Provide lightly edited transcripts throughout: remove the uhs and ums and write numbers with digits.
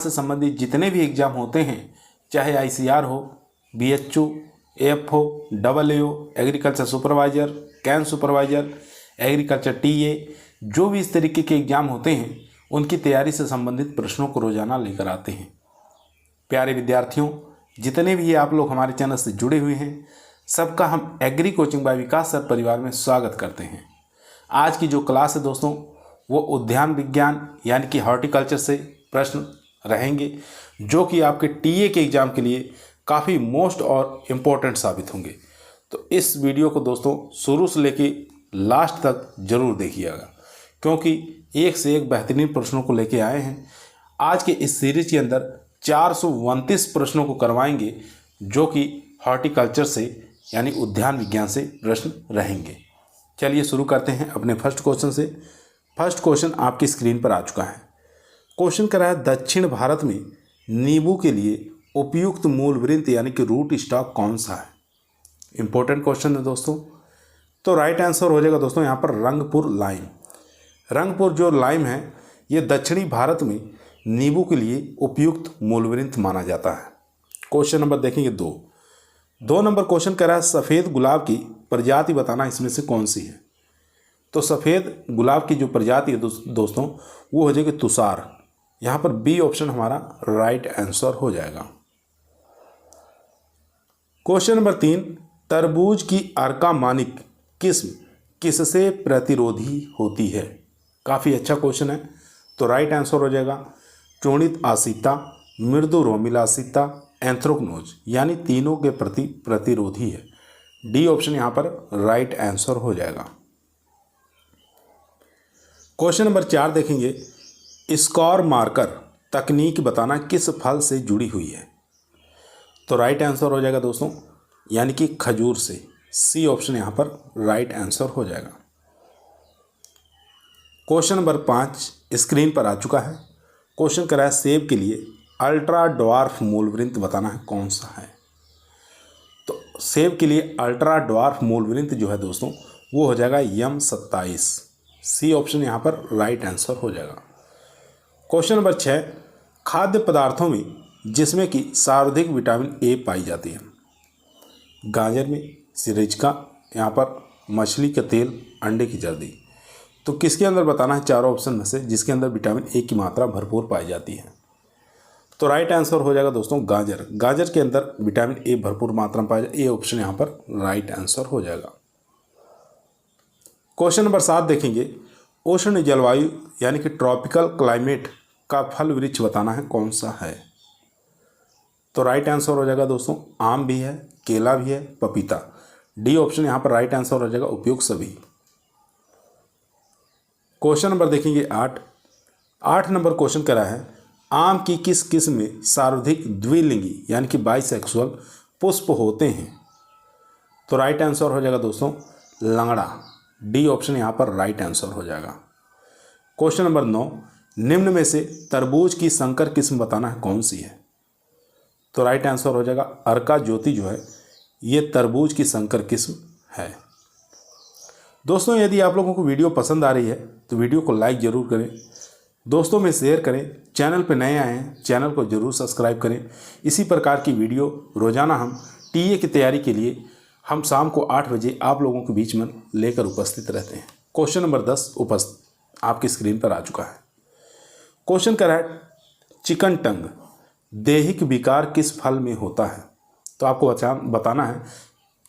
से संबंधित जितने भी एग्जाम होते हैं, चाहे आईसीआर हो, BHU, AFO, AAO, agriculture supervisor, camp supervisor, agriculture TA, जो भी इस तरीके के एग्जाम होते हैं उनकी तैयारी से संबंधित प्रश्नों को रोजाना लेकर आते हैं। प्यारे विद्यार्थियों, जितने भी आप लोग हमारे चैनल से जुड़े हुए हैं, सबका हम एग्री कोचिंग बाय विकास सर परिवार में स्वागत करते हैं। आज की जो क्लास है दोस्तों, वो उद्यान विज्ञान यानी कि हॉर्टिकल्चर से प्रश्न रहेंगे, जो कि आपके टीए के एग्ज़ाम के लिए काफ़ी मोस्ट और इम्पोर्टेंट साबित होंगे। तो इस वीडियो को दोस्तों शुरू से लेके लास्ट तक ज़रूर देखिएगा, क्योंकि एक से एक बेहतरीन प्रश्नों को लेके आए हैं। आज के इस सीरीज के अंदर 429 प्रश्नों को करवाएंगे, जो कि हॉर्टिकल्चर से यानी उद्यान विज्ञान से प्रश्न रहेंगे। चलिए शुरू करते हैं अपने फर्स्ट क्वेश्चन से। फर्स्ट क्वेश्चन आपकी स्क्रीन पर आ चुका है। क्वेश्चन कह रहा है, दक्षिण भारत में नींबू के लिए उपयुक्त मूल वृंत यानी कि रूट स्टॉक कौन सा है? इंपॉर्टेंट क्वेश्चन है दोस्तों। तो राइट आंसर हो जाएगा दोस्तों यहाँ पर रंगपुर लाइम। रंगपुर जो लाइम है, ये दक्षिणी भारत में नींबू के लिए उपयुक्त मूल वृंत माना जाता है। क्वेश्चन नंबर देखेंगे 2 नंबर क्वेश्चन कह रहा है, सफ़ेद गुलाब की प्रजाति बताना इसमें से कौन सी है? तो सफ़ेद गुलाब की जो प्रजाति है दोस्तों, वो हो जाएगी तुषार। यहाँ पर बी ऑप्शन हमारा राइट आंसर हो जाएगा। क्वेश्चन नंबर 3, तरबूज की अर्का मानिक किस्म किससे प्रतिरोधी होती है? काफ़ी अच्छा क्वेश्चन है। तो राइट आंसर हो जाएगा चूर्णित आसिता, मृदु रोमिलासिता, एंथ्रोक्नोज, यानी तीनों के प्रति प्रतिरोधी है। डी ऑप्शन यहाँ पर राइट आंसर हो जाएगा। क्वेश्चन नंबर 4 देखेंगे, स्कोर मार्कर तकनीक बताना किस फल से जुड़ी हुई है? तो राइट आंसर हो जाएगा दोस्तों यानी कि खजूर से। सी ऑप्शन यहाँ पर राइट आंसर हो जाएगा। क्वेश्चन नंबर 5 स्क्रीन पर आ चुका है। क्वेश्चन कर रहा है, सेब के लिए अल्ट्रा ड्वार्फ मूलवृंत बताना है कौन सा है? तो सेब के लिए अल्ट्रा ड्वार्फ मूलवृंत जो है दोस्तों, वो हो जाएगा यम 27। सी ऑप्शन यहाँ पर राइट आंसर हो जाएगा। क्वेश्चन नंबर 6, खाद्य पदार्थों में जिसमें कि सर्वाधिक विटामिन ए पाई जाती है? गाजर में सिरिंजका, यहाँ पर मछली का तेल, अंडे की जर्दी। तो किसके अंदर बताना है चारों ऑप्शन में से जिसके अंदर विटामिन ए की मात्रा भरपूर पाई जाती है? तो राइट आंसर हो जाएगा दोस्तों गाजर। गाजर के अंदर विटामिन ए भरपूर मात्रा में पाया जाए, ए ऑप्शन यहाँ पर राइट आंसर हो जाएगा। क्वेश्चन नंबर 7 देखेंगे, उष्ण जलवायु यानी कि ट्रॉपिकल क्लाइमेट का फल वृक्ष बताना है कौन सा है? तो राइट आंसर हो जाएगा दोस्तों आम भी है, केला भी है, पपीता। डी ऑप्शन यहाँ पर राइट आंसर हो जाएगा उपयुक्त सभी। क्वेश्चन नंबर देखेंगे 8 नंबर क्वेश्चन करा है, आम की किस किस्म में सर्वाधिक द्विलिंगी यानी कि बाइसेक्सुअल पुष्प होते हैं? तो राइट आंसर हो जाएगा दोस्तों लंगड़ा। डी ऑप्शन यहाँ पर राइट आंसर हो जाएगा। क्वेश्चन नंबर 9, निम्न में से तरबूज की संकर किस्म बताना है कौन सी है? तो राइट आंसर हो जाएगा अर्का ज्योति जो है, ये तरबूज की संकर किस्म है। दोस्तों, यदि आप लोगों को वीडियो पसंद आ रही है तो वीडियो को लाइक ज़रूर करें, दोस्तों में शेयर करें, चैनल पर नए आए हैं चैनल को ज़रूर सब्सक्राइब करें। इसी प्रकार की वीडियो रोज़ाना हम टीए की तैयारी के लिए हम शाम को 8 बजे आप लोगों के बीच में लेकर उपस्थित रहते हैं। क्वेश्चन नंबर 10 आपकी स्क्रीन पर आ चुका है। क्वेश्चन कर रहा है, चिकन टंग दैहिक विकार किस फल में होता है? तो आपको बताना है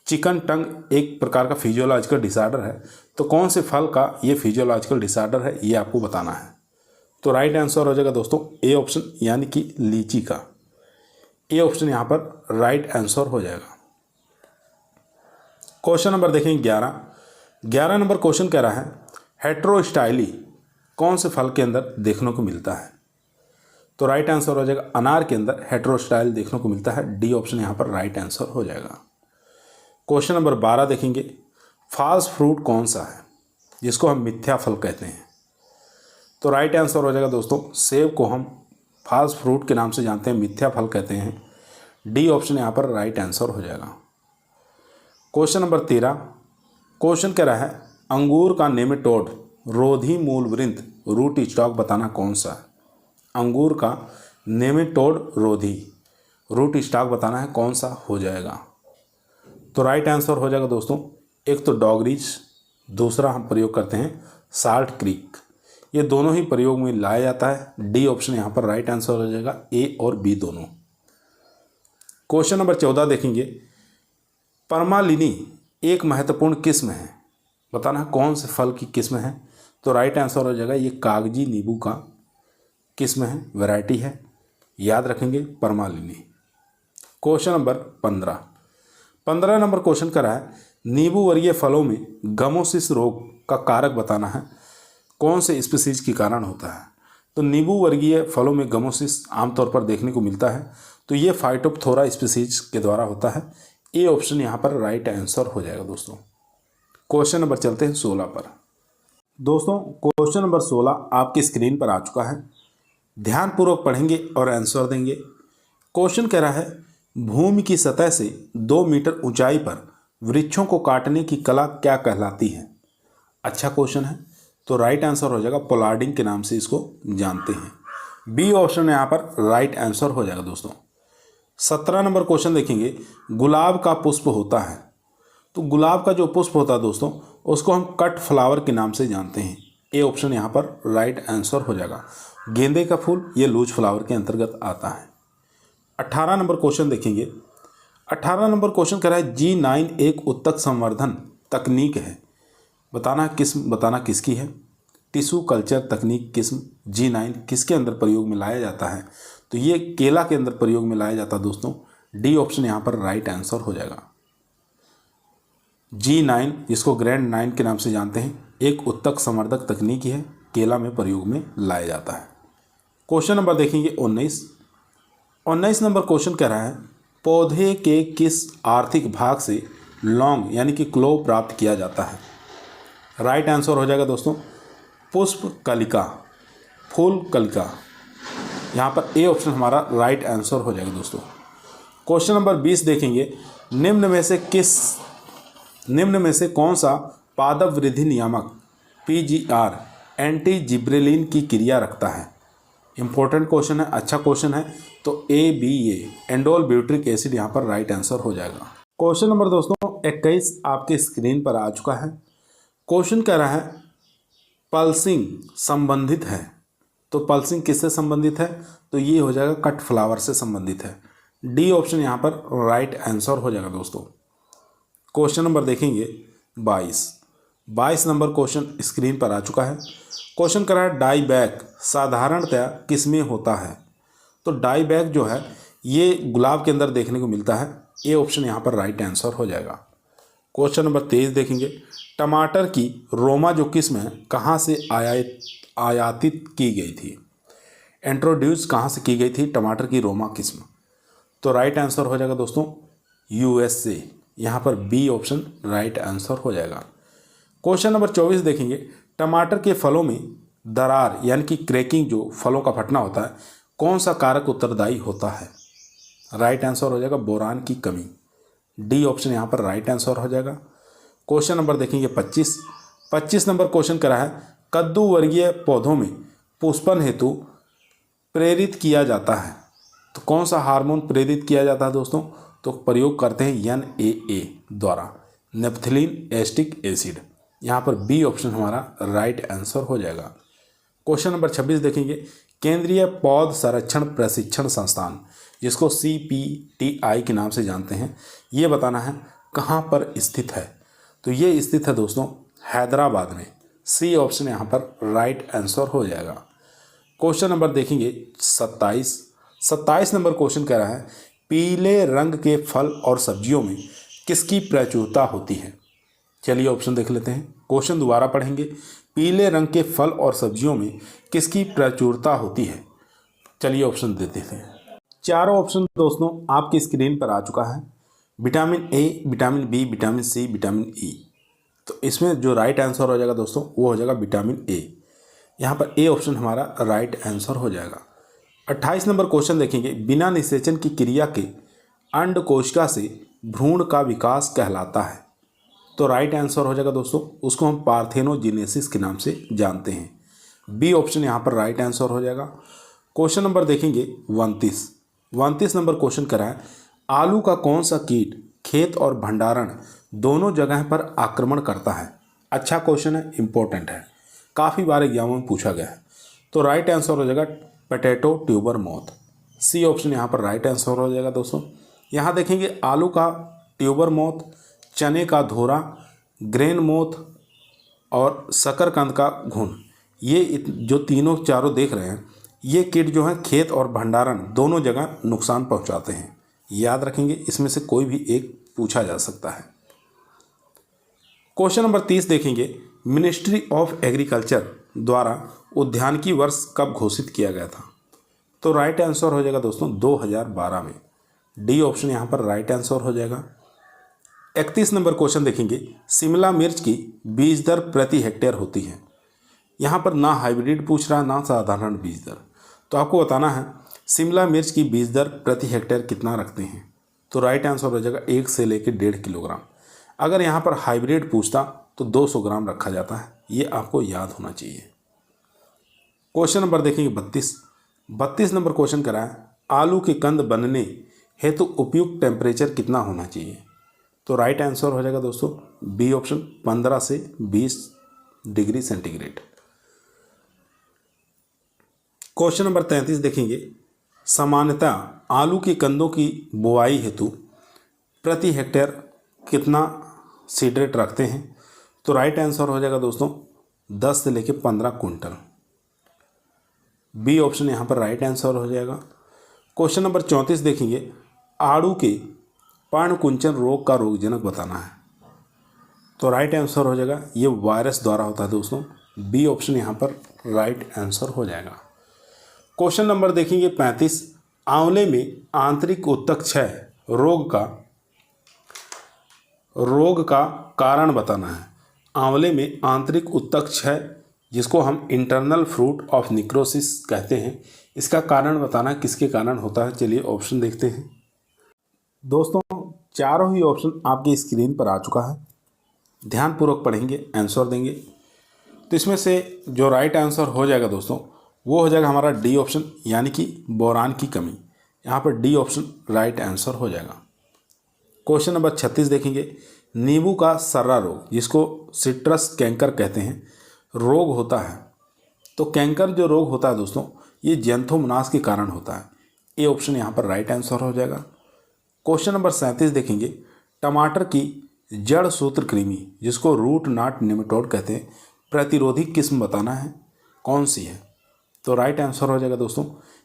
चिकन टंग एक प्रकार का फिजियोलॉजिकल डिसऑर्डर है, तो कौन से फल का ये फिजियोलॉजिकल डिसऑर्डर है ये आपको बताना है। तो राइट आंसर हो जाएगा दोस्तों ए ऑप्शन यानी कि लीची का। ए ऑप्शन यहाँ पर राइट आंसर हो जाएगा। क्वेश्चन नंबर देखेंगे 11 नंबर क्वेश्चन कह रहा है, हेट्रोस्टाइली कौन से फल के अंदर देखने को मिलता है? तो राइट आंसर हो जाएगा अनार के अंदर हेट्रोस्टाइल देखने को मिलता है। डी ऑप्शन यहाँ पर राइट आंसर हो जाएगा। क्वेश्चन नंबर 12 देखेंगे, फॉल्स फ्रूट कौन सा है जिसको हम मिथ्या फल कहते हैं? तो राइट आंसर हो जाएगा दोस्तों सेब को हम फॉल्स फ्रूट के नाम से जानते हैं, मिथ्या फल कहते हैं। डी ऑप्शन यहाँ पर राइट आंसर हो जाएगा। क्वेश्चन नंबर 13 क्वेश्चन कह रहा है, अंगूर का नेमेटोड रोधी मूलवृंत रूट स्टॉक बताना कौन सा है? अंगूर का नेमेटोड रोधी। रूट स्टॉक बताना है कौन सा हो जाएगा। तो राइट आंसर हो जाएगा दोस्तों, एक तो डॉगरीज, दूसरा हम प्रयोग करते हैं साल्ट क्रीक। ये दोनों ही प्रयोग में लाया जाता है। डी ऑप्शन यहाँ पर राइट आंसर हो जाएगा, ए और बी दोनों। क्वेश्चन नंबर 14 देखेंगे, परमालिनी एक महत्वपूर्ण किस्म है, बताना है कौन से फल की किस्म है। तो राइट आंसर हो जाएगा, ये कागजी नींबू का किस्म है, वैरायटी है, याद रखेंगे परमालिनी। क्वेश्चन नंबर 15 नंबर क्वेश्चन कर रहा है, नींबू वर्गीय फलों में गमोसिस रोग का कारक बताना है, कौन से स्पीसीज के कारण होता है। तो नींबू वर्गीय फलों में गमोसिस आमतौर पर देखने को मिलता है, तो ये फाइटोप्थोरा स्पीसीज के द्वारा होता है। ए ऑप्शन यहाँ पर राइट आंसर हो जाएगा दोस्तों। क्वेश्चन नंबर चलते हैं 16 पर। दोस्तों क्वेश्चन नंबर 16 आपकी स्क्रीन पर आ चुका है, ध्यानपूर्वक पढ़ेंगे और आंसर देंगे। क्वेश्चन कह रहा है, भूमि की सतह से 2 मीटर ऊंचाई पर वृक्षों को काटने की कला क्या कहलाती है। अच्छा क्वेश्चन है, तो राइट आंसर हो जाएगा पोलार्डिंग के नाम से इसको जानते हैं। बी ऑप्शन यहाँ पर राइट आंसर हो जाएगा दोस्तों। 17 नंबर क्वेश्चन देखेंगे, गुलाब का पुष्प होता है, तो गुलाब का जो पुष्प होता है दोस्तों उसको हम कट फ्लावर के नाम से जानते हैं। ए ऑप्शन यहाँ पर राइट आंसर हो जाएगा। गेंदे का फूल ये लूज फ्लावर के अंतर्गत आता है। 18 नंबर क्वेश्चन देखेंगे, 18 नंबर क्वेश्चन कह रहा है, G9 एक उत्तक संवर्धन तकनीक है, बताना किसकी है। टिश्यू कल्चर तकनीक किस्म G9 किसके अंदर प्रयोग में लाया जाता है। तो ये केला के अंदर प्रयोग में लाया जाता है दोस्तों। डी ऑप्शन यहाँ पर राइट आंसर हो जाएगा। G9 जिसको ग्रैंड 9 के नाम से जानते हैं, एक उत्तक संवर्धक तकनीक है, केला में प्रयोग में लाया जाता है। क्वेश्चन नंबर देखेंगे 19 नंबर क्वेश्चन कह रहा है, पौधे के किस आर्थिक भाग से लौंग यानी कि क्लोव प्राप्त किया जाता है। राइट आंसर हो जाएगा दोस्तों, पुष्प कलिका, फूल कलिका। यहाँ पर ए ऑप्शन हमारा राइट आंसर हो जाएगा दोस्तों। क्वेश्चन नंबर 20 देखेंगे, निम्न में से कौन सा पादप वृद्धि नियामक PGR एंटी जिब्रेलिन की क्रिया रखता है। इंपॉर्टेंट क्वेश्चन है, अच्छा क्वेश्चन है, तो ABA एंडोल ब्यूट्रिक एसिड यहाँ पर राइट आंसर हो जाएगा। क्वेश्चन नंबर दोस्तों 21 आपके स्क्रीन पर आ चुका है। क्वेश्चन कह रहा है, पल्सिंग संबंधित है, तो पल्सिंग किससे संबंधित है, तो ये हो जाएगा कट फ्लावर से संबंधित है। डी ऑप्शन यहाँ पर राइट आंसर हो जाएगा दोस्तों। क्वेश्चन नंबर देखेंगे 22 नंबर क्वेश्चन स्क्रीन पर आ चुका है। क्वेश्चन करा है, डाई बैक साधारणतया किसमें होता है। तो डाई बैक जो है ये गुलाब के अंदर देखने को मिलता है। ए ऑप्शन यहाँ पर राइट आंसर हो जाएगा। क्वेश्चन नंबर 23 देखेंगे, टमाटर की रोमा जो किस्म है कहाँ से आयातित की गई थी। इंट्रोड्यूस कहाँ से की गई थी टमाटर की रोमा किस्म। तो राइट आंसर हो जाएगा दोस्तों USA, यहाँ पर बी ऑप्शन राइट आंसर हो जाएगा। क्वेश्चन नंबर 24 देखेंगे, टमाटर के फलों में दरार यानी कि क्रैकिंग जो फलों का फटना होता है, कौन सा कारक उत्तरदायी होता है। राइट आंसर हो जाएगा बोरान की कमी। डी ऑप्शन यहाँ पर राइट आंसर हो जाएगा। क्वेश्चन नंबर देखेंगे 25 नंबर क्वेश्चन करा है, कद्दू वर्गीय पौधों में पुष्पन हेतु प्रेरित किया जाता है, तो कौन सा हार्मोन प्रेरित किया जाता है दोस्तों। तो प्रयोग करते हैं NAA द्वारा, नेप्थलीन एस्टिक एसिड। यहाँ पर बी ऑप्शन हमारा राइट आंसर हो जाएगा। क्वेश्चन नंबर 26 देखेंगे, केंद्रीय पौध संरक्षण प्रशिक्षण संस्थान जिसको CPTI के नाम से जानते हैं, ये बताना है कहाँ पर स्थित है। तो ये स्थित है दोस्तों हैदराबाद में। सी ऑप्शन यहाँ पर राइट आंसर हो जाएगा। क्वेश्चन नंबर देखेंगे 27 नंबर क्वेश्चन कह रहा है, पीले रंग के फल और सब्जियों में किसकी प्रचुरता होती है। चलिए ऑप्शन देख लेते हैं। क्वेश्चन दोबारा पढ़ेंगे, पीले रंग के फल और सब्जियों में किसकी प्रचुरता होती है। चलिए ऑप्शन देते हैं। चारों ऑप्शन दोस्तों आपकी स्क्रीन पर आ चुका है, vitamin A, vitamin B, vitamin C, vitamin E। तो इसमें जो राइट आंसर हो जाएगा दोस्तों वो हो जाएगा विटामिन A। यहाँ पर ए ऑप्शन हमारा राइट आंसर हो जाएगा। 28 नंबर क्वेश्चन देखेंगे, बिना निषेचन की क्रिया के अंड कोशिका से भ्रूण का विकास कहलाता है। तो राइट आंसर हो जाएगा दोस्तों, उसको हम पार्थेनोजेनेसिस के नाम से जानते हैं। बी ऑप्शन यहाँ पर राइट आंसर हो जाएगा। क्वेश्चन नंबर देखेंगे 29 नंबर क्वेश्चन करा है, आलू का कौन सा कीट खेत और भंडारण दोनों जगह पर आक्रमण करता है। अच्छा क्वेश्चन है, इंपॉर्टेंट है, काफ़ी बार एग्जामों में पूछा गया है। तो राइट आंसर हो जाएगा potato tuber moth. C option यहाँ पर राइट आंसर हो जाएगा दोस्तों। यहाँ देखेंगे आलू का ट्यूबर मोथ, चने का धोरा, ग्रेन मोथ और शकरकंद का घुन, ये जो तीनों चारों देख रहे हैं, ये कीट जो है खेत और भंडारण दोनों जगह नुकसान पहुंचाते हैं। याद रखेंगे, इसमें से कोई भी एक पूछा जा सकता है। क्वेश्चन नंबर 30 देखेंगे, मिनिस्ट्री ऑफ एग्रीकल्चर द्वारा उद्यानिकी वर्ष कब घोषित किया गया था। तो राइट आंसर हो जाएगा दोस्तों 2012 में। डी ऑप्शन यहाँ पर राइट आंसर हो जाएगा। 31 नंबर क्वेश्चन देखेंगे, शिमला मिर्च की बीज दर प्रति हेक्टेयर होती है। यहाँ पर ना हाइब्रिड पूछ रहा है ना साधारण बीज दर, तो आपको बताना है शिमला मिर्च की बीज दर प्रति हेक्टेयर कितना रखते हैं। तो राइट आंसर हो जाएगा 1 से लेकर 1.5 किलोग्राम। अगर यहाँ पर हाइब्रिड पूछता तो 200 ग्राम रखा जाता है, ये आपको याद होना चाहिए। क्वेश्चन नंबर देखेंगे 32 नंबर क्वेश्चन करा है, आलू के कंद बनने हेतु उपयुक्त टेम्परेचर कितना होना चाहिए। तो राइट आंसर हो जाएगा दोस्तों बी ऑप्शन 15 से 20 डिग्री सेंटीग्रेड। क्वेश्चन नंबर 33 देखेंगे, सामान्यतः आलू के कंदों की बुआई हेतु प्रति हेक्टेयर कितना सीड रेट रखते हैं। तो राइट आंसर हो जाएगा दोस्तों 10 से लेकर 15 कुंटल। बी ऑप्शन यहाँ पर राइट आंसर हो जाएगा। क्वेश्चन नंबर 34 देखेंगे, आड़ू के पर्णकुंचन रोग का रोगजनक बताना है। तो राइट आंसर हो जाएगा, ये वायरस द्वारा होता है दोस्तों। बी ऑप्शन यहाँ पर राइट आंसर हो जाएगा। क्वेश्चन नंबर देखेंगे 35, आंवले में आंतरिक उत्तक क्षय रोग का कारण बताना है। आंवले में आंतरिक उत्तक क्षय, जिसको हम इंटरनल फ्रूट ऑफ निक्रोसिस कहते हैं, इसका कारण बताना, किसके कारण होता है। चलिए ऑप्शन देखते हैं दोस्तों। चारों ही ऑप्शन आपकी स्क्रीन पर आ चुका है, ध्यानपूर्वक पढ़ेंगे, आंसर देंगे। तो इसमें से जो राइट आंसर हो जाएगा दोस्तों वो हो जाएगा हमारा डी ऑप्शन, यानी कि बोरान की कमी। यहाँ पर डी ऑप्शन राइट आंसर हो जाएगा। क्वेश्चन नंबर 36 देखेंगे, नींबू का सर्रा रोग, जिसको सिट्रस कैंकर कहते हैं, रोग होता है। तो कैंकर जो रोग होता है दोस्तों, ये जैंथोमोनास के कारण होता है। ए ऑप्शन यहाँ पर राइट आंसर हो जाएगा। क्वेश्चन नंबर 37 देखेंगे, टमाटर की जड़ सूत्र कृमि, जिसको रूट नॉट निमेटोड कहते हैं, प्रतिरोधी किस्म बताना है, कौन सी है। तो राइट आंसर हो जाएगा दोस्तों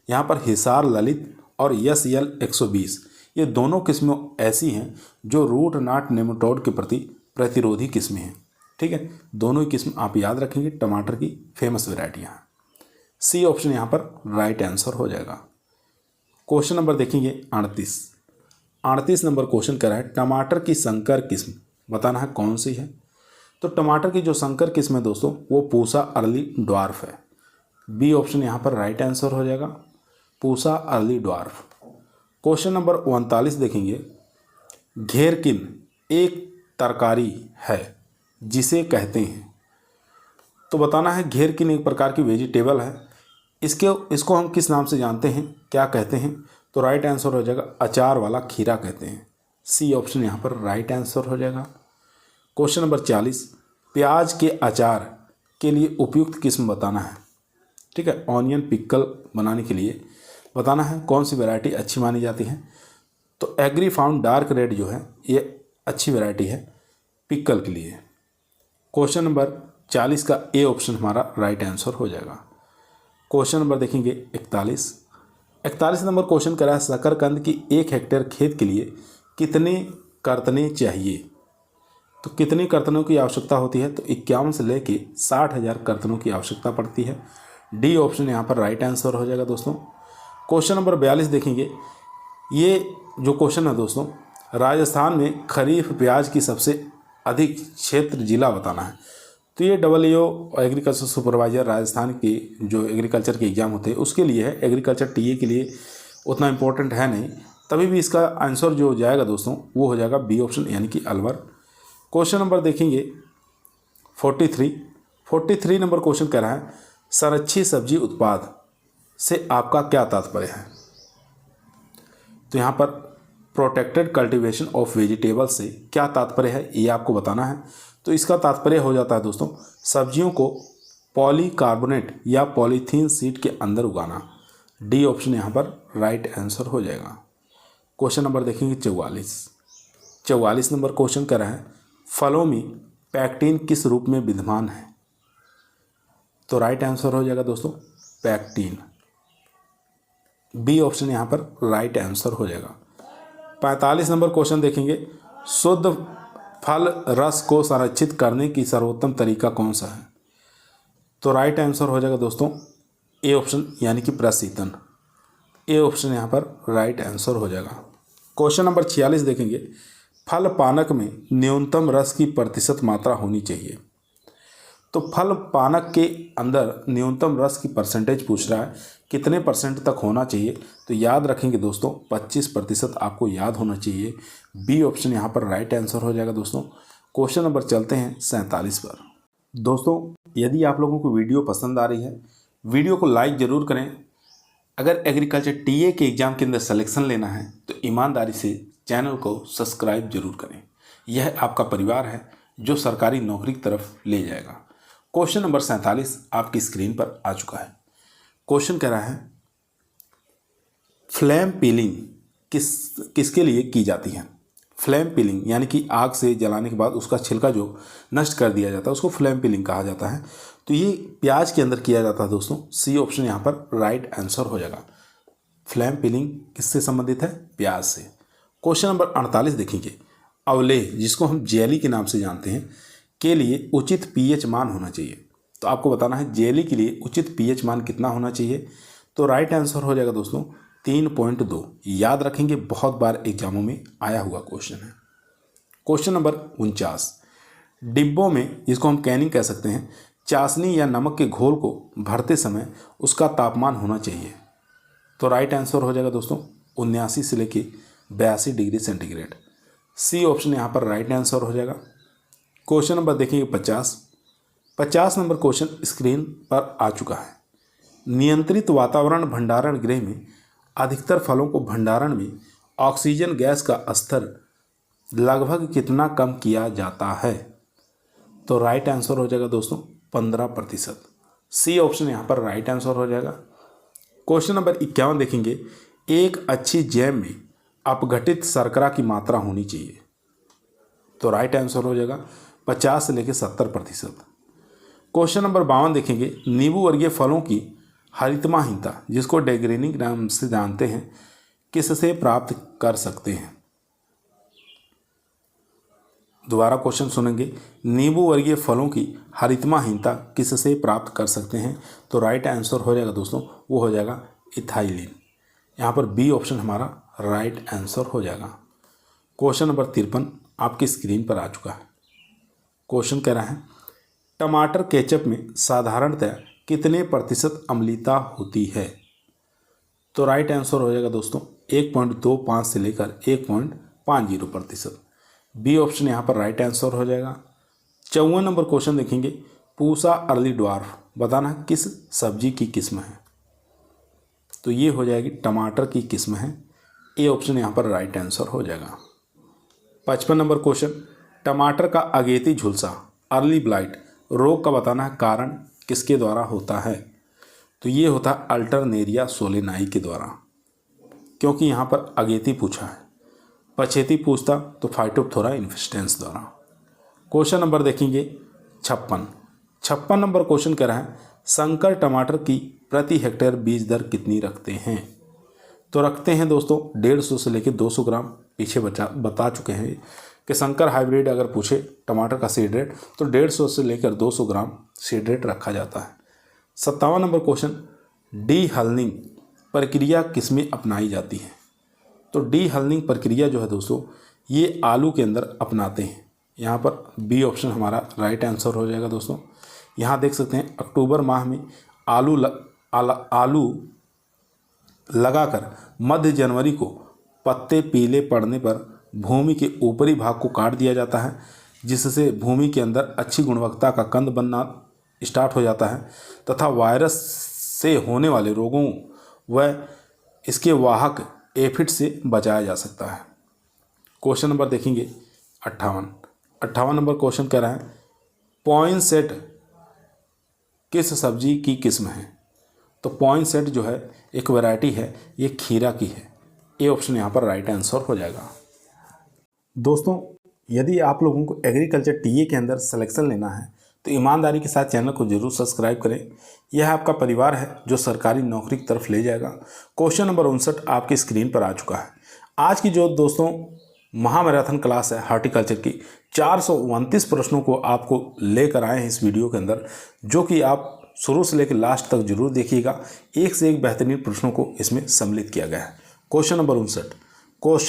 यहाँ पर हिसार ललित और SL 120, ये दोनों किस्में ऐसी हैं जो रूट नॉट निमेटोड के प्रति प्रतिरोधी किस्में हैं। ठीक है, दोनों ही किस्म आप याद रखेंगे, टमाटर की फेमस वेराइटियाँ हैं। सी ऑप्शन यहाँ पर राइट आंसर हो जाएगा। क्वेश्चन नंबर देखेंगे 38 नंबर क्वेश्चन कर रहा है, टमाटर की संकर किस्म बताना है, कौन सी है। तो टमाटर की जो संकर किस्म है दोस्तों वो पूसा अर्ली ड्वार्फ है। बी ऑप्शन यहाँ पर राइट आंसर हो जाएगा, Pusa early dwarf. Question number 39 देखेंगे, घेरकिन एक तरकारी है जिसे कहते हैं। तो बताना है घेरकिन एक प्रकार की वेजिटेबल है, इसको हम किस नाम से जानते हैं, क्या कहते हैं। तो राइट आंसर हो जाएगा अचार वाला खीरा कहते हैं। सी ऑप्शन यहाँ पर राइट आंसर हो जाएगा। क्वेश्चन नंबर 40, प्याज के अचार के लिए उपयुक्त किस्म बताना है। ठीक है, ऑनियन पिकल बनाने के लिए बताना है कौन सी वैरायटी अच्छी मानी जाती है। तो एग्री फाउंड डार्क रेड जो है ये अच्छी वैरायटी है पिकल के लिए। क्वेश्चन नंबर 40 का ए ऑप्शन हमारा राइट आंसर हो जाएगा। क्वेश्चन नंबर देखेंगे 41 नंबर क्वेश्चन करा है, शकरकंद की 1 हेक्टेयर खेत के लिए कितने कर्तने चाहिए। तो कितने कर्तनों की आवश्यकता होती है। तो 51 से लेके 60,000 कर्तनों की आवश्यकता पड़ती है। डी ऑप्शन यहाँ पर राइट आंसर हो जाएगा दोस्तों। क्वेश्चन नंबर 42 देखेंगे, ये जो क्वेश्चन है दोस्तों, राजस्थान में खरीफ प्याज की सबसे अधिक क्षेत्र जिला बताना है। तो ये AAO एग्रीकल्चर सुपरवाइजर राजस्थान के जो एग्रीकल्चर के एग्ज़ाम होते हैं उसके लिए है, एग्रीकल्चर टीए के लिए उतना इम्पोर्टेंट है नहीं। तभी भी इसका आंसर जो जाएगा दोस्तों वो हो जाएगा बी ऑप्शन, यानी कि अलवर। क्वेश्चन नंबर देखेंगे 43 नंबर क्वेश्चन कह रहा है, संरक्षित सब्जी उत्पाद से आपका क्या तात्पर्य है? तो यहाँ पर प्रोटेक्टेड कल्टीवेशन ऑफ वेजिटेबल से क्या तात्पर्य है ये आपको बताना है। तो इसका तात्पर्य हो जाता है दोस्तों सब्जियों को पॉलीकार्बोनेट या पॉलीथीन शीट के अंदर उगाना। डी ऑप्शन यहाँ पर राइट आंसर हो जाएगा। क्वेश्चन नंबर देखेंगे 44 नंबर क्वेश्चन कह रहा है फलों में पैक्टीन किस रूप में विद्यमान है? तो राइट आंसर हो जाएगा दोस्तों पैक्टीन। बी ऑप्शन यहाँ पर राइट आंसर हो जाएगा। 45 नंबर क्वेश्चन देखेंगे शुद्ध फल रस को संरक्षित करने की सर्वोत्तम तरीका कौन सा है? तो राइट आंसर हो जाएगा दोस्तों ए ऑप्शन यानी कि प्रशीतन। ए ऑप्शन यहाँ पर राइट आंसर हो जाएगा। क्वेश्चन नंबर 46 देखेंगे फल पानक में न्यूनतम रस की प्रतिशत मात्रा होनी चाहिए। तो फल पानक के अंदर न्यूनतम रस की परसेंटेज पूछ रहा है कितने परसेंट तक होना चाहिए? तो याद रखेंगे दोस्तों 25% आपको याद होना चाहिए। बी ऑप्शन यहाँ पर राइट आंसर हो जाएगा दोस्तों। क्वेश्चन नंबर चलते हैं 47 पर। दोस्तों यदि आप लोगों को वीडियो पसंद आ रही है वीडियो को लाइक ज़रूर करें। अगर एग्रीकल्चर टीए के एग्ज़ाम के अंदर सिलेक्शन लेना है तो ईमानदारी से चैनल को सब्सक्राइब जरूर करें। यह आपका परिवार है जो सरकारी नौकरी की तरफ ले जाएगा। क्वेश्चन नंबर 47 आपकी स्क्रीन पर आ चुका है। क्वेश्चन कह रहा है फ्लेम पीलिंग किसके लिए की जाती है? फ्लेम पीलिंग यानी कि आग से जलाने के बाद उसका छिलका जो नष्ट कर दिया जाता है उसको फ्लेम पीलिंग कहा जाता है। तो ये प्याज के अंदर किया जाता है दोस्तों। सी ऑप्शन यहाँ पर राइट आंसर हो जाएगा। फ्लेम पीलिंग किससे संबंधित है? प्याज से। क्वेश्चन नंबर 48 देखेंगे अवलेह जिसको हम जेली के नाम से जानते हैं के लिए उचित पीएच मान होना चाहिए। तो आपको बताना है जेली के लिए उचित पीएच मान कितना होना चाहिए। तो राइट आंसर हो जाएगा दोस्तों 3.2। याद रखेंगे बहुत बार एग्जामों में आया हुआ क्वेश्चन है। क्वेश्चन नंबर 49 डिब्बों में जिसको हम कैनिंग कह सकते हैं चाशनी या नमक के घोल को भरते समय उसका तापमान होना चाहिए। तो राइट आंसर हो जाएगा दोस्तों 79 से लेके 82 डिग्री सेंटीग्रेड। सी ऑप्शन यहाँ पर राइट आंसर हो जाएगा। क्वेश्चन नंबर देखेंगे 50 नंबर क्वेश्चन स्क्रीन पर आ चुका है। नियंत्रित वातावरण भंडारण गृह में अधिकतर फलों को भंडारण में ऑक्सीजन गैस का स्तर लगभग कितना कम किया जाता है? तो राइट आंसर हो जाएगा दोस्तों 15%। सी ऑप्शन यहाँ पर राइट आंसर हो जाएगा। क्वेश्चन नंबर 51 देखेंगे एक अच्छी जैम में अपघटित शर्करा की मात्रा होनी चाहिए। तो राइट आंसर हो जाएगा 50 से लेकर 70%। क्वेश्चन नंबर 52 देखेंगे नींबू वर्गीय फलों की हरितमाहीनता जिसको डेग्रेनिंग नाम से जानते हैं किससे प्राप्त कर सकते हैं? दोबारा क्वेश्चन सुनेंगे नींबू वर्गीय फलों की हरितमाहीनता किससे प्राप्त कर सकते हैं? तो राइट आंसर हो जाएगा दोस्तों वो हो जाएगा इथाइलिन। यहाँ पर बी ऑप्शन हमारा राइट आंसर हो जाएगा। क्वेश्चन नंबर 53 आपकी स्क्रीन पर आ चुका है। क्वेश्चन कह रहा है टमाटर केचप में साधारणतः कितने प्रतिशत अम्लता होती है? तो राइट आंसर हो जाएगा दोस्तों 1.25 से लेकर 1.50%। बी ऑप्शन यहाँ पर राइट आंसर हो जाएगा। 54 नंबर क्वेश्चन देखेंगे पूसा अर्ली ड्वार्फ बताना किस सब्जी की किस्म है? तो ये हो जाएगी टमाटर की किस्म है। ए ऑप्शन यहाँ पर राइट आंसर हो जाएगा। 55 नंबर क्वेश्चन टमाटर का अगेती झुलसा अर्ली ब्लाइट रोग का बताना है कारण किसके द्वारा होता है? तो ये होता है अल्टरनेरिया सोलेनाई के द्वारा, क्योंकि यहाँ पर अगेती पूछा है। पछेती पूछता तो फाइटोप्थोरा इन्फेस्टेंस द्वारा। क्वेश्चन नंबर देखेंगे 56 नंबर क्वेश्चन कह रहा है संकर टमाटर की प्रति हेक्टेयर बीज दर कितनी रखते हैं? तो रखते हैं दोस्तों 150 से लेकर 200 ग्राम। पीछे बता चुके हैं कि संकर हाइब्रिड अगर पूछे टमाटर का सीड रेट तो 150 से लेकर 200 ग्राम सीड रेट रखा जाता है। 57 नंबर क्वेश्चन डी हल्निंग प्रक्रिया किसमें अपनाई जाती है? तो डी हल्निंग प्रक्रिया जो है दोस्तों ये आलू के अंदर अपनाते हैं। यहाँ पर बी ऑप्शन हमारा राइट आंसर हो जाएगा दोस्तों। यहाँ देख सकते हैं अक्टूबर माह में आलू लगाकर मध्य जनवरी को पत्ते पीले पड़ने पर भूमि के ऊपरी भाग को काट दिया जाता है, जिससे भूमि के अंदर अच्छी गुणवत्ता का कंद बनना स्टार्ट हो जाता है तथा वायरस से होने वाले रोगों व इसके वाहक एफिड से बचाया जा सकता है। क्वेश्चन नंबर देखेंगे 58 नंबर क्वेश्चन कह रहा है पॉइंसेट किस सब्जी की किस्म है। तो पॉइंसेट जो है एक वैरायटी है, ये खीरा की है। ए ऑप्शन यहाँ पर राइट आंसर हो जाएगा। दोस्तों, यदि आप लोगों को एग्रीकल्चर टीए के अंदर सिलेक्शन लेना है तो ईमानदारी के साथ चैनल को जरूर सब्सक्राइब करें। यह आपका परिवार है जो सरकारी नौकरी की तरफ ले जाएगा। क्वेश्चन नंबर 59 आपकी स्क्रीन पर आ चुका है। आज की जो दोस्तों महामैराथन क्लास है हार्टिकल्चर की, 429 प्रश्नों को आपको लेकर आए हैं इस वीडियो के अंदर, जो कि आप शुरू से लेकर लास्ट तक जरूर देखिएगा। एक से एक बेहतरीन प्रश्नों को इसमें सम्मिलित किया गया है। क्वेश्चन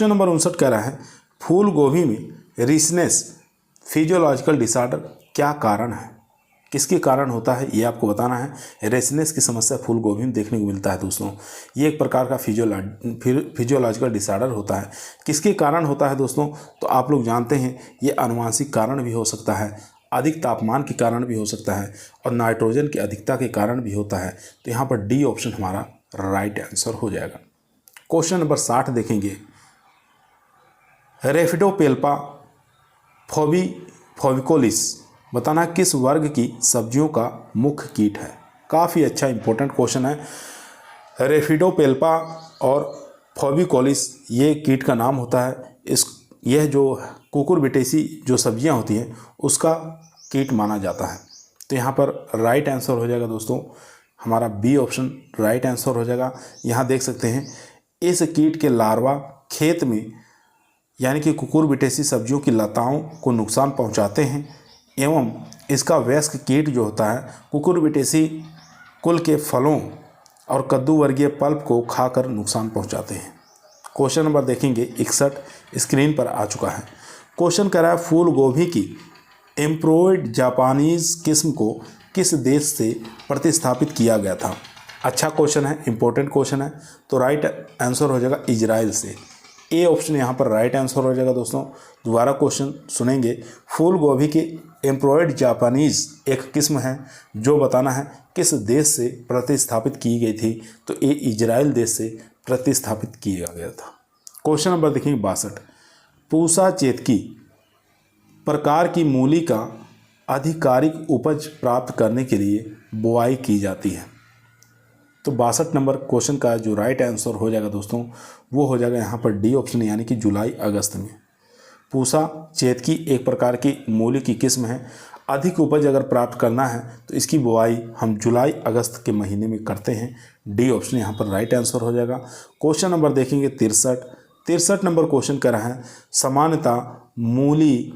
नंबर 59 कह रहा है फूल गोभी में रिचनेस फिजियोलॉजिकल डिसऑर्डर क्या कारण है, किसके कारण होता है, ये आपको बताना है। रेसनेस की समस्या फूल गोभी में देखने को मिलता है दोस्तों। ये एक प्रकार का फिजियोलॉजिकल डिसऑर्डर होता है। किसके कारण होता है दोस्तों, तो आप लोग जानते हैं ये आनुवंशिक कारण भी हो सकता है, अधिक तापमान के कारण भी हो सकता है, और नाइट्रोजन की अधिकता के कारण भी होता है। तो यहाँ पर डी ऑप्शन हमारा राइट आंसर हो जाएगा। क्वेश्चन नंबर 60 देखेंगे रेफिडोपेल्पा फोविकोलिस बताना किस वर्ग की सब्जियों का मुख्य कीट है। काफ़ी अच्छा इंपॉर्टेंट क्वेश्चन है। रेफिडोपेल्पा और फोविकोलिस ये कीट का नाम होता है। यह जो कुकुरबिटेसी जो सब्जियां होती हैं उसका कीट माना जाता है। तो यहाँ पर राइट आंसर हो जाएगा दोस्तों हमारा बी ऑप्शन राइट आंसर हो जाएगा। यहाँ देख सकते हैं इस कीट के लार्वा खेत में यानी कि कुकुरबिटेसी सब्जियों की लताओं को नुकसान पहुँचाते हैं, एवं इसका वयस्क कीट जो होता है कुकुरबिटेसी कुल के फलों और कद्दू वर्गीय पल्प को खाकर नुकसान पहुंचाते हैं। क्वेश्चन नंबर देखेंगे 61 स्क्रीन पर आ चुका है। क्वेश्चन कह रहा है फूल गोभी की इम्प्रूव्ड जापानीज किस्म को किस देश से प्रतिस्थापित किया गया था। अच्छा क्वेश्चन है, इंपॉर्टेंट क्वेश्चन है। तो राइट आंसर हो जाएगा इजराइल से। ए ऑप्शन यहाँ पर राइट आंसर हो जाएगा दोस्तों। दोबारा क्वेश्चन सुनेंगे। फूल गोभी की एम्प्लॉयड जापानीज एक किस्म है जो बताना है किस देश से प्रतिस्थापित की गई थी। तो ये इजराइल देश से प्रतिस्थापित किया गया था। क्वेश्चन नंबर देखेंगे 62 पूसा चेतकी प्रकार की मूली का आधिकारिक उपज प्राप्त करने के लिए बुआई की जाती है। तो 62 नंबर क्वेश्चन का जो राइट आंसर हो जाएगा दोस्तों वो हो जाएगा यहाँ पर डी ऑप्शन यानी कि जुलाई अगस्त में। पूसा चेतकी एक प्रकार की मूली की किस्म है। अधिक उपज अगर प्राप्त करना है तो इसकी बुआई हम जुलाई अगस्त के महीने में करते हैं। डी ऑप्शन यहाँ पर राइट आंसर हो जाएगा। क्वेश्चन नंबर देखेंगे 63 नंबर क्वेश्चन कर रहा है सामान्यतः मूली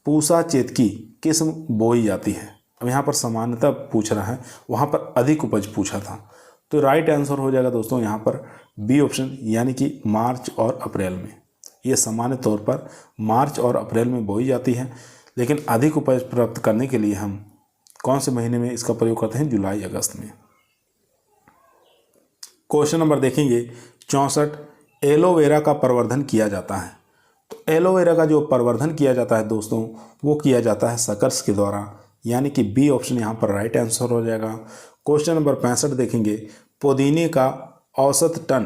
पूसा चेतकी किस्म बोई जाती है। अब यहाँ पर सामान्यतः पूछ रहा है, वहाँ पर अधिक उपज पूछा था। तो राइट आंसर हो जाएगा दोस्तों यहाँ पर बी ऑप्शन यानी कि मार्च और अप्रैल में। ये सामान्य तौर पर मार्च और अप्रैल में बोई जाती है, लेकिन अधिक उपज प्राप्त करने के लिए हम कौन से महीने में इसका प्रयोग करते हैं, जुलाई अगस्त में। क्वेश्चन नंबर देखेंगे 64 एलोवेरा का प्रवर्धन किया जाता है। तो एलोवेरा का जो प्रवर्धन किया जाता है दोस्तों वो किया जाता है सकर्स के द्वारा, यानी कि बी ऑप्शन यहाँ पर राइट आंसर हो जाएगा। क्वेश्चन नंबर 65 देखेंगे पुदीने का औसत टन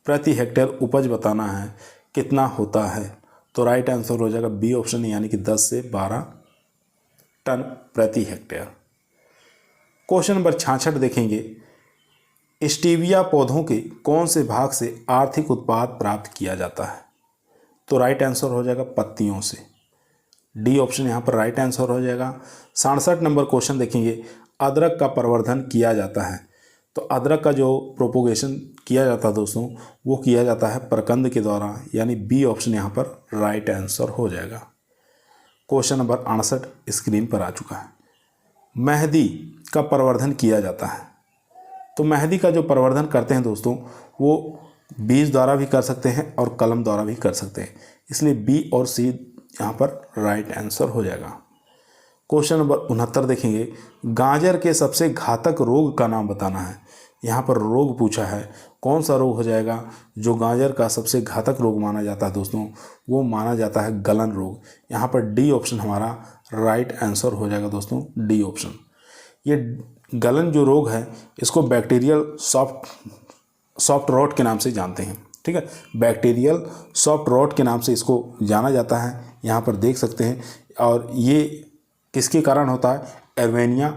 प्रति हेक्टेयर उपज बताना है कितना होता है। तो राइट आंसर हो जाएगा बी ऑप्शन यानी कि 10 से 12 टन प्रति हेक्टेयर। क्वेश्चन नंबर 66 देखेंगे स्टीविया पौधों के कौन से भाग से आर्थिक उत्पाद प्राप्त किया जाता है। तो राइट आंसर हो जाएगा पत्तियों से। डी ऑप्शन यहाँ पर राइट आंसर हो जाएगा। 67 नंबर क्वेश्चन देखेंगे अदरक का प्रवर्धन किया जाता है। तो अदरक का जो प्रोपोगेशन किया जाता है दोस्तों वो किया जाता है प्रकंद के द्वारा, यानी बी ऑप्शन यहाँ पर राइट आंसर हो जाएगा। क्वेश्चन नंबर 68 स्क्रीन पर आ चुका है। मेहंदी का प्रवर्धन किया जाता है। तो मेहंदी का जो प्रवर्धन करते हैं दोस्तों वो बीज द्वारा भी कर सकते हैं और कलम द्वारा भी कर सकते हैं, इसलिए बी और सी यहाँ पर राइट आंसर हो जाएगा। क्वेश्चन नंबर 69 देखेंगे गाजर के सबसे घातक रोग का नाम बताना है। यहाँ पर रोग पूछा है, कौन सा रोग हो जाएगा जो गाजर का सबसे घातक रोग माना जाता है दोस्तों, वो माना जाता है गलन रोग। यहाँ पर डी ऑप्शन हमारा राइट आंसर हो जाएगा दोस्तों, डी ऑप्शन। ये गलन जो रोग है इसको बैक्टीरियल सॉफ्ट रॉट के नाम से जानते हैं। ठीक है, बैक्टीरियल सॉफ्ट रॉट के नाम से इसको जाना जाता है, यहाँ पर देख सकते हैं। और ये किसके कारण होता है? एर्वेनिया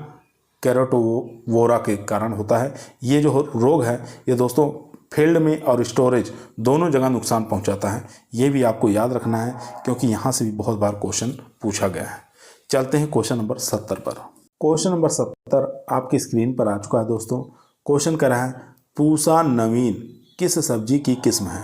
कैरोटोवोरा के कारण होता है। ये जो रोग है ये दोस्तों फील्ड में और स्टोरेज दोनों जगह नुकसान पहुंचाता है। ये भी आपको याद रखना है क्योंकि यहाँ से भी बहुत बार क्वेश्चन पूछा गया है। चलते हैं क्वेश्चन नंबर 70 पर। क्वेश्चन नंबर 70 आपकी स्क्रीन पर आ चुका है दोस्तों। क्वेश्चन कर रहा है पूसा नवीन किस सब्जी की किस्म है?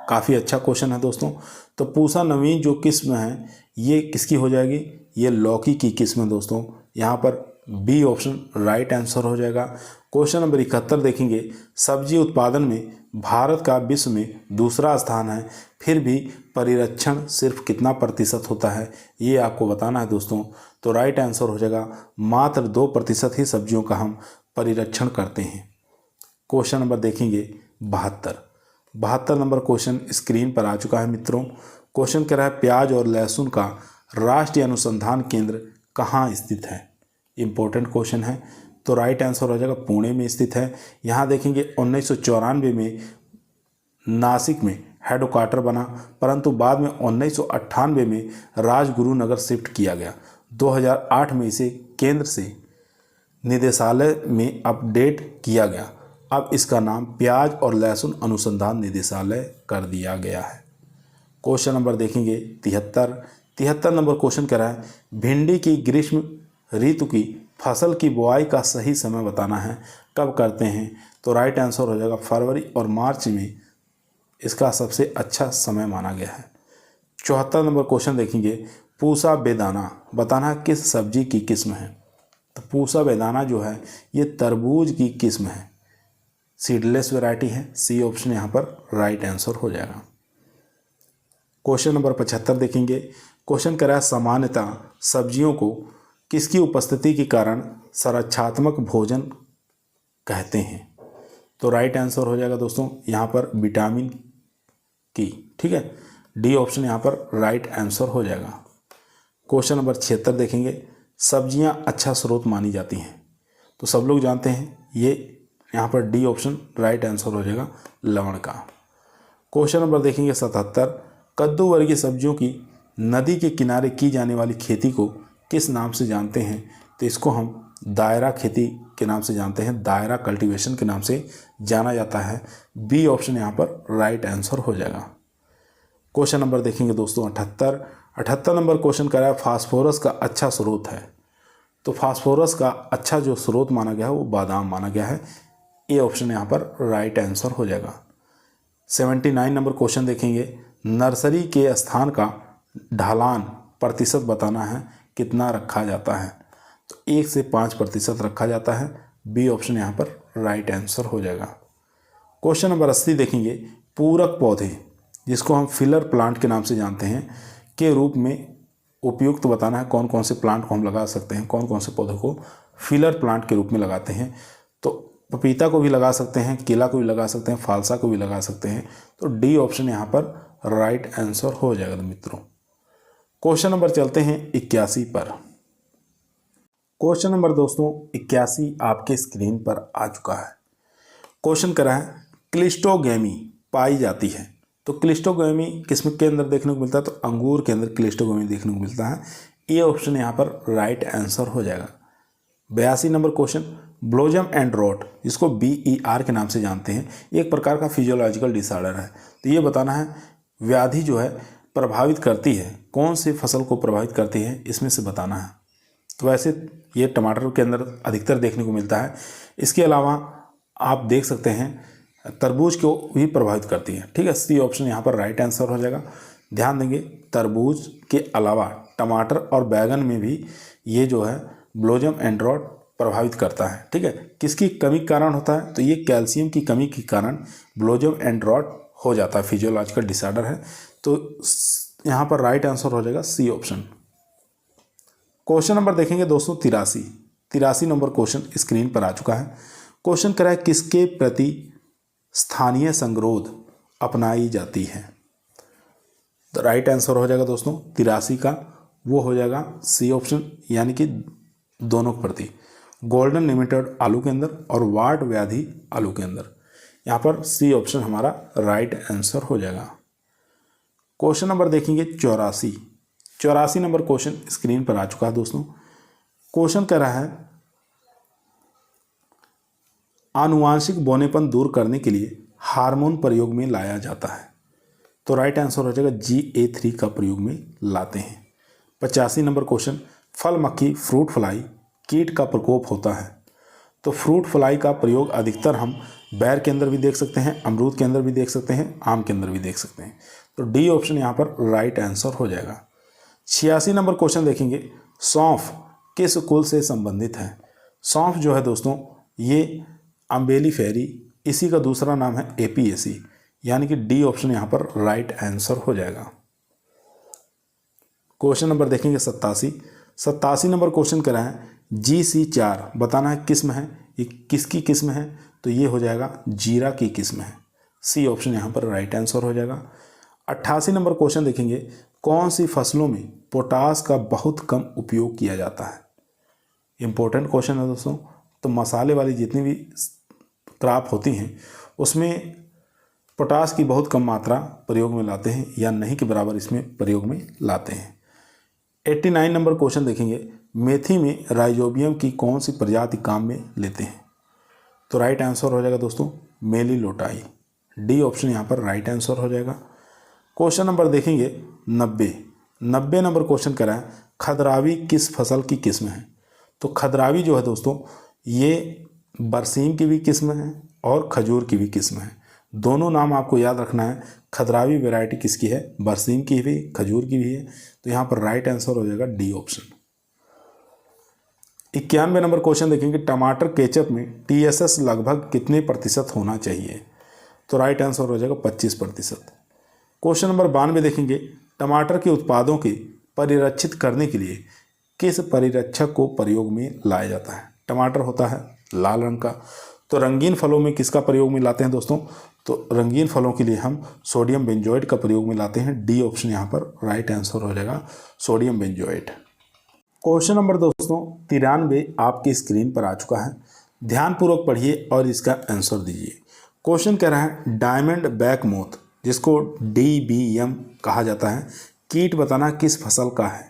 काफ़ी अच्छा क्वेश्चन है दोस्तों। तो पूसा नवीन जो किस्म है ये किसकी हो जाएगी? ये लौकी की किस्म है दोस्तों। यहाँ पर बी ऑप्शन राइट आंसर हो जाएगा। क्वेश्चन नंबर 71 देखेंगे, सब्जी उत्पादन में भारत का विश्व में दूसरा स्थान है, फिर भी परिरक्षण सिर्फ कितना प्रतिशत होता है? ये आपको बताना है दोस्तों। तो राइट आंसर हो जाएगा मात्र 2% ही सब्जियों का हम परिरक्षण करते हैं। क्वेश्चन नंबर देखेंगे 72 नंबर क्वेश्चन स्क्रीन पर आ चुका है मित्रों। क्वेश्चन कह रहा है प्याज और लहसुन का राष्ट्रीय अनुसंधान केंद्र कहाँ स्थित है? इम्पोर्टेंट क्वेश्चन है। तो राइट आंसर हो जाएगा पुणे में स्थित है। यहाँ देखेंगे 1994 में नासिक में हेडक्वार्टर बना, परंतु बाद में 1998 में राजगुरुनगर शिफ्ट किया गया। 2008 में इसे केंद्र से निदेशालय में अपडेट किया गया। अब इसका नाम प्याज और लहसुन अनुसंधान निदेशालय कर दिया गया है। क्वेश्चन नंबर देखेंगे 73 नंबर क्वेश्चन कह रहा है भिंडी की ग्रीष्म ऋतु की फसल की बुआई का सही समय बताना है, कब करते हैं? तो राइट आंसर हो जाएगा फरवरी और मार्च में इसका सबसे अच्छा समय माना गया है। 74 नंबर क्वेश्चन देखेंगे पूसा बेदाना बताना किस सब्जी की किस्म है? तो पूसा बेदाना जो है ये तरबूज की किस्म है, सीडलेस वैरायटी है। सी ऑप्शन यहाँ पर राइट आंसर हो जाएगा। क्वेश्चन नंबर 75 देखेंगे। क्वेश्चन कह रहा है सामान्यतः सब्जियों को किसकी उपस्थिति के कारण संरक्षात्मक भोजन कहते हैं? तो राइट आंसर हो जाएगा दोस्तों यहाँ पर विटामिन की। ठीक है, डी ऑप्शन यहाँ पर राइट आंसर हो जाएगा। क्वेश्चन नंबर 76 देखेंगे सब्जियां अच्छा स्रोत मानी जाती हैं, तो सब लोग जानते हैं ये यहाँ पर डी ऑप्शन राइट आंसर हो जाएगा लवण का। क्वेश्चन नंबर देखेंगे 77 कद्दू वर्गीय सब्जियों की नदी के किनारे की जाने वाली खेती को किस नाम से जानते हैं? तो इसको हम दायरा खेती के नाम से जानते हैं, दायरा कल्टीवेशन के नाम से जाना जाता है। बी ऑप्शन यहाँ पर राइट आंसर हो जाएगा। क्वेश्चन नंबर देखेंगे दोस्तों 78 नंबर क्वेश्चन कर रहा है फास्फोरस का अच्छा स्रोत है, तो फास्फोरस का अच्छा जो स्रोत माना गया है वो बादाम माना गया है। ए ऑप्शन यहाँ पर राइट आंसर हो जाएगा। 79 नंबर क्वेश्चन देखेंगे नर्सरी के स्थान का ढलान प्रतिशत बताना है, कितना रखा जाता है? तो 1 से 5% रखा जाता है। बी ऑप्शन यहाँ पर राइट आंसर हो जाएगा। क्वेश्चन नंबर 80 देखेंगे पूरक पौधे जिसको हम फिलर प्लांट के नाम से जानते हैं के रूप में उपयुक्त बताना है, कौन कौन से प्लांट को हम लगा सकते हैं, कौन कौन से पौधों को फिलर प्लांट के रूप में लगाते हैं। तो पपीता को भी लगा सकते हैं, केला को भी लगा सकते हैं, फालसा को भी लगा सकते हैं। तो डी ऑप्शन यहाँ पर राइट आंसर हो जाएगा मित्रों। क्वेश्चन नंबर चलते हैं 81 पर। क्वेश्चन नंबर दोस्तों 81 आपके स्क्रीन पर आ चुका है। क्वेश्चन करा है क्लिस्टोगेमी पाई जाती है, तो क्लिस्टोगेमी किस्म के अंदर देखने को मिलता है? तो अंगूर के अंदर क्लिस्टोगेमी देखने को मिलता है। ए ऑप्शन यहाँ पर राइट आंसर हो जाएगा। 82 number question blossom end rot जिसको BER के नाम से जानते हैं, एक प्रकार का फिजियोलॉजिकल डिसऑर्डर है। तो ये बताना है व्याधि जो है प्रभावित करती है, कौन सी फसल को प्रभावित करती है, इसमें से बताना है। तो वैसे ये टमाटर के अंदर अधिकतर देखने को मिलता है। इसके अलावा आप देख सकते हैं तरबूज को भी प्रभावित करती है। ठीक है, सी ऑप्शन यहाँ पर राइट आंसर हो जाएगा। ध्यान देंगे तरबूज के अलावा टमाटर और बैगन में भी ये जो है ब्लोजम एंड रॉट प्रभावित करता है। ठीक है, किसकी कमी के कारण होता है? तो ये कैल्शियम की कमी के कारण ब्लोजम एंड रॉट हो जाता है, फिजियोलॉजिकल डिसऑर्डर है। तो यहाँ पर राइट आंसर हो जाएगा सी ऑप्शन। क्वेश्चन नंबर देखेंगे दोस्तों 83 नंबर क्वेश्चन स्क्रीन पर आ चुका है। क्वेश्चन करा है किसके प्रति स्थानीय संगरोध अपनाई जाती है? तो राइट आंसर हो जाएगा दोस्तों 83 का वो हो जाएगा सी ऑप्शन, यानी कि दोनों के प्रति। गोल्डन लिमिटेड आलू के अंदर और वाट व्याधि आलू के अंदर। यहाँ पर सी ऑप्शन हमारा राइट आंसर हो जाएगा। क्वेश्चन नंबर देखेंगे 84 नंबर क्वेश्चन स्क्रीन पर आ चुका है दोस्तों। क्वेश्चन कह रहा है आनुवांशिक बौनेपन दूर करने के लिए हार्मोन प्रयोग में लाया जाता है। तो राइट आंसर हो जाएगा GA3 का प्रयोग में लाते हैं। 85 नंबर क्वेश्चन फल मक्खी फ्रूट फ्लाई कीट का प्रकोप होता है। तो फ्रूट फ्लाई का प्रयोग अधिकतर हम बैर के अंदर भी देख सकते हैं, अमरूद के अंदर भी देख सकते हैं, आम के अंदर भी देख सकते हैं। तो डी ऑप्शन यहाँ पर राइट आंसर हो जाएगा। 86 नंबर क्वेश्चन देखेंगे सौंफ किस कुल से संबंधित है। सौंफ जो है दोस्तों ये अम्बेलीफेरी, इसी का दूसरा नाम है एपीएसी, यानी कि डी ऑप्शन यहाँ पर राइट आंसर हो जाएगा। क्वेश्चन नंबर देखेंगे 87 नंबर क्वेश्चन कह रहा है GC4 बताना है किस्म है, ये किसकी किस्म है। तो ये हो जाएगा जीरा की किस्म है। सी ऑप्शन यहाँ पर राइट आंसर हो जाएगा। 88 नंबर क्वेश्चन देखेंगे कौन सी फसलों में पोटास का बहुत कम उपयोग किया जाता है। इंपॉर्टेंट क्वेश्चन है दोस्तों। तो मसाले वाली जितनी भी क्रॉप होती हैं उसमें पोटास की बहुत कम मात्रा प्रयोग में लाते हैं या नहीं के बराबर इसमें प्रयोग में लाते हैं। 89 नंबर क्वेश्चन देखेंगे मेथी में राइजोबियम की कौन सी प्रजाति काम में लेते हैं। तो राइट आंसर हो जाएगा दोस्तों मेलिलोटाई। डी ऑप्शन यहाँ पर राइट आंसर हो जाएगा। क्वेश्चन नंबर देखेंगे 90 नंबर क्वेश्चन कह रहा है खदरावी किस फसल की किस्म है। तो खदरावी जो है दोस्तों ये बरसीम की भी किस्म है और खजूर की भी किस्म है। दोनों नाम आपको याद रखना है। खदरावी वैरायटी किसकी है, बरसीम की भी खजूर की भी है। तो यहाँ पर राइट आंसर हो जाएगा डी ऑप्शन। 91 नंबर क्वेश्चन देखेंगे टमाटर केचप में TSS लगभग कितने प्रतिशत होना चाहिए। तो राइट आंसर हो जाएगा 25%। क्वेश्चन नंबर 92 देखेंगे टमाटर के उत्पादों के परिरक्षित करने के लिए किस परिरक्षक को प्रयोग में लाया जाता है। टमाटर होता है लाल रंग का, तो रंगीन फलों में किसका प्रयोग में लाते हैं दोस्तों। तो रंगीन फलों के लिए हम सोडियम बेंजोएट का प्रयोग में लाते हैं। डी ऑप्शन यहाँ पर राइट आंसर हो जाएगा सोडियम बेंजोएट। क्वेश्चन नंबर दोस्तों 93 आपकी स्क्रीन पर आ चुका है। ध्यानपूर्वक पढ़िए और इसका आंसर दीजिए। क्वेश्चन कह रहा है डायमंड बैक मोथ जिसको DBM कहा जाता है कीट बताना किस फसल का है।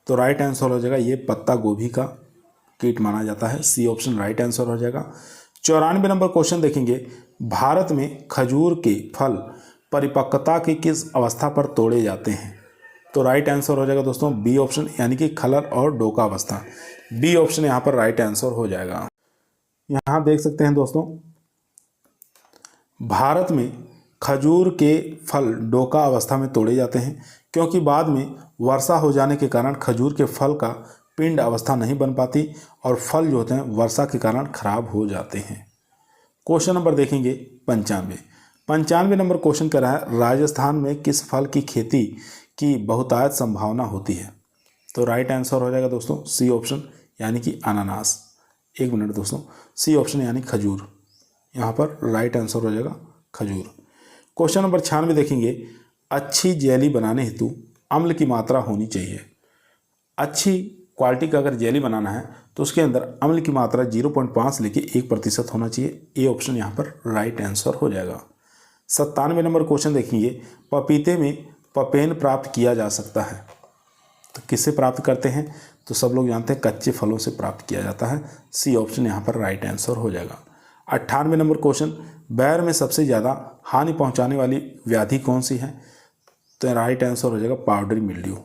तो राइट आंसर हो जाएगा ये पत्ता गोभी का कीट माना जाता है। सी ऑप्शन राइट आंसर हो जाएगा। 94 नंबर क्वेश्चन देखेंगे भारत में खजूर के फल परिपक्वता की किस अवस्था पर तोड़े जाते हैं। तो राइट आंसर हो जाएगा दोस्तों बी ऑप्शन यानी कि खलर और डोका अवस्था। बी ऑप्शन यहाँ पर राइट आंसर हो जाएगा। यहाँ देख सकते हैं दोस्तों भारत में खजूर के फल डोका अवस्था में तोड़े जाते हैं क्योंकि बाद में वर्षा हो जाने के कारण खजूर के फल का पिंड अवस्था नहीं बन पाती और फल जो होते हैं वर्षा के कारण खराब हो जाते हैं। क्वेश्चन नंबर देखेंगे 95 नंबर क्वेश्चन कर रहा है राजस्थान में किस फल की खेती की बहुतायत संभावना होती है। तो राइट आंसर हो जाएगा दोस्तों सी ऑप्शन यानी कि अनानास। एक मिनट दोस्तों, सी ऑप्शन यानी खजूर। यहाँ पर राइट आंसर हो जाएगा खजूर। क्वेश्चन नंबर 96 देखेंगे अच्छी जेली बनाने हेतु अम्ल की मात्रा होनी चाहिए। अच्छी क्वालिटी का अगर जेली बनाना है तो उसके अंदर अम्ल की मात्रा 0.5 लेके 1% होना चाहिए। ए ऑप्शन यहाँ पर राइट आंसर हो जाएगा। 97 नंबर क्वेश्चन देखेंगे पपीते में पपेन प्राप्त किया जा सकता है। तो किससे प्राप्त करते हैं। तो सब लोग जानते हैं कच्चे फलों से प्राप्त किया जाता है। सी ऑप्शन यहाँ पर राइट आंसर हो जाएगा। 98 नंबर क्वेश्चन बैर में सबसे ज़्यादा हानि पहुँचाने वाली व्याधि कौन सी है। तो राइट आंसर हो जाएगा पाउडरी मिल्ड्यू।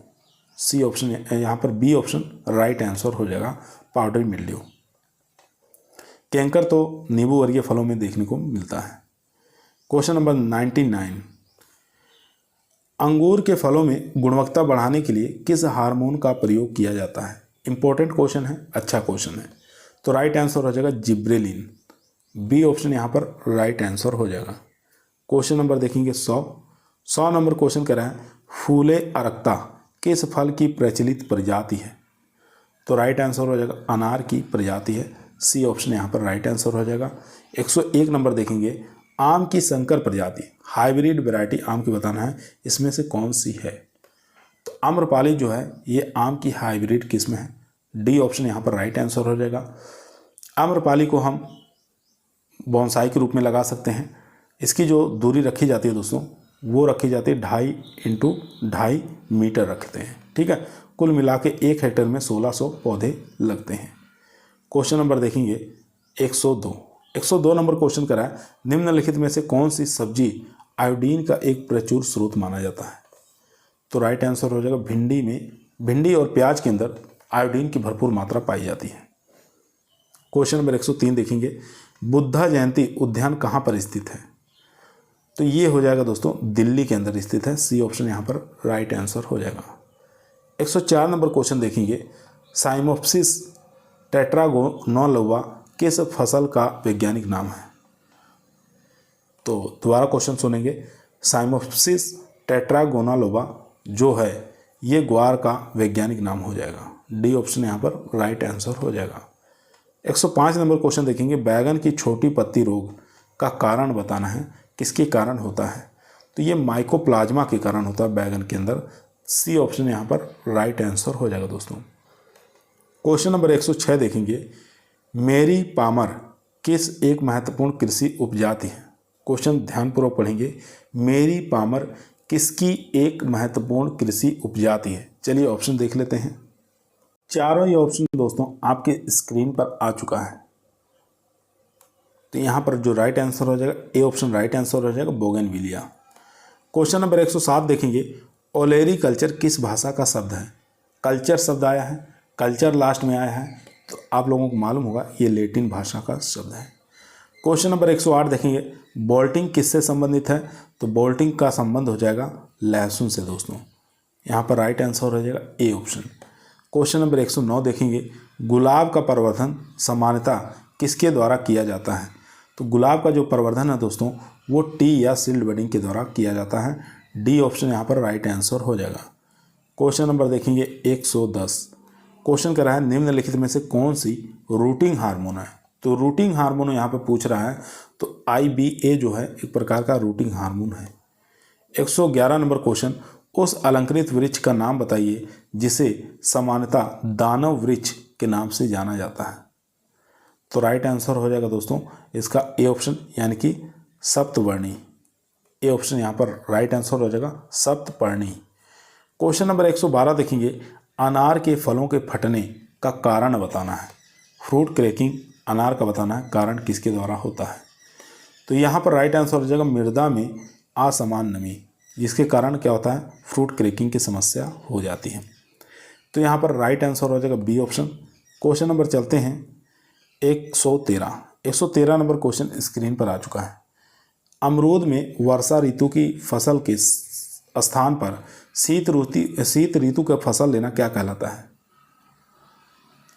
सी ऑप्शन यहाँ पर बी ऑप्शन राइट आंसर हो जाएगा पाउडरी मिल्ड्यू। कैंकर तो नींबू वर्गीय फलों में देखने को मिलता है। क्वेश्चन नंबर 99 अंगूर के फलों में गुणवत्ता बढ़ाने के लिए किस हार्मोन का प्रयोग किया जाता है। इंपॉर्टेंट क्वेश्चन है, अच्छा क्वेश्चन है। तो राइट आंसर हो जाएगा जिब्रेलिन। बी ऑप्शन यहाँ पर राइट आंसर हो जाएगा। क्वेश्चन नंबर देखेंगे 100 नंबर क्वेश्चन कह रहा है फूले अरक्ता किस फल की प्रचलित प्रजाति है। तो राइट आंसर हो जाएगा अनार की प्रजाति है। सी ऑप्शन यहाँ पर राइट आंसर हो जाएगा। 101 नंबर देखेंगे आम की संकर प्रजाति हाइब्रिड वैरायटी आम की बताना है, इसमें से कौन सी है। तो आम्रपाली जो है ये आम की हाइब्रिड किस्म है। डी ऑप्शन यहाँ पर राइट आंसर हो जाएगा। आम्रपाली को हम बोनसाई के रूप में लगा सकते हैं। इसकी जो दूरी रखी जाती है दोस्तों वो रखी जाती है 2.5 इंटू 2.5 मीटर रखते हैं। ठीक है, कुल मिला के 1 हेक्टेयर में 1600 पौधे लगते हैं। क्वेश्चन नंबर देखेंगे 102 नंबर क्वेश्चन करा है, निम्नलिखित में से कौन सी सब्जी आयोडीन का एक प्रचुर स्रोत माना जाता है? तो राइट आंसर हो जाएगा भिंडी और प्याज के अंदर आयोडीन की भरपूर मात्रा पाई जाती है। क्वेश्चन नंबर 103 देखेंगे, बुद्धा जयंती उद्यान कहाँ पर स्थित है? तो ये हो जाएगा दोस्तों दिल्ली के अंदर स्थित है। सी ऑप्शन यहाँ पर राइट आंसर हो जाएगा। 104 नंबर क्वेश्चन देखेंगे, साइमोप्सिस टेट्रागोनोलोवा किस फसल का वैज्ञानिक नाम है? तो दोबारा क्वेश्चन सुनेंगे, साइमोप्सिस टेट्रागोनोलोवा जो है ये ग्वार का वैज्ञानिक नाम हो जाएगा। डी ऑप्शन यहाँ पर राइट आंसर हो जाएगा। 105 नंबर क्वेश्चन देखेंगे, बैगन की छोटी पत्ती रोग का कारण बताना है, किसके कारण होता है? तो ये माइकोप्लाज्मा के कारण होता है बैगन के अंदर। सी ऑप्शन यहाँ पर राइट आंसर हो जाएगा दोस्तों। क्वेश्चन नंबर 106 देखेंगे, मेरी पामर किस एक महत्वपूर्ण कृषि उपजाति है? क्वेश्चन ध्यानपूर्वक पढ़ेंगे, मेरी पामर किसकी एक महत्वपूर्ण कृषि उपजाति है? चलिए ऑप्शन देख लेते हैं। चारों ही ऑप्शन दोस्तों आपके स्क्रीन पर आ चुका है। तो यहाँ पर जो राइट आंसर हो जाएगा ए ऑप्शन राइट आंसर हो जाएगा, बोगनविलिया। क्वेश्चन नंबर 107 देखेंगे, ओलेरी कल्चर किस भाषा का शब्द है? कल्चर शब्द आया है, कल्चर लास्ट में आया है, तो आप लोगों को मालूम होगा ये लैटिन भाषा का शब्द है। क्वेश्चन नंबर 108 देखेंगे, बोल्टिंग किससे संबंधित है? तो बोल्टिंग का संबंध हो जाएगा लहसुन से दोस्तों। यहाँ पर राइट आंसर हो जाएगा ए ऑप्शन। क्वेश्चन नंबर 109 देखेंगे, गुलाब का प्रवर्धन सामान्यतः किसके द्वारा किया जाता है? तो गुलाब का जो प्रवर्धन है दोस्तों वो टी या सील्ड बडिंग के द्वारा किया जाता है। डी ऑप्शन यहाँ पर राइट आंसर हो जाएगा। क्वेश्चन नंबर देखेंगे 110। क्वेश्चन कर रहा है, निम्नलिखित में से कौन सी रूटिंग हार्मोन है? तो रूटिंग हार्मोन यहाँ पे पूछ रहा है, तो IBA जो है एक प्रकार का रूटिंग हार्मोन है। 111 नंबर क्वेश्चन, उस अलंकृत वृक्ष का नाम बताइए जिसे सामान्यतः दानव वृक्ष के नाम से जाना जाता है। तो राइट आंसर हो जाएगा दोस्तों इसका ए ऑप्शन यानी कि सप्तवर्णी। ए ऑप्शन यहाँ पर राइट आंसर हो जाएगा सप्तपर्णी। क्वेश्चन नंबर 112 देखेंगे, अनार के फलों के फटने का कारण बताना है। फ्रूट क्रैकिंग अनार का बताना है, कारण किसके द्वारा होता है? तो यहाँ पर राइट आंसर हो जाएगा मृदा में असमान नमी, जिसके कारण क्या होता है? फ्रूट क्रैकिंग की समस्या हो जाती है। तो यहाँ पर राइट आंसर हो जाएगा बी ऑप्शन। क्वेश्चन नंबर चलते हैं 113 नंबर क्वेश्चन स्क्रीन पर आ चुका है। अमरूद में वर्षा ऋतु की फसल के स्थान पर शीत ऋतु का फसल लेना क्या कहलाता है?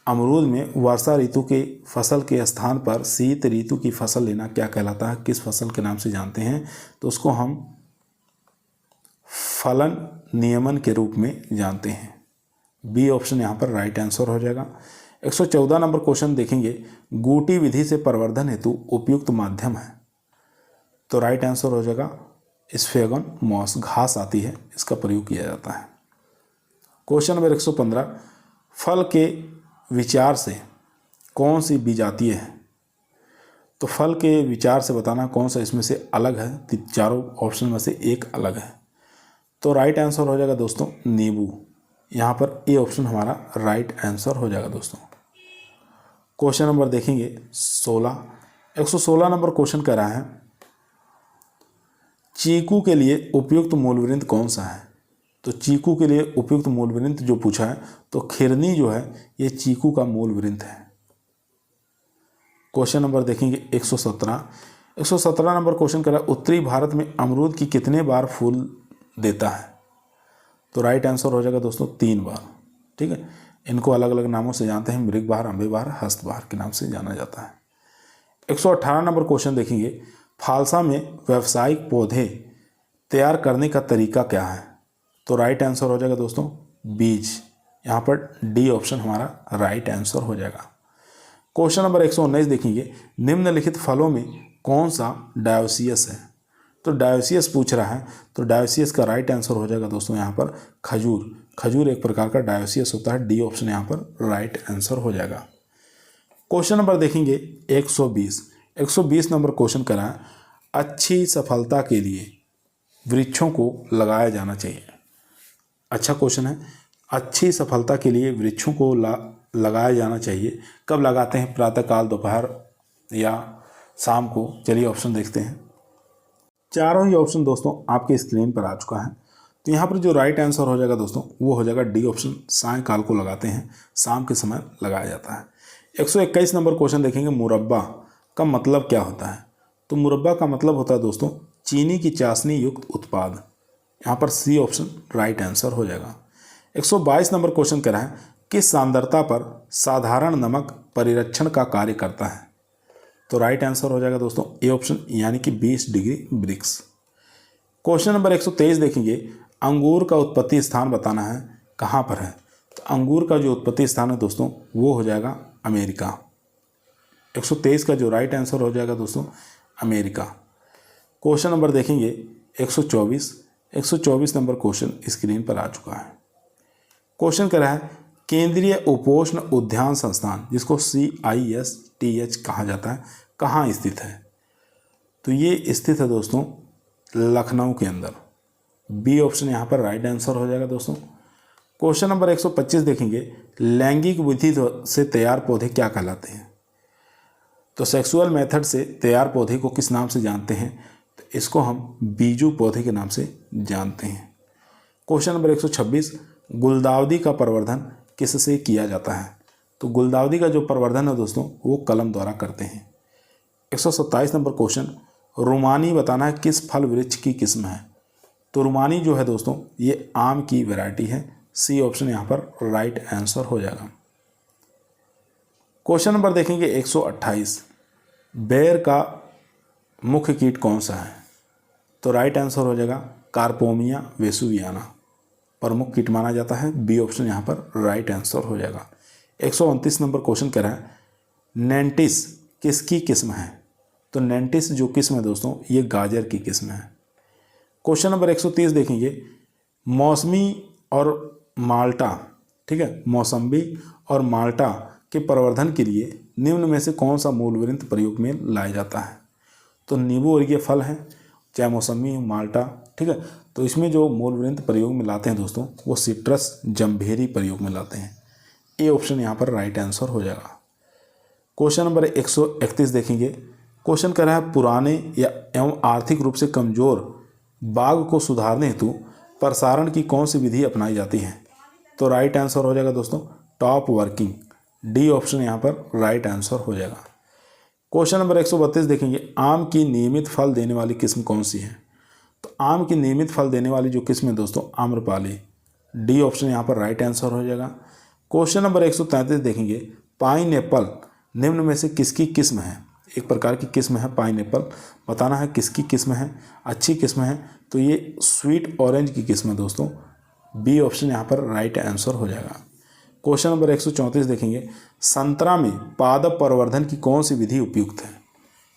अमरूद में वर्षा ऋतु के फसल के स्थान पर शीत ऋतु की फसल लेना क्या कहलाता है? किस फसल के नाम से जानते हैं? तो उसको हम फलन नियमन के रूप में जानते हैं। बी ऑप्शन यहाँ पर राइट आंसर हो जाएगा। 114 नंबर क्वेश्चन देखेंगे, गूटी विधि से प्रवर्धन हेतु उपयुक्त माध्यम है। तो राइट आंसर हो जाएगा स्फेगन मॉस, घास आती है इसका प्रयोग किया जाता है। क्वेश्चन नंबर 115, फल के विचार से कौन सी विजातीय है? तो फल के विचार से बताना कौन सा इसमें से अलग है। तो चारों ऑप्शन में से एक अलग है। तो राइट आंसर हो जाएगा दोस्तों नींबू। यहाँ पर ए ऑप्शन हमारा राइट आंसर हो जाएगा दोस्तों। क्वेश्चन नंबर देखेंगे 116 नंबर क्वेश्चन कर रहा है, चीकू के लिए उपयुक्त मूलवृंत कौन सा है? तो चीकू के लिए उपयुक्त मूलवृंत जो पूछा है तो खिरनी जो है ये चीकू का मूलवृंत है। क्वेश्चन नंबर देखेंगे 117 नंबर क्वेश्चन कर रहा है, उत्तरी भारत में अमरूद की कितने बार फूल देता है? तो राइट आंसर हो जाएगा दोस्तों 3 बार। ठीक है, इनको अलग अलग नामों से जानते हैं, मृग बहार, अम्बे बहार, हस्त बहार के नाम से जाना जाता है। 118 नंबर क्वेश्चन देखेंगे, फालसा में व्यावसायिक पौधे तैयार करने का तरीका क्या है? तो राइट आंसर हो जाएगा दोस्तों बीज। यहाँ पर डी ऑप्शन हमारा राइट आंसर हो जाएगा। क्वेश्चन नंबर 119 देखेंगे, निम्नलिखित फलों में कौन सा डायोसियस है? तो डायोसियस पूछ रहा है, तो डायोसियस का राइट आंसर हो जाएगा दोस्तों यहाँ पर खजूर एक प्रकार का डायोसियस होता है। डी ऑप्शन यहाँ पर राइट आंसर हो जाएगा। क्वेश्चन नंबर देखेंगे 120 नंबर क्वेश्चन करा है, अच्छी सफलता के लिए वृक्षों को लगाया जाना चाहिए। अच्छा क्वेश्चन है, अच्छी सफलता के लिए वृक्षों को लगाया जाना चाहिए। कब लगाते हैं? प्रातःकाल, दोपहर या शाम को। चलिए ऑप्शन देखते हैं। चारों ही ऑप्शन दोस्तों आपके स्क्रीन पर आ चुका है। तो यहाँ पर जो राइट आंसर हो जाएगा दोस्तों वो हो जाएगा डी ऑप्शन, सायंकाल को लगाते हैं, शाम के समय लगाया जाता है। 121 नंबर क्वेश्चन देखेंगे, मुरब्बा का मतलब क्या होता है? तो मुरब्बा का मतलब होता है दोस्तों चीनी की चाशनी युक्त उत्पाद। यहाँ पर सी ऑप्शन राइट आंसर हो जाएगा। 122 नंबर क्वेश्चन कह रहा है, किस सांद्रता पर साधारण नमक परिरक्षण का कार्य करता है? तो राइट आंसर हो जाएगा दोस्तों ए ऑप्शन, यानी कि 20 डिग्री ब्रिक्स। क्वेश्चन नंबर 123 देखेंगे, अंगूर का उत्पत्ति स्थान बताना है, कहाँ पर है? तो अंगूर का जो उत्पत्ति स्थान है दोस्तों वो हो जाएगा अमेरिका। 123 का जो राइट आंसर हो जाएगा दोस्तों अमेरिका। क्वेश्चन नंबर देखेंगे 124 नंबर क्वेश्चन स्क्रीन पर आ चुका है। क्वेश्चन कह रहा है, केंद्रीय उपोष्ण उद्यान संस्थान, जिसको CISTH कहा जाता है, कहाँ स्थित है? तो ये स्थित है दोस्तों लखनऊ के अंदर। बी ऑप्शन यहाँ पर राइट आंसर हो जाएगा दोस्तों। क्वेश्चन नंबर 125 देखेंगे, लैंगिक विधि से तैयार पौधे क्या कहलाते हैं? तो सेक्सुअल मेथड से तैयार पौधे को किस नाम से जानते हैं? तो इसको हम बीजू पौधे के नाम से जानते हैं। क्वेश्चन नंबर 126, गुलदाउदी का प्रवर्धन किससे किया जाता है? तो गुलदाउदी का जो प्रवर्धन है दोस्तों वो कलम द्वारा करते हैं। 127 नंबर क्वेश्चन, रुमानी बताना है किस फल वृक्ष की किस्म है? तो रुमानी जो है दोस्तों ये आम की वैरायटी है। सी ऑप्शन यहाँ पर राइट आंसर हो जाएगा। क्वेश्चन नंबर देखेंगे 128, बेर का मुख्य कीट कौन सा है? तो राइट आंसर हो जाएगा कार्पोमिया वेसुवियाना, प्रमुख कीट माना जाता है। बी ऑप्शन यहाँ पर राइट आंसर हो जाएगा। 129 नंबर क्वेश्चन कह रहा है, नेंटिस किसकी किस्म है? तो नेंटिस जो किस्म है दोस्तों ये गाजर की किस्म है। क्वेश्चन नंबर 130 देखेंगे, मौसमी और माल्टा, ठीक है, मौसम्बी और माल्टा के प्रवर्धन के लिए निम्न में से कौन सा मूलवृंत प्रयोग में लाया जाता है? तो नींबू और ये फल हैं, चाहे मौसमी माल्टा, ठीक है। तो इसमें जो मूलवृंत प्रयोग में लाते हैं दोस्तों वो सिट्रस जम्भेरी प्रयोग में लाते हैं। ए ऑप्शन यहाँ पर राइट आंसर हो जाएगा। क्वेश्चन नंबर 131 देखेंगे। क्वेश्चन कर रहा है, पुराने या एवं आर्थिक रूप से कमजोर बाग को सुधारने हेतु प्रसारण की कौन सी विधि अपनाई जाती है? तो राइट आंसर हो जाएगा दोस्तों टॉप वर्किंग। डी ऑप्शन यहाँ पर राइट आंसर हो जाएगा। क्वेश्चन नंबर 132 देखेंगे, आम की नियमित फल देने वाली किस्म कौन सी है? तो आम की नियमित फल देने वाली जो किस्म है दोस्तों आम्रपाली। डी ऑप्शन यहाँ पर राइट आंसर हो जाएगा। क्वेश्चन नंबर 133 देखेंगे, पाइन एप्पल निम्न में से किसकी किस्म है? एक प्रकार की किस्म है पाइन एप्पल, बताना है किसकी किस्म है, अच्छी किस्म है। तो ये स्वीट ऑरेंज की किस्म है दोस्तों। बी ऑप्शन यहाँ पर राइट आंसर हो जाएगा। क्वेश्चन नंबर 134 देखेंगे, संतरा में पादप प्रवर्धन की कौन सी विधि उपयुक्त है?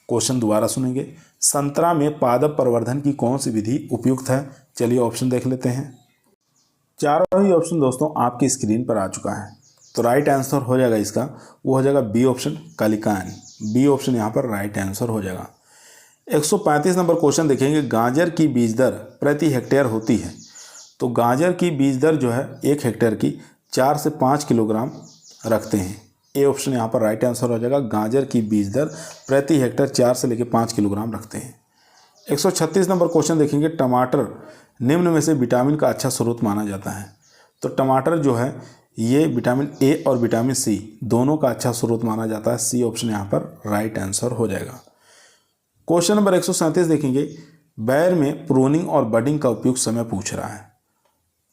क्वेश्चन दोबारा सुनेंगे, संतरा में पादप प्रवर्धन की कौन सी विधि उपयुक्त है? चलिए ऑप्शन देख लेते हैं। चारों ही ऑप्शन दोस्तों आपकी स्क्रीन पर आ चुका है। तो राइट आंसर हो जाएगा इसका, वो हो जाएगा बी ऑप्शन कलिकान। बी ऑप्शन यहाँ पर राइट आंसर हो जाएगा। 135 नंबर क्वेश्चन देखेंगे, गाजर की बीज दर प्रति हेक्टेयर होती है। तो गाजर की बीज दर जो है 1 हेक्टेयर की 4 से 5 किलोग्राम रखते हैं। ए ऑप्शन यहाँ पर राइट आंसर हो जाएगा। गाजर की बीज दर प्रति हेक्टेयर 4 से लेकर 5 किलोग्राम रखते हैं। 136 नंबर क्वेश्चन देखेंगे, टमाटर निम्न में से विटामिन का अच्छा स्रोत माना जाता है। तो टमाटर जो है ये विटामिन ए और विटामिन सी दोनों का अच्छा स्रोत माना जाता है। सी ऑप्शन यहाँ पर राइट आंसर हो जाएगा। क्वेश्चन नंबर 137 देखेंगे, बैर में प्रूनिंग और बडिंग का उपयुक्त समय पूछ रहा है।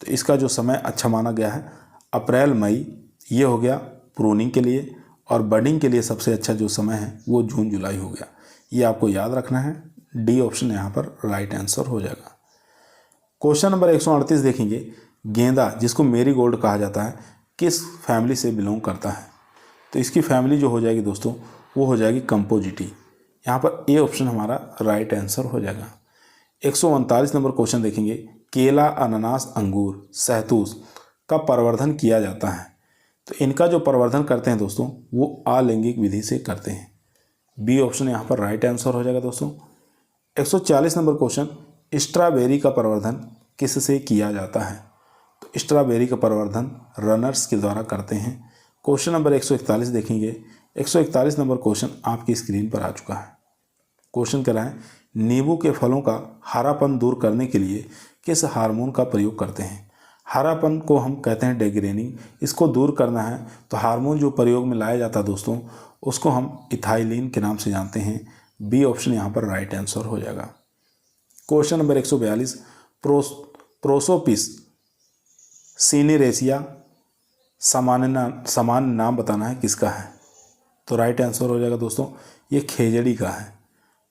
तो इसका जो समय अच्छा माना गया है अप्रैल मई, ये हो गया प्रूनिंग के लिए, और बडिंग के लिए सबसे अच्छा जो समय है वो जून जुलाई हो गया। ये आपको याद रखना है। डी ऑप्शन यहाँ पर राइट आंसर हो जाएगा। क्वेश्चन नंबर 138 देखेंगे, गेंदा जिसको मेरी गोल्ड कहा जाता है किस फैमिली से बिलोंग करता है? तो इसकी फैमिली जो हो जाएगी दोस्तों वो हो जाएगी कंपोजिटी। यहाँ पर ए ऑप्शन हमारा राइट आंसर हो जाएगा। 139 नंबर क्वेश्चन देखेंगे, केला, अनानास, अंगूर, सहतूत का प्रवर्धन किया जाता है। तो इनका जो प्रवर्धन करते हैं दोस्तों वो अलैंगिक विधि से करते हैं। बी ऑप्शन यहाँ पर राइट आंसर हो जाएगा दोस्तों। 140 नंबर क्वेश्चन, स्ट्रॉबेरी का प्रवर्धन किससे किया जाता है? तो स्ट्रॉबेरी का प्रवर्धन रनर्स के द्वारा करते हैं। क्वेश्चन नंबर 141 देखेंगे। 141 नंबर क्वेश्चन आपकी स्क्रीन पर आ चुका है। क्वेश्चन कह रहा है नींबू के फलों का हरापन दूर करने के लिए किस हार्मोन का प्रयोग करते हैं? हरापन को हम कहते हैं डेग्रेनिंग। इसको दूर करना है तो हार्मोन जो प्रयोग में लाया जाता है दोस्तों उसको हम इथाइलिन के नाम से जानते हैं। बी ऑप्शन यहाँ पर राइट आंसर हो जाएगा। क्वेश्चन नंबर 142, प्रोसोपिस सीनेरेसिया सामान्य नाम बताना है किसका है? तो राइट आंसर हो जाएगा दोस्तों ये खेजड़ी का है।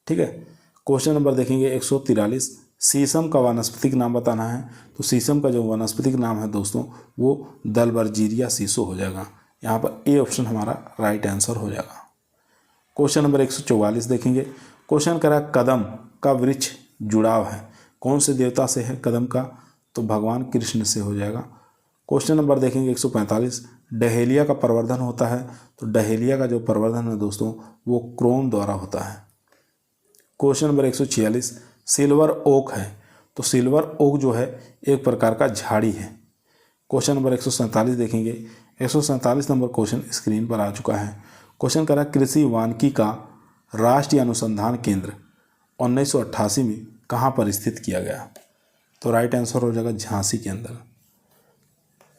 ठीक है। क्वेश्चन नंबर देखेंगे 143, शीशम का वानस्पतिक नाम बताना है। तो शीशम का जो वानस्पतिक नाम है दोस्तों वो दलबर्जीरिया शीशो हो जाएगा। यहाँ पर ए ऑप्शन हमारा राइट आंसर हो जाएगा। क्वेश्चन नंबर 144 देखेंगे। क्वेश्चन करा कदम का वृक्ष जुड़ाव है, कौन से देवता से है कदम का? तो भगवान कृष्ण से हो जाएगा। क्वेश्चन नंबर देखेंगे 145, डहेलिया का प्रवर्धन होता है। तो डहेलिया का जो प्रवर्धन है दोस्तों वो क्रोम द्वारा होता है। क्वेश्चन नंबर 146, सिल्वर ओक है। तो सिल्वर ओक जो है एक प्रकार का झाड़ी है। क्वेश्चन नंबर 147 देखेंगे। 147 नंबर क्वेश्चन स्क्रीन पर आ चुका है। क्वेश्चन करा कृषि वानिकी का राष्ट्रीय अनुसंधान केंद्र 1988 में कहाँ पर स्थित किया गया? तो राइट आंसर हो जाएगा झांसी के अंदर।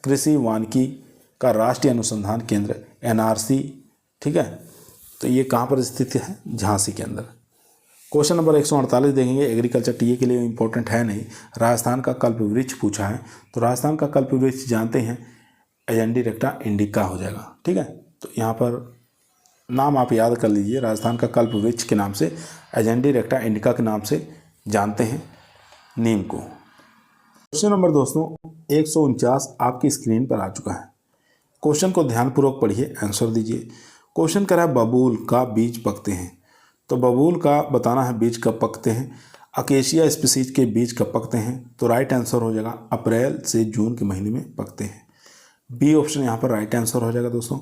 कृषि वानिकी का राष्ट्रीय अनुसंधान केंद्र NRC, ठीक है, तो ये कहाँ पर स्थित है? झांसी के अंदर। क्वेश्चन नंबर 148 देखेंगे। एग्रीकल्चर टीए के लिए इंपॉर्टेंट है नहीं। राजस्थान का कल्प वृक्ष पूछा है। तो राजस्थान का कल्प वृक्ष जानते हैं एजेंडीरेक्टा इंडिका हो जाएगा। ठीक है, तो यहाँ पर नाम आप याद कर लीजिए। राजस्थान का कल्प वृक्ष के नाम से एजेंडीरेक्टा इंडिका के नाम से जानते हैं नीम को। क्वेश्चन नंबर दोस्तों 149 आपकी स्क्रीन पर आ चुका है। क्वेश्चन को ध्यानपूर्वक पढ़िए, आंसर दीजिए। क्वेश्चन करा बबूल का बीज पकते हैं। तो बबूल का बताना है बीज कब पकते हैं। अकेशिया स्पीसीज के बीज कब पकते हैं? तो राइट आंसर हो जाएगा अप्रैल से जून के महीने में पकते हैं। बी ऑप्शन यहाँ पर राइट आंसर हो जाएगा दोस्तों।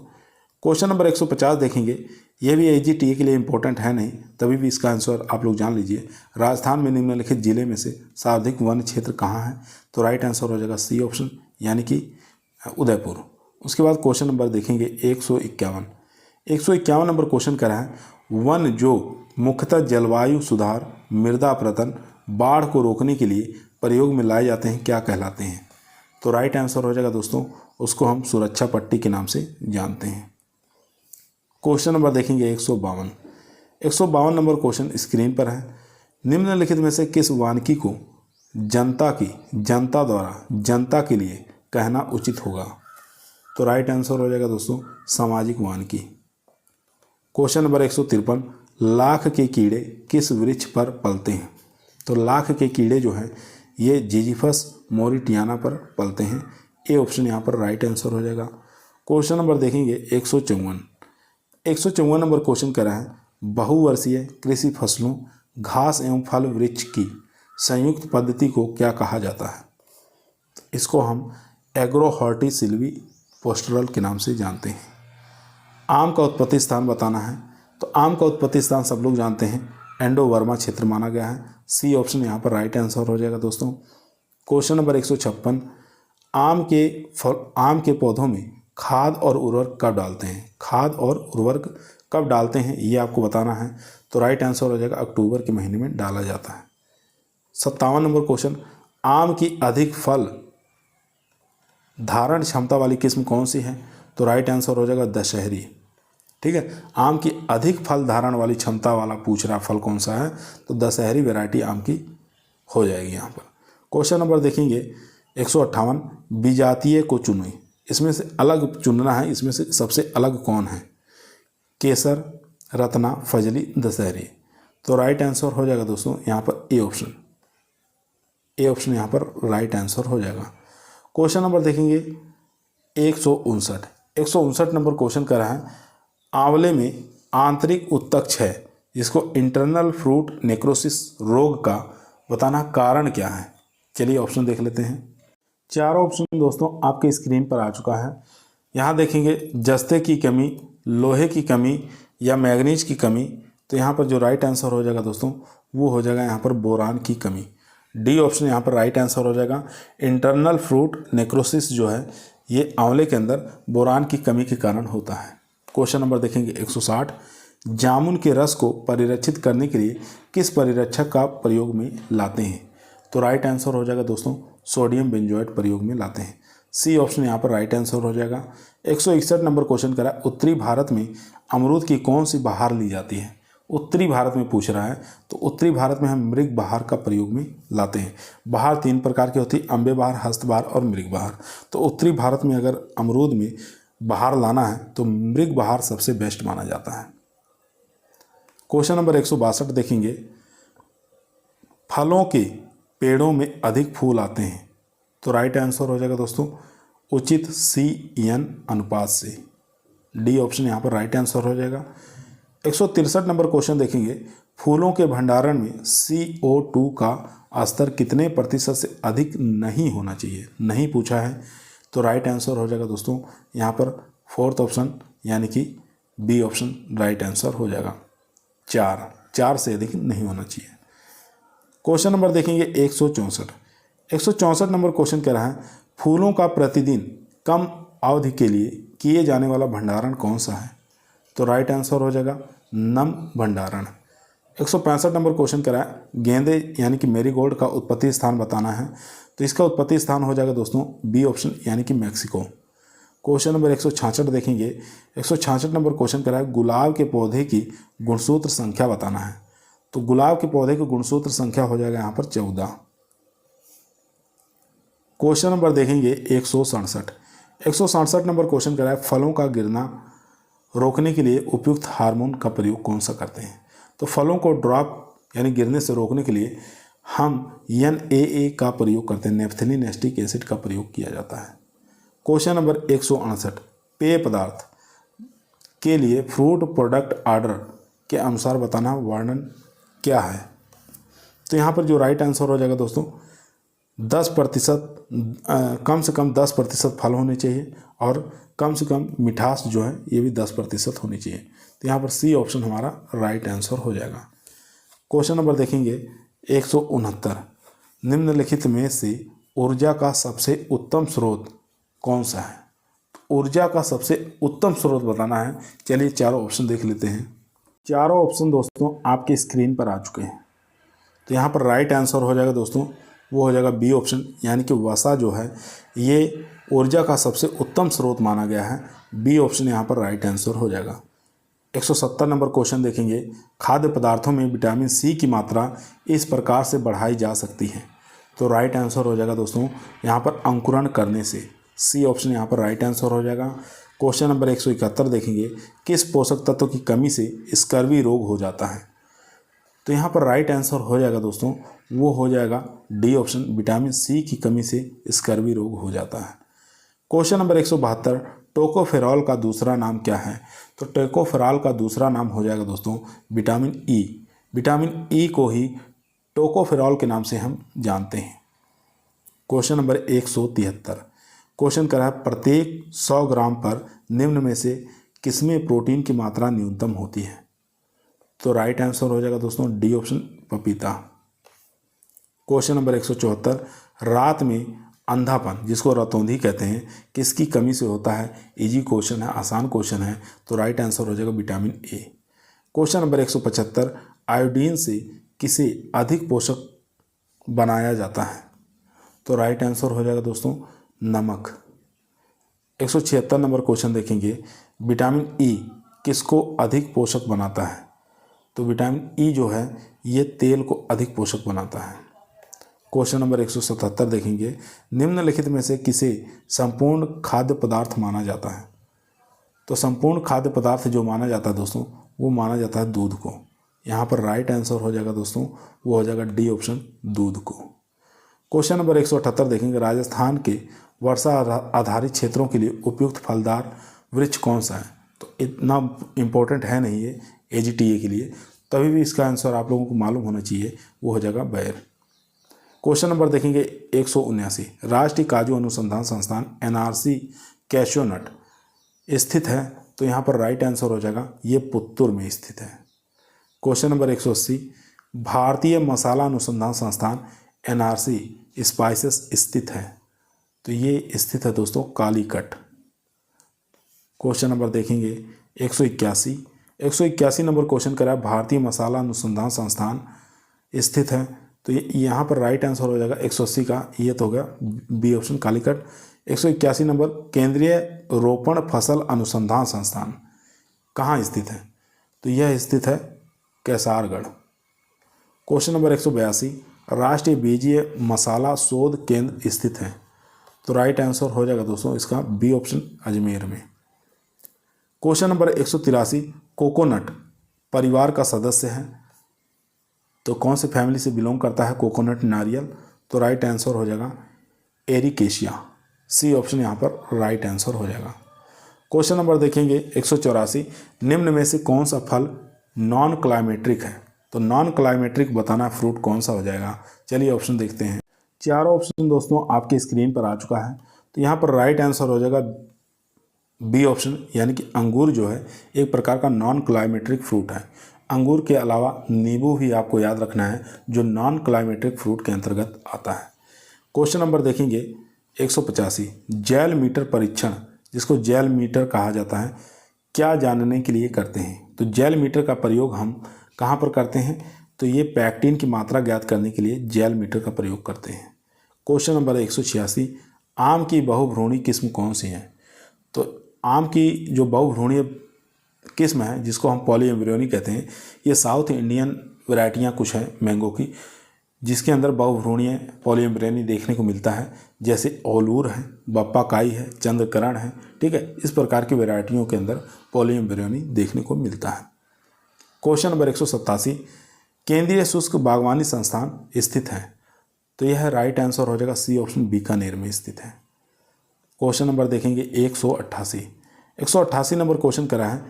क्वेश्चन नंबर 150 देखेंगे। यह भी AGTA के लिए इंपॉर्टेंट है नहीं, तभी भी इसका आंसर आप लोग जान लीजिए। राजस्थान में निम्नलिखित जिले में से सर्वाधिक वन क्षेत्र कहाँ है? तो राइट आंसर हो जाएगा सी ऑप्शन यानी कि उदयपुर। उसके बाद क्वेश्चन नंबर देखेंगे 151 नंबर क्वेश्चन करा है वन जो मुख्यतः जलवायु सुधार, मृदा अपरदन, बाढ़ को रोकने के लिए प्रयोग में लाए जाते हैं क्या कहलाते हैं? तो राइट आंसर हो जाएगा दोस्तों उसको हम सुरक्षा पट्टी के नाम से जानते हैं। क्वेश्चन नंबर देखेंगे 152 नंबर क्वेश्चन स्क्रीन पर है। निम्नलिखित में से किस वानिकी को जनता द्वारा जनता के लिए कहना उचित होगा? तो राइट आंसर हो जाएगा दोस्तों सामाजिक वानिकी। क्वेश्चन नंबर 153, लाख के कीड़े किस वृक्ष पर पलते हैं? तो लाख के कीड़े जो हैं ये जिजीफस मोरिटियाना पर पलते हैं। ए ऑप्शन यहाँ पर राइट आंसर हो जाएगा। क्वेश्चन नंबर देखेंगे 154 नंबर क्वेश्चन करा है बहुवर्षीय कृषि फसलों, घास एवं फल वृक्ष की संयुक्त पद्धति को क्या कहा जाता है? तो इसको हम एग्रोहॉर्टी सिल्वी पोस्टरल के नाम से जानते हैं। आम का उत्पत्ति स्थान बताना है। तो आम का उत्पत्ति स्थान सब लोग जानते हैं एंडोवर्मा क्षेत्र माना गया है। सी ऑप्शन यहाँ पर राइट आंसर हो जाएगा दोस्तों। क्वेश्चन नंबर 156, आम के पौधों में खाद और उर्वरक कब डालते हैं? खाद और उर्वरक कब डालते हैं ये आपको बताना है। तो राइट आंसर हो जाएगा अक्टूबर के महीने में डाला जाता है। 57 नंबर क्वेश्चन, आम की अधिक फल धारण क्षमता वाली किस्म कौन सी है? तो राइट आंसर हो जाएगा दशहरी। ठीक है, आम की अधिक फल धारण वाली क्षमता वाला पूछ रहा फल कौन सा है? तो दशहरी वैरायटी आम की हो जाएगी यहाँ पर। क्वेश्चन नंबर देखेंगे 158, विजातीय को चुनें। इसमें से अलग चुनना है, इसमें से सबसे अलग कौन है? केसर, रत्ना, फजली, दशहरी। तो राइट आंसर हो जाएगा दोस्तों यहाँ पर ए ऑप्शन यहाँ पर राइट आंसर हो जाएगा। क्वेश्चन नंबर देखेंगे 159 नंबर क्वेश्चन कर रहा है आंवले में आंतरिक उत्तक क्षय जिसको इंटरनल फ्रूट नेक्रोसिस रोग का बताना कारण क्या है? चलिए ऑप्शन देख लेते हैं। चारों ऑप्शन दोस्तों आपके स्क्रीन पर आ चुका है। यहाँ देखेंगे जस्ते की कमी, लोहे की कमी या मैग्नीज की कमी, तो यहाँ पर जो राइट आंसर हो जाएगा दोस्तों वो हो जाएगा यहाँ पर बोरान की कमी। डी ऑप्शन यहाँ पर राइट आंसर हो जाएगा। इंटरनल फ्रूट नेक्रोसिस जो है ये आंवले के अंदर बोरान की कमी के कारण होता है। क्वेश्चन नंबर देखेंगे 160, जामुन के रस को परिरक्षित करने के लिए किस परिरक्षक का प्रयोग में लाते हैं? तो राइट आंसर हो जाएगा दोस्तों सोडियम बेंजोएट प्रयोग में लाते हैं। सी ऑप्शन यहाँ पर राइट आंसर हो जाएगा। 161 नंबर क्वेश्चन करा, उत्तरी भारत में अमरूद की कौन सी बहार ली जाती है? उत्तरी भारत में पूछ रहा है, तो उत्तरी भारत में हम मृग बहार का प्रयोग में लाते हैं। बहार 3 प्रकार की होती है, अम्बे बहार, हस्त बहार और मृग बहार। तो उत्तरी भारत में अगर अमरूद में बहार लाना है तो मृग बहार सबसे बेस्ट माना जाता है। क्वेश्चन नंबर 162 देखेंगे, फलों के पेड़ों में अधिक फूल आते हैं? तो राइट आंसर हो जाएगा दोस्तों उचित CN अनुपात से। डी ऑप्शन यहाँ पर राइट आंसर हो जाएगा। 163 नंबर क्वेश्चन देखेंगे, फूलों के भंडारण में CO2 का स्तर कितने प्रतिशत से अधिक नहीं होना चाहिए? नहीं पूछा है, तो राइट आंसर हो जाएगा दोस्तों यहाँ पर 4th ऑप्शन यानी कि बी ऑप्शन राइट आंसर हो जाएगा। 4 से अधिक नहीं होना चाहिए। क्वेश्चन नंबर देखेंगे 164 नंबर क्वेश्चन कह रहा है, फूलों का प्रतिदिन कम अवधि के लिए किए जाने वाला भंडारण कौन सा है? तो राइट आंसर हो जाएगा नम भंडारण। 165 नंबर क्वेश्चन कह रहा है, गेंदे यानी कि मेरीगोल्ड का उत्पत्ति स्थान बताना है, तो इसका उत्पत्ति स्थान हो जाएगा दोस्तों बी ऑप्शन यानी कि मैक्सिको। क्वेश्चन नंबर 166 देखेंगे। 166 नंबर क्वेश्चन कह रहा है, गुलाब के पौधे की गुणसूत्र संख्या बताना है, तो गुलाब के पौधे की गुणसूत्र संख्या हो जाएगा यहाँ पर 14। क्वेश्चन नंबर देखेंगे 167 नंबर क्वेश्चन कह रहा है, फलों का गिरना रोकने के लिए उपयुक्त हार्मोन का प्रयोग कौन सा करते हैं? तो फलों को ड्रॉप यानी गिरने से रोकने के लिए हम NAA का प्रयोग करते हैं, नेफ्थेलिन एसिटिक एसिड का प्रयोग किया जाता है। क्वेश्चन नंबर 168, पेय पदार्थ के लिए फ्रूट प्रोडक्ट ऑर्डर के अनुसार बताना वर्णन क्या है? तो यहाँ पर जो राइट आंसर हो जाएगा दोस्तों 10%, कम से कम 10% फल होने चाहिए और कम से कम मिठास जो है ये भी 10% होनी चाहिए। तो यहाँ पर सी ऑप्शन हमारा राइट आंसर हो जाएगा। क्वेश्चन नंबर देखेंगे 169, निम्नलिखित में से ऊर्जा का सबसे उत्तम स्रोत कौन सा है? ऊर्जा का सबसे उत्तम स्रोत बताना है। चलिए चारों ऑप्शन देख लेते हैं। चारों ऑप्शन दोस्तों आपकी स्क्रीन पर आ चुके हैं। तो यहाँ पर राइट आंसर हो जाएगा दोस्तों वो हो जाएगा बी ऑप्शन यानी कि वसा जो है ये ऊर्जा का सबसे उत्तम स्रोत माना गया है। बी ऑप्शन यहाँ पर राइट आंसर हो जाएगा। 170 नंबर क्वेश्चन देखेंगे, खाद्य पदार्थों में विटामिन सी की मात्रा इस प्रकार से बढ़ाई जा सकती है? तो राइट आंसर हो जाएगा दोस्तों यहाँ पर अंकुरण करने से। सी ऑप्शन यहाँ पर राइट आंसर हो जाएगा। क्वेश्चन नंबर 171 देखेंगे, किस पोषक तत्व की कमी से स्कर्वी रोग हो जाता है? तो यहाँ पर राइट आंसर हो जाएगा दोस्तों वो हो जाएगा डी ऑप्शन, विटामिन सी की कमी से स्कर्वी रोग हो जाता है। क्वेश्चन नंबर 172, टोकोफेरॉल का दूसरा नाम क्या है? तो टोकोफेरॉल का दूसरा नाम हो जाएगा दोस्तों विटामिन ई। विटामिन ई को ही टोकोफेरॉल के नाम से हम जानते हैं। क्वेश्चन नंबर 173, क्वेश्चन कर रहा है, प्रत्येक 100 ग्राम पर निम्न में से किसमें प्रोटीन की मात्रा न्यूनतम होती है? तो राइट आंसर हो जाएगा दोस्तों डी ऑप्शन, पपीता। क्वेश्चन नंबर 174, रात में अंधापन जिसको रतौंधी कहते हैं किसकी कमी से होता है? इजी क्वेश्चन है, आसान क्वेश्चन है, तो राइट आंसर हो जाएगा vitamin A. Question number 175, iodine से किसे अधिक पोषक बनाया जाता है? तो राइट आंसर हो जाएगा दोस्तों नमक। 176 नंबर क्वेश्चन देखेंगे, विटामिन ई किसको अधिक पोषक बनाता है? तो विटामिन ई जो है ये तेल को अधिक पोषक बनाता है। क्वेश्चन नंबर 177 देखेंगे, निम्नलिखित में से किसे संपूर्ण खाद्य पदार्थ माना जाता है? तो संपूर्ण खाद्य पदार्थ जो माना जाता है दोस्तों वो माना जाता है दूध को। यहाँ पर राइट आंसर हो जाएगा दोस्तों वो हो जाएगा डी ऑप्शन, दूध को। क्वेश्चन नंबर 178 देखेंगे, राजस्थान के वर्षा आधारित क्षेत्रों के लिए उपयुक्त फलदार वृक्ष कौन सा है? तो इतना इम्पोर्टेंट है नहीं ये AGTA के लिए, तभी भी इसका आंसर आप लोगों को मालूम होना चाहिए, वो हो जाएगा बैर। क्वेश्चन नंबर देखेंगे 179, राष्ट्रीय काजू अनुसंधान संस्थान NRC कैशोनट स्थित है? तो यहाँ पर राइट आंसर हो जाएगा ये पुत्तूर में स्थित है। क्वेश्चन नंबर 180, भारतीय मसाला अनुसंधान संस्थान NRC स्पाइसेस स्थित है? तो ये स्थित है दोस्तों कालीकट। क्वेश्चन नंबर देखेंगे 181 नंबर क्वेश्चन करा है, भारतीय मसाला अनुसंधान संस्थान स्थित है? तो ये यहाँ पर राइट आंसर हो जाएगा 180 का, ये तो हो गया बी ऑप्शन कालीकट। 181 नंबर, केंद्रीय रोपण फसल अनुसंधान संस्थान कहाँ स्थित है? तो यह स्थित है कैसारगढ़। क्वेश्चन नंबर 182, राष्ट्रीय बीजीय मसाला शोध केंद्र स्थित है? तो राइट आंसर हो जाएगा दोस्तों इसका बी ऑप्शन अजमेर में। क्वेश्चन नंबर 183, कोकोनट परिवार का सदस्य है? तो कौन से फैमिली से बिलोंग करता है कोकोनट नारियल? तो राइट आंसर हो जाएगा एरिकेशिया, सी ऑप्शन यहाँ पर राइट आंसर हो जाएगा। क्वेश्चन नंबर देखेंगे 184, निम्न में से कौन सा फल नॉन क्लाइमेट्रिक है? तो नॉन क्लाइमेट्रिक बताना फ्रूट कौन सा हो जाएगा? चलिए ऑप्शन देखते हैं। चारों ऑप्शन दोस्तों आपके स्क्रीन पर आ चुका है। तो यहाँ पर राइट आंसर हो जाएगा बी ऑप्शन, यानी कि अंगूर जो है एक प्रकार का नॉन क्लाइमेट्रिक फ्रूट है। अंगूर के अलावा नींबू भी आपको याद रखना है जो नॉन क्लाइमेट्रिक फ्रूट के अंतर्गत आता है। क्वेश्चन नंबर देखेंगे 185, जैल मीटर परीक्षण जिसको जैल मीटर कहा जाता है क्या जानने के लिए करते हैं? तो जैल मीटर का प्रयोग हम कहाँ पर करते हैं? तो ये पैक्टिन की मात्रा ज्ञात करने के लिए जैल मीटर का प्रयोग करते हैं। क्वेश्चन नंबर 186, आम की बहुभ्रूणी किस्म कौन सी है? तो आम की जो बहुभ्रूणीय किस्म है जिसको हम पॉलीएम्ब्रियोनी कहते हैं, ये साउथ इंडियन वैरायटियाँ कुछ है मैंगो की जिसके अंदर बहुभ्रूणीय पॉलीएम्ब्रियोनी देखने को मिलता है, जैसे ओलूर है, बप्पाकाई है, चंद्रकरण है। ठीक है, इस प्रकार की वैरायटियों के अंदर पॉलीएम्ब्रियोनी देखने को मिलता है। क्वेश्चन नंबर 187, केंद्रीय शुष्क बागवानी संस्थान स्थित है? तो यह राइट आंसर हो जाएगा सी ऑप्शन बीकानेर में स्थित है। क्वेश्चन नंबर देखेंगे 188 नंबर क्वेश्चन करा है,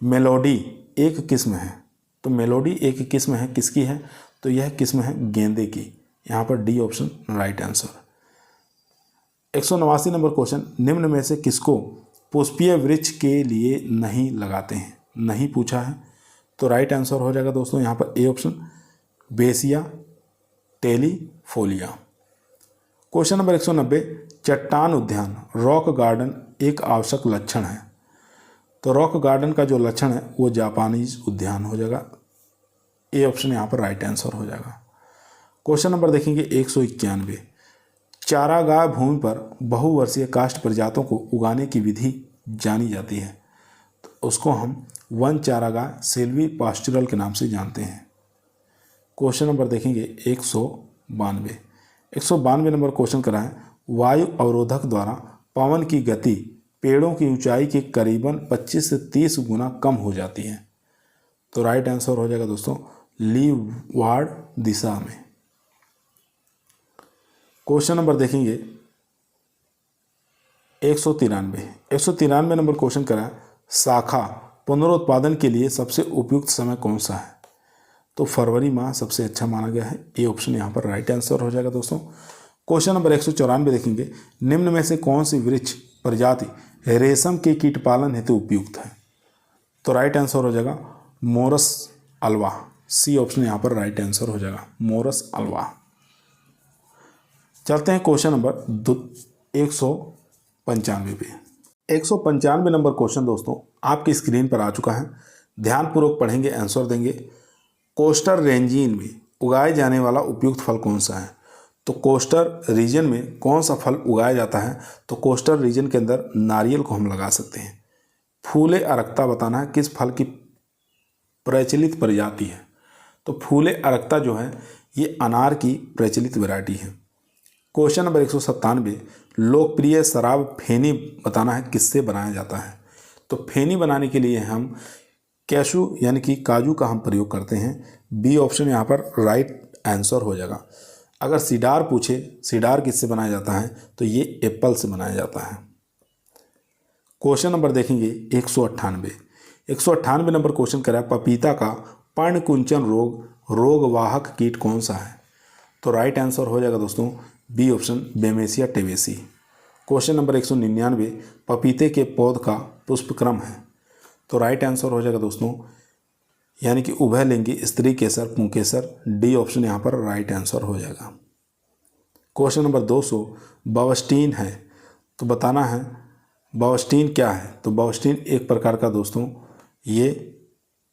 मेलोडी एक किस्म है? तो मेलोडी एक किस्म है किसकी है? तो यह किस्म है गेंदे की, यहाँ पर D option right answer. 189 number question, निम्न में से किसको पुष्पीय वृक्ष के लिए नहीं लगाते हैं? नहीं पूछा है, तो राइट आंसर हो जाएगा दोस्तों यहाँ पर ए ऑप्शन बेसिया टेलीफोलिया। क्वेश्चन नंबर 190, चट्टान उद्यान रॉक गार्डन एक आवश्यक लक्षण है? तो रॉक गार्डन का जो लक्षण है वो जापानीज उद्यान हो जाएगा, ए ऑप्शन यहाँ पर राइट आंसर हो जाएगा। क्वेश्चन नंबर देखेंगे 191, चारागाह भूमि पर बहुवर्षीय काष्ठ प्रजातियों को उगाने की विधि जानी जाती है? तो उसको हम वन चारागाह सिल्वी पास्चुरल के नाम से जानते हैं। क्वेश्चन नंबर देखेंगे 192 नंबर क्वेश्चन करा है, वायु अवरोधक द्वारा पवन की गति पेड़ों की ऊंचाई के करीबन 25 से 30 गुना कम हो जाती है? तो राइट आंसर हो जाएगा दोस्तों लीवार्ड दिशा में। क्वेश्चन नंबर देखेंगे 193 नंबर क्वेश्चन करा है, शाखा पुनरुत्पादन के लिए सबसे उपयुक्त समय कौन सा है? तो फरवरी माह सबसे अच्छा माना गया है, ए ऑप्शन यहाँ पर राइट आंसर हो जाएगा दोस्तों। क्वेश्चन नंबर 194 देखेंगे, निम्न में से कौन सी वृक्ष प्रजाति रेशम के कीट पालन हेतु उपयुक्त है? तो राइट आंसर हो जाएगा मोरस अल्वा, सी ऑप्शन यहाँ पर राइट आंसर हो जाएगा मोरस अल्वा। चलते हैं क्वेश्चन नंबर 195 पे। 195 नंबर क्वेश्चन दोस्तों आपकी स्क्रीन पर आ चुका है, ध्यानपूर्वक पढ़ेंगे, आंसर देंगे। कोस्टल रेंजीन में उगाए जाने वाला उपयुक्त फल कौन सा है? तो कोस्टल रीजन में कौन सा फल उगाया जाता है? तो कोस्टल रीजन के अंदर नारियल को हम लगा सकते हैं। फूले अरक्ता बताना है किस फल की प्रचलित प्रजाति है? तो फूले अरक्ता जो है ये अनार की प्रचलित वैरायटी है। क्वेश्चन नंबर 197, लोकप्रिय शराब फेनी बताना है किससे बनाया जाता है? तो फेनी बनाने के लिए हम कैशू यानी कि काजू का हम प्रयोग करते हैं, बी ऑप्शन यहाँ पर राइट आंसर हो जाएगा। अगर सीडार पूछे सीडार किससे बनाया जाता है? तो ये एप्पल से बनाया जाता है। क्वेश्चन नंबर देखेंगे 198 नंबर क्वेश्चन करा है, पपीता का पर्णकुंचन रोगवाहक कीट कौन सा है? तो राइट आंसर हो जाएगा दोस्तों बी ऑप्शन बेमेसिया टेवेसी। क्वेश्चन नंबर 199, पपीते के पौध का पुष्पक्रम है। तो राइट आंसर हो जाएगा दोस्तों यानी कि उभयलिंगी स्त्री केसर पुंकेसर, डी ऑप्शन यहाँ पर राइट आंसर हो जाएगा। क्वेश्चन नंबर 200, बवस्टीन है तो बताना है बवस्टीन क्या है। तो बवस्टीन एक प्रकार का दोस्तों ये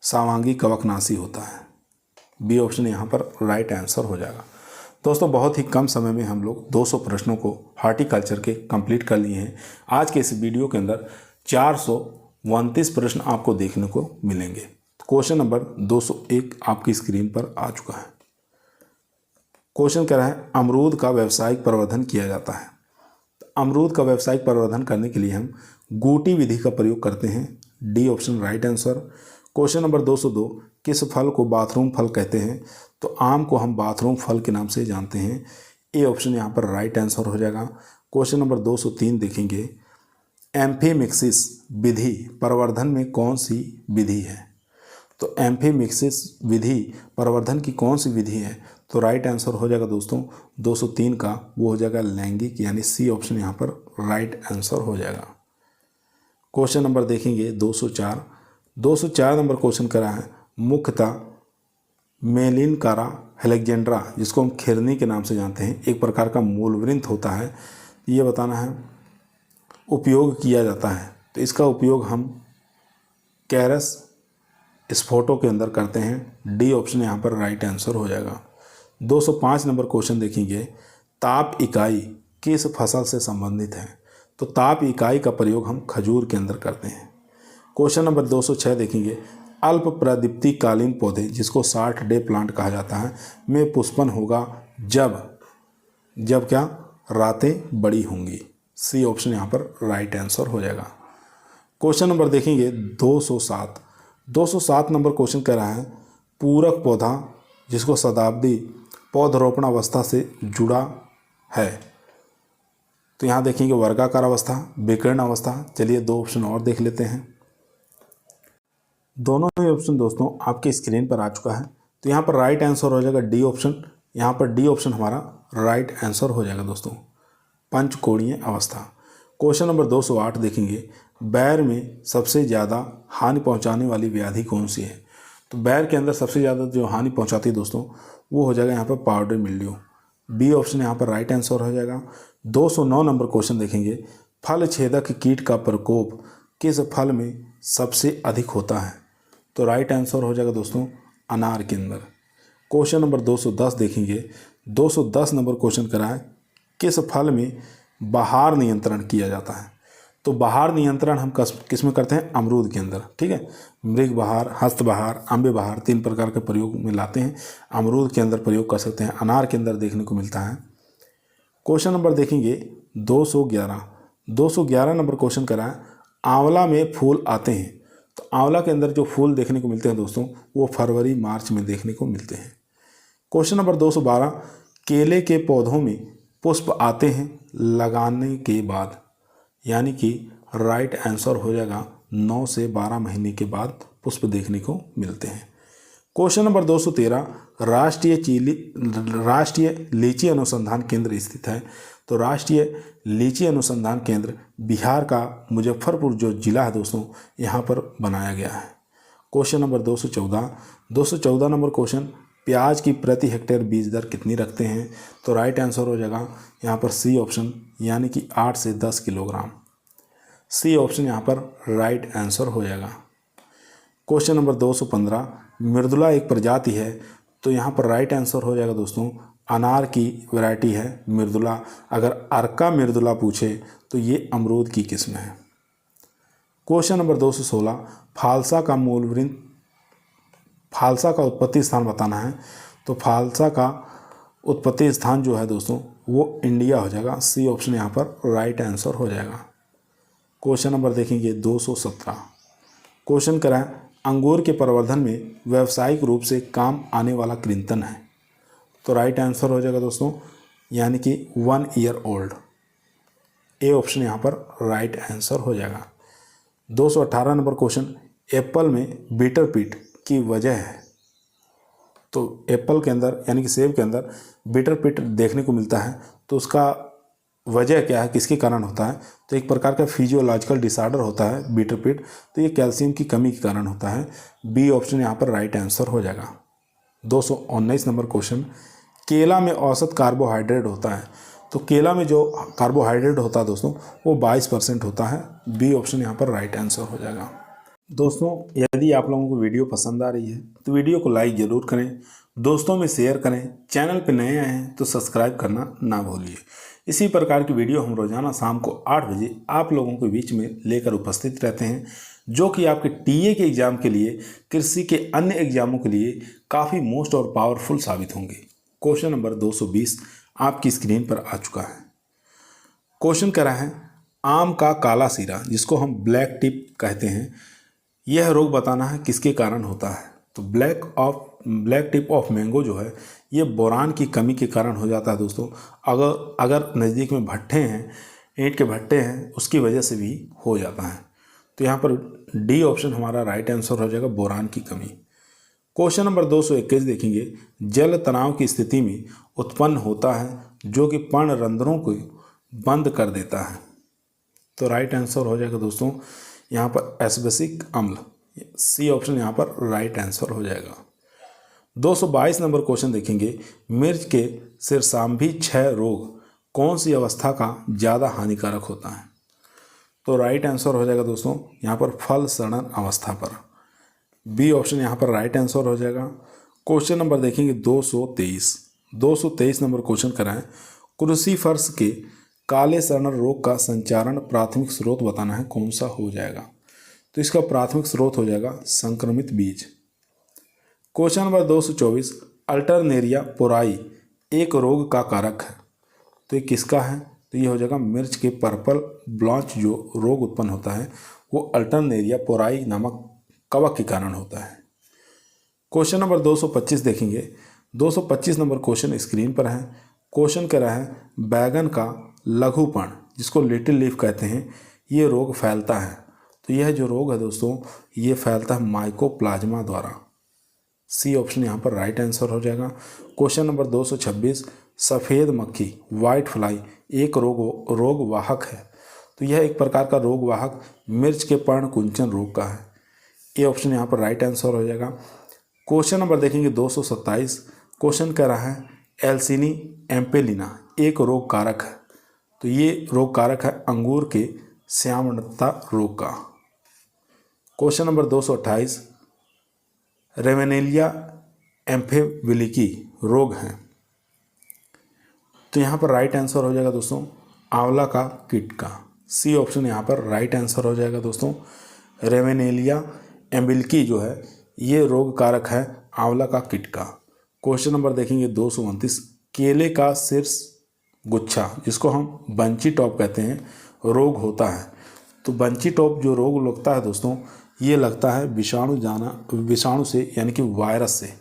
सावांगी कवकनाशी होता है, बी ऑप्शन यहाँ पर राइट आंसर हो जाएगा। दोस्तों बहुत ही कम समय में हम लोग 200 प्रश्नों को हॉर्टिकल्चर के कंप्लीट कर लिए हैं। आज के इस वीडियो के अंदर 429 प्रश्न आपको देखने को मिलेंगे। क्वेश्चन नंबर 201 आपकी स्क्रीन पर आ चुका है। क्वेश्चन कह रहा है अमरूद का व्यावसायिक प्रवर्धन किया जाता है। अमरूद का व्यावसायिक प्रवर्धन करने के लिए हम गूटी विधि का प्रयोग करते हैं, D option right answer. Question number 202, किस फल को बाथरूम फल कहते हैं। तो आम को हम बाथरूम फल के नाम से जानते हैं, ए ऑप्शन यहाँ पर राइट आंसर हो जाएगा। क्वेश्चन नंबर 203 देखेंगे, एम्फीमिक्सिस विधि प्रवर्धन में कौन सी विधि है। तो एम्फीमिक्सिस विधि प्रवर्धन की कौन सी विधि है। तो राइट आंसर हो जाएगा दोस्तों 203 का, वो हो जाएगा लैंगिक, यानी सी ऑप्शन यहाँ पर राइट आंसर हो जाएगा। क्वेश्चन नंबर देखेंगे 204 नंबर क्वेश्चन करा है, मुख्यतः मेलिनकारा हेलेक्जेंड्रा जिसको हम खिरनी के नाम से जानते हैं, एक प्रकार का मूलवृंत होता है, ये बताना है उपयोग किया जाता है। तो इसका उपयोग हम कैरस स्फोटो के अंदर करते हैं, डी ऑप्शन यहाँ पर राइट आंसर हो जाएगा। 205 नंबर क्वेश्चन देखेंगे, ताप इकाई किस फसल से संबंधित है। तो ताप इकाई का प्रयोग हम खजूर के अंदर करते हैं। क्वेश्चन नंबर 206 देखेंगे, अल्प प्रदीप्तिकालीन पौधे जिसको 60 डे प्लांट कहा जाता है में पुष्पन होगा जब क्या रातें बड़ी होंगी, सी ऑप्शन यहाँ पर राइट आंसर हो जाएगा। क्वेश्चन नंबर देखेंगे 207 नंबर क्वेश्चन कह रहा है, पूरक पौधा जिसको शताब्दी पौधरोपण अवस्था से जुड़ा है। तो यहाँ देखेंगे वर्गाकार अवस्था, विकीर्ण अवस्था। चलिए 2 ऑप्शन और देख लेते हैं। दोनों ही ऑप्शन दोस्तों आपके स्क्रीन पर आ चुका है। तो यहाँ पर राइट आंसर हो जाएगा डी ऑप्शन, यहाँ पर डी ऑप्शन हमारा राइट आंसर हो जाएगा दोस्तों, पंचकोणीय अवस्था। क्वेश्चन नंबर 208 देखेंगे, बैर में सबसे ज़्यादा हानि पहुँचाने वाली व्याधि कौन सी है। तो बैर के अंदर सबसे ज़्यादा जो हानि पहुँचाती है दोस्तों वो हो जाएगा यहाँ पर पाउडर मिल्ड्यू, बी ऑप्शन यहाँ पर राइट आंसर हो जाएगा। 209 नंबर क्वेश्चन देखेंगे, फल छेदक कीट का प्रकोप किस फल में सबसे अधिक होता है। तो राइट आंसर हो जाएगा दोस्तों अनार के अंदर। क्वेश्चन नंबर 210 देखेंगे, 210 नंबर क्वेश्चन करा है, किस फल में बहार नियंत्रण किया जाता है। तो बहार नियंत्रण हम किस में करते हैं, अमरूद के अंदर, ठीक है। मृग बहार, हस्त बहार, अम्बे बहार 3 प्रकार के प्रयोग में लाते हैं, अमरूद के अंदर प्रयोग कर सकते हैं, अनार के अंदर देखने को मिलता है। क्वेश्चन नंबर देखेंगे 211 नंबर क्वेश्चन करा है, आंवला में फूल आते हैं। तो आंवला के अंदर जो फूल देखने को मिलते हैं दोस्तों वो फरवरी मार्च में देखने को मिलते हैं। क्वेश्चन नंबर 212, केले के पौधों में पुष्प आते हैं लगाने के बाद, यानी कि राइट आंसर हो जाएगा 9 से 12 महीने के बाद पुष्प देखने को मिलते हैं। क्वेश्चन नंबर 213, राष्ट्रीय लीची अनुसंधान केंद्र स्थित है। तो राष्ट्रीय लीची अनुसंधान केंद्र बिहार का मुजफ्फरपुर जो जिला है दोस्तों यहाँ पर बनाया गया है। क्वेश्चन नंबर 214 नंबर क्वेश्चन, प्याज की प्रति हेक्टेयर बीज दर कितनी रखते हैं। तो राइट आंसर हो जाएगा यहाँ पर सी ऑप्शन, यानी कि 8 से 10 किलोग्राम, सी ऑप्शन यहाँ पर राइट आंसर हो जाएगा। क्वेश्चन नंबर 215, मृदुला एक प्रजाति है। तो यहाँ पर राइट आंसर हो जाएगा दोस्तों अनार की वैरायटी है मृदुला। अगर अर्का मृदुला पूछे तो ये अमरूद की किस्म है। क्वेश्चन नंबर 216, फालसा का मूलवृंत, फालसा का उत्पत्ति स्थान बताना है। तो फालसा का उत्पत्ति स्थान जो है दोस्तों वो इंडिया हो जाएगा, सी ऑप्शन यहाँ पर राइट आंसर हो जाएगा। क्वेश्चन नंबर देखेंगे 217, क्वेश्चन कराएं, अंगूर के प्रवर्धन में व्यावसायिक रूप से काम आने वाला कृंतक है। तो राइट आंसर हो जाएगा दोस्तों यानी कि 1 ईयर ओल्ड, ए ऑप्शन यहाँ पर राइट आंसर हो जाएगा। 218 नंबर क्वेश्चन, एप्पल में बीटर पिट की वजह है। तो एप्पल के अंदर यानी कि सेब के अंदर बीटर पिट देखने को मिलता है, तो उसका वजह क्या है, किसके कारण होता है, तो एक प्रकार का फिजियोलॉजिकल डिसऑर्डर होता है बिटरपिट, तो ये कैल्शियम की कमी के कारण होता है। बी ऑप्शन यहाँ पर राइट आंसर हो जाएगा। 219 नंबर क्वेश्चन, केला में औसत कार्बोहाइड्रेट होता है, तो केला में जो कार्बोहाइड्रेट होता है दोस्तों वो 22% होता है। बी ऑप्शन यहाँ पर राइट आंसर हो जाएगा। दोस्तों यदि आप लोगों को वीडियो पसंद आ रही है तो वीडियो को लाइक ज़रूर करें, दोस्तों में शेयर करें, चैनल पर नए आए हैं तो सब्सक्राइब करना ना भूलिए। इसी प्रकार की वीडियो हम रोज़ाना शाम को 8 बजे आप लोगों के बीच में लेकर उपस्थित रहते हैं, जो कि आपके टीए के एग्ज़ाम के लिए, कृषि के अन्य एग्ज़ामों के लिए काफ़ी मोस्ट और पावरफुल साबित होंगे। क्वेश्चन नंबर 220 आपकी स्क्रीन पर आ चुका है। क्वेश्चन कह रहा है आम का काला सिरा, जिसको हम ब्लैक टिप कहते हैं, यह रोग बताना है किसके कारण होता है। तो ब्लैक टिप ऑफ मैंगो जो है ये बोरान की कमी के कारण हो जाता है दोस्तों। अगर नज़दीक में भट्टे हैं, ईंट के भट्टे हैं, उसकी वजह से भी हो जाता है। तो यहाँ पर डी ऑप्शन हमारा राइट आंसर हो जाएगा, बोरान की कमी। क्वेश्चन नंबर 221 देखेंगे, जल तनाव की स्थिति में उत्पन्न होता है जो कि पर्णरंध्रों को बंद कर देता है। तो राइट आंसर हो जाएगा दोस्तों यहाँ पर एस्बेसिक अम्ल, सी ऑप्शन यहाँ पर राइट आंसर हो जाएगा। 222 नंबर क्वेश्चन देखेंगे, मिर्च के शीर्षांभी क्षय रोग कौन सी अवस्था का ज़्यादा हानिकारक होता है। तो राइट आंसर हो जाएगा दोस्तों यहाँ पर फल सड़न अवस्था पर। बी ऑप्शन यहाँ पर राइट आंसर हो जाएगा। क्वेश्चन नंबर देखेंगे 223 नंबर क्वेश्चन कराएं, क्रूसीफर्स के काले सड़न रोग का संचारण प्राथमिक स्रोत बताना है, कौन सा हो जाएगा। तो इसका प्राथमिक स्रोत हो जाएगा संक्रमित बीज। क्वेश्चन नंबर 224, अल्टरनेरिया पोराई एक रोग का कारक है, तो ये किसका है। तो ये हो जाएगा मिर्च के पर्पल ब्लॉच जो रोग उत्पन्न होता है वो अल्टरनेरिया पोराई नामक कवक के कारण होता है। क्वेश्चन नंबर 225 देखेंगे, 225 नंबर क्वेश्चन स्क्रीन पर है। क्वेश्चन कह रहा है बैगन का लघुपर्ण, जिसको लिटिल लीफ कहते हैं, ये रोग फैलता है। तो यह जो रोग है दोस्तों ये फैलता है माइकोप्लाज्मा द्वारा। सी ऑप्शन यहाँ पर राइट आंसर हो जाएगा। क्वेश्चन नंबर 226, सफ़ेद मक्खी वाइट फ्लाई एक रोग वाहक है, तो यह एक प्रकार का रोग वाहक मिर्च के पर्ण कुंचन रोग का है। ए ऑप्शन यहाँ पर राइट आंसर हो जाएगा। क्वेश्चन नंबर देखेंगे 227, क्वेश्चन कह रहा है एल्सिनी एम्पेलिना एक रोग कारक है, तो ये रोग कारक है अंगूर के श्यामणता रोग का। क्वेश्चन नंबर 228, रेवेनेलिया एम्फेबिलिकी रोग है, तो यहाँ पर राइट आंसर हो जाएगा दोस्तों आंवला का कीट का। सी ऑप्शन यहाँ पर राइट आंसर हो जाएगा दोस्तों। रेवेनेलिया एम्बिल्की जो है ये रोग कारक है आंवला का कीट का। क्वेश्चन नंबर देखेंगे 229, केले का शीर्ष गुच्छा, जिसको हम बंची टॉप कहते हैं, रोग होता है। तो बंची टॉप जो रोग लगता है दोस्तों ये लगता है विषाणु से, यानी कि वायरस से।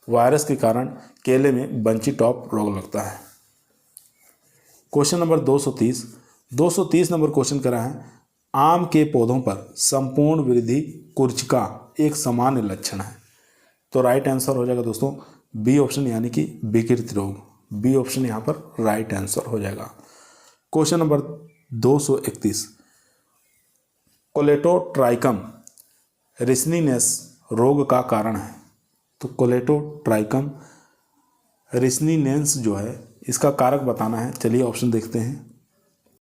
वायरस के कारण केले में बंची टॉप रोग लगता है। क्वेश्चन नंबर 230 नंबर क्वेश्चन करा है आम के पौधों पर संपूर्ण वृद्धि कुर्चिका एक सामान्य लक्षण है, तो राइट आंसर हो जाएगा दोस्तों बी ऑप्शन, यानी कि विकृत रोग। बी ऑप्शन यहाँ पर राइट आंसर हो जाएगा। क्वेश्चन नंबर 231, कोलेटोट्राइकम रिसनिनेस रोग का कारण है, तो कोलेटोट्राइकम रिसनिनेंस जो है इसका कारक बताना है। चलिए ऑप्शन देखते हैं।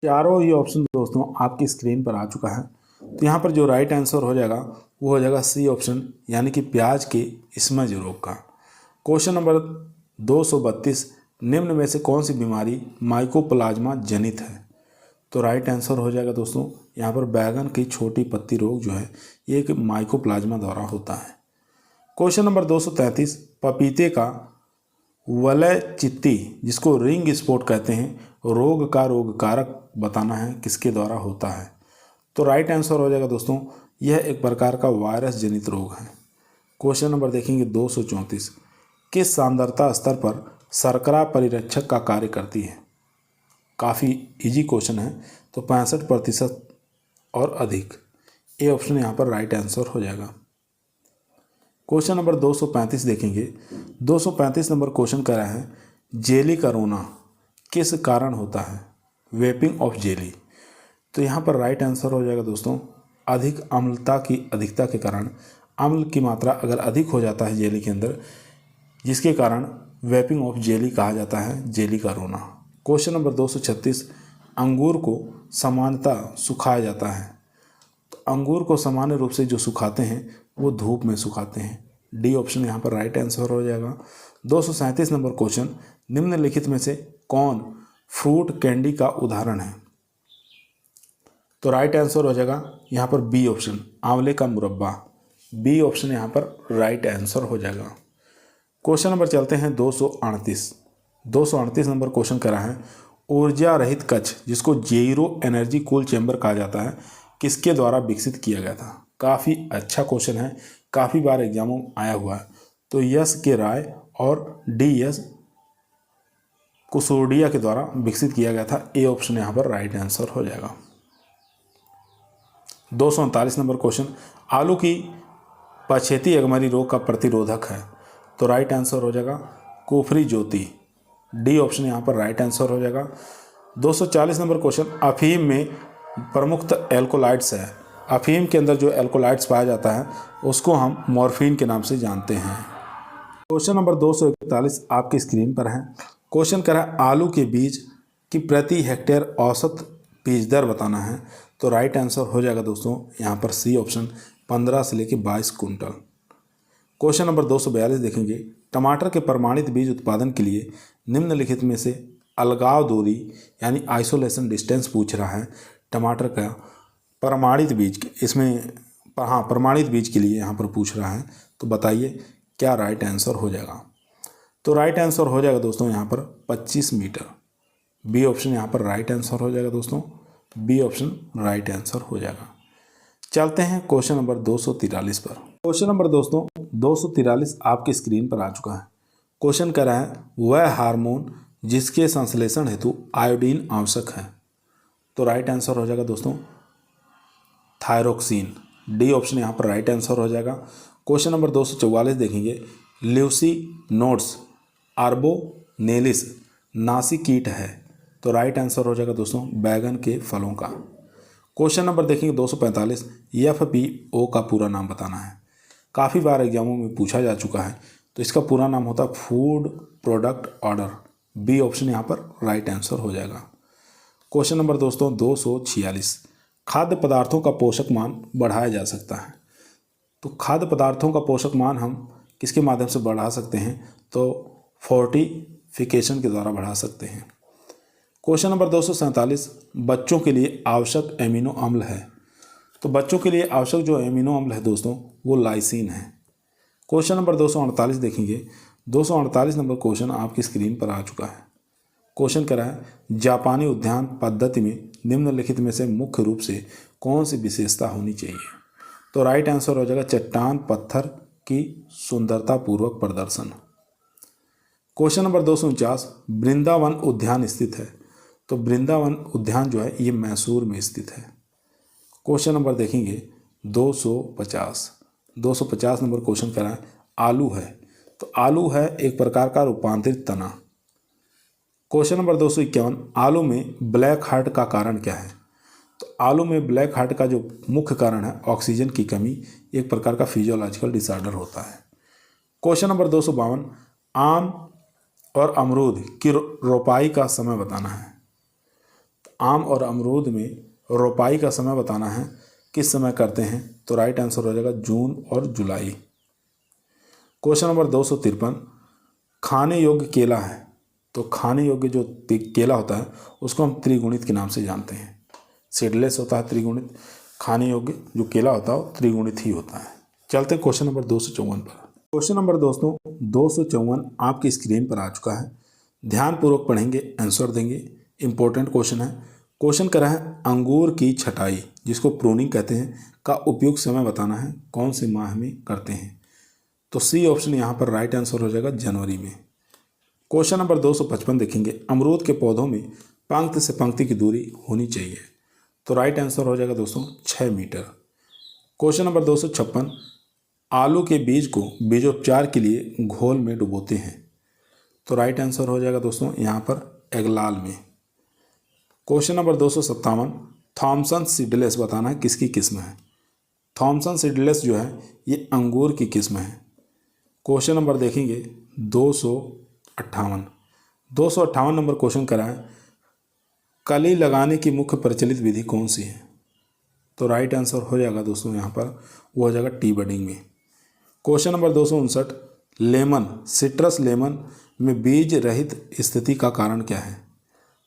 चारों ही ऑप्शन दोस्तों आपकी स्क्रीन पर आ चुका है, तो यहाँ पर जो राइट आंसर हो जाएगा वो हो जाएगा सी ऑप्शन, यानी कि प्याज के स्मज रोग का। क्वेश्चन नंबर 232, निम्न में से कौन सी बीमारी माइकोप्लाज्मा जनित है, तो राइट आंसर हो जाएगा दोस्तों यहाँ पर बैगन की छोटी पत्ती रोग जो है ये एक माइकोप्लाज्मा द्वारा होता है। क्वेश्चन नंबर 233, पपीते का वलय चित्ती, जिसको रिंग स्पॉट कहते हैं, रोग का रोग कारक बताना है किसके द्वारा होता है, तो राइट आंसर हो जाएगा दोस्तों यह एक प्रकार का वायरस जनित रोग है। क्वेश्चन नंबर देखेंगे 234, किस सांद्रता स्तर पर शर्करा परिरक्षक का कार्य करती है। काफ़ी इजी क्वेश्चन है, तो 65% और अधिक। ए ऑप्शन यहाँ पर राइट आंसर हो जाएगा। क्वेश्चन नंबर 235 देखेंगे। 235 नंबर क्वेश्चन कह रहा है जेली करोना किस कारण होता है, वेपिंग ऑफ जेली। तो यहाँ पर राइट आंसर हो जाएगा दोस्तों, अधिक अम्लता की अधिकता के कारण, अम्ल की मात्रा अगर अधिक हो जाता है जेली के अंदर, जिसके कारण वेपिंग ऑफ जेली कहा जाता है, जेली का रोना। क्वेश्चन नंबर 236, अंगूर को सामान्यतः सुखाया जाता है। तो अंगूर को सामान्य रूप से जो सुखाते हैं वो धूप में सुखाते हैं। डी ऑप्शन यहाँ पर राइट आंसर हो जाएगा। 237 नंबर क्वेश्चन, निम्नलिखित में से कौन फ्रूट कैंडी का उदाहरण है? तो राइट आंसर हो जाएगा यहाँ पर बी ऑप्शन, आंवले का मुरब्बा। बी ऑप्शन यहाँ पर राइट आंसर हो जाएगा। क्वेश्चन नंबर चलते हैं 238 नंबर क्वेश्चन करा है, ऊर्जा रहित कक्ष जिसको जीरो एनर्जी कूल चैम्बर कहा जाता है, किसके द्वारा विकसित किया गया था? काफ़ी अच्छा क्वेश्चन है, काफ़ी बार एग्जामों में आया हुआ है। तो यस के राय और डी एस कुसोडिया के द्वारा विकसित किया गया था। ए ऑप्शन यहाँ पर राइट आंसर हो जाएगा। 239 नंबर क्वेश्चन, आलू की पछेती अगमरी रोग का प्रतिरोधक है। तो राइट आंसर हो जाएगा कुफरी ज्योति। डी ऑप्शन यहाँ पर राइट आंसर हो जाएगा। 240 नंबर क्वेश्चन, अफीम में प्रमुख एल्कोलाइड्स है। अफीम के अंदर जो एल्कोलाइड्स पाया जाता है उसको हम मॉर्फिन के नाम से जानते हैं। क्वेश्चन नंबर 241 आपकी स्क्रीन पर है। क्वेश्चन कह रहा है, आलू के बीज की प्रति हेक्टेयर औसत बीज दर बताना है। तो राइट आंसर हो जाएगा दोस्तों यहाँ पर सी ऑप्शन, 15 से लेकर 22 कुंटल। क्वेश्चन नंबर 242 देखेंगे, टमाटर के प्रमाणित बीज उत्पादन के लिए निम्नलिखित में से अलगाव दूरी यानी आइसोलेशन डिस्टेंस पूछ रहा है। टमाटर का प्रमाणित बीज, इसमें हाँ प्रमाणित बीज के लिए यहाँ पर पूछ रहा है। तो बताइए क्या राइट आंसर हो जाएगा? तो राइट आंसर हो जाएगा दोस्तों यहाँ पर 25 मीटर। बी ऑप्शन यहाँ पर राइट आंसर हो जाएगा दोस्तों, बी ऑप्शन राइट आंसर हो जाएगा। चलते हैं क्वेश्चन नंबर 243 पर। क्वेश्चन नंबर दोस्तों 243 आपकी स्क्रीन पर आ चुका है। क्वेश्चन कह रहा है, वह हार्मोन जिसके संश्लेषण हेतु आयोडीन आवश्यक है। तो राइट आंसर हो जाएगा दोस्तों थायरोक्सिन। डी ऑप्शन यहाँ पर राइट आंसर हो जाएगा। क्वेश्चन नंबर 244 देखेंगे, ल्यूसी नोड्स आर्बोनेलिस नासी कीट है। तो राइट आंसर हो जाएगा दोस्तों बैगन के फलों का। क्वेश्चन नंबर देखेंगे 245, FPO का पूरा नाम बताना है। काफ़ी बार एग्जामों में पूछा जा चुका है। तो इसका पूरा नाम होता है food product order. B option यहाँ पर राइट आंसर हो जाएगा। क्वेश्चन नंबर दोस्तों 246, खाद्य पदार्थों का पोषक मान बढ़ाया जा सकता है। तो खाद्य पदार्थों का पोषक मान हम किसके माध्यम से बढ़ा सकते हैं? तो फोर्टिफिकेशन के द्वारा बढ़ा सकते हैं। क्वेश्चन नंबर 247, बच्चों के लिए आवश्यक एमिनो अम्ल है। तो बच्चों के लिए आवश्यक जो एमिनो अम्ल है दोस्तों वो लाइसिन है। क्वेश्चन नंबर 248 देखेंगे। 248 नंबर क्वेश्चन आपकी स्क्रीन पर आ चुका है। क्वेश्चन कह रहा है, जापानी उद्यान पद्धति में निम्नलिखित में से मुख्य रूप से कौन सी विशेषता होनी चाहिए? तो राइट आंसर हो जाएगा चट्टान पत्थर की सुंदरता पूर्वक प्रदर्शन। क्वेश्चन नंबर 249, वृंदावन उद्यान स्थित है। तो वृंदावन उद्यान जो है ये मैसूर में स्थित है। क्वेश्चन नंबर देखेंगे 250 नंबर क्वेश्चन कह रहा है, आलू है। तो आलू है एक प्रकार का रूपांतरित तना। क्वेश्चन नंबर 251, आलू में ब्लैक हार्ट का कारण क्या है? तो आलू में ब्लैक हार्ट का जो मुख्य कारण है ऑक्सीजन की कमी, एक प्रकार का फिजियोलॉजिकल डिसऑर्डर होता है। क्वेश्चन नंबर 252, आम और अमरूद की रोपाई का समय बताना है। आम और अमरूद में रोपाई का समय बताना है, किस समय करते हैं? तो राइट आंसर हो जाएगा जून और जुलाई। क्वेश्चन नंबर 253, खाने योग्य केला है। तो खाने योग्य जो केला होता है उसको हम त्रिगुणित के नाम से जानते हैं। सीडलेस होता है त्रिगुणित, खाने योग्य जो केला होता है वो त्रिगुणित ही होता है। चलते हैं क्वेश्चन नंबर 254 पर। क्वेश्चन नंबर दोस्तों 254 आपकी स्क्रीन पर आ चुका है। ध्यानपूर्वक पढ़ेंगे, आंसर देंगे। इंपॉर्टेंट क्वेश्चन है। क्वेश्चन करा है, अंगूर की छटाई जिसको प्रूनिंग कहते हैं का उपयुक्त समय बताना है, कौन से माह में करते हैं? तो सी ऑप्शन यहाँ पर राइट आंसर हो जाएगा जनवरी में। क्वेश्चन नंबर 255 देखेंगे, अमरूद के पौधों में पंक्ति से पंक्ति की दूरी होनी चाहिए। तो राइट आंसर हो जाएगा दोस्तों 6 मीटर। क्वेश्चन नंबर 256, आलू के बीज को बीजोपचार के लिए घोल में डुबोते हैं। तो राइट आंसर हो जाएगा दोस्तों यहाँ पर एगलाल में। क्वेश्चन नंबर 257, थॉमसन सीडलेस बताना है किसकी किस्म है। थॉमसन सीडलेस जो है ये अंगूर की किस्म है। क्वेश्चन नंबर देखेंगे 258। 258 नंबर क्वेश्चन करा है, कली लगाने की मुख्य प्रचलित विधि कौन सी है। तो राइट आंसर हो जाएगा दोस्तों यहाँ पर वो हो जाएगा टी बडिंग में। Question number 259, lemon citrus lemon में बीज रहित स्थिति का कारण क्या है।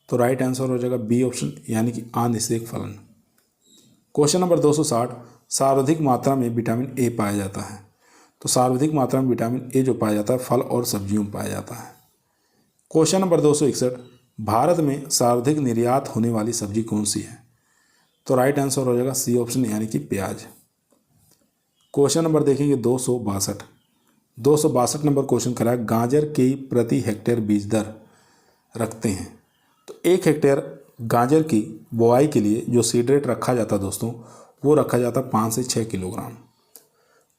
तो राइट आंसर हो जाएगा बी ऑप्शन यानी कि अनिषेक फलन। क्वेश्चन नंबर 260, सर्वाधिक मात्रा में विटामिन ए पाया जाता है। तो सर्वाधिक मात्रा में विटामिन ए जो पाया जाता है फल और सब्जियों में पाया जाता है। क्वेश्चन नंबर 261, भारत में सर्वाधिक निर्यात होने वाली सब्जी कौन सी है। तो राइट आंसर हो जाएगा सी ऑप्शन यानी कि प्याज। क्वेश्चन नंबर देखेंगे 262। 262 नंबर क्वेश्चन करा है, गाजर की प्रति हेक्टेयर बीज दर रखते हैं। तो 1 हेक्टेयर गाजर की बुआई के लिए जो सीड रेट रखा जाता है दोस्तों वो रखा जाता है 5 से 6 किलोग्राम।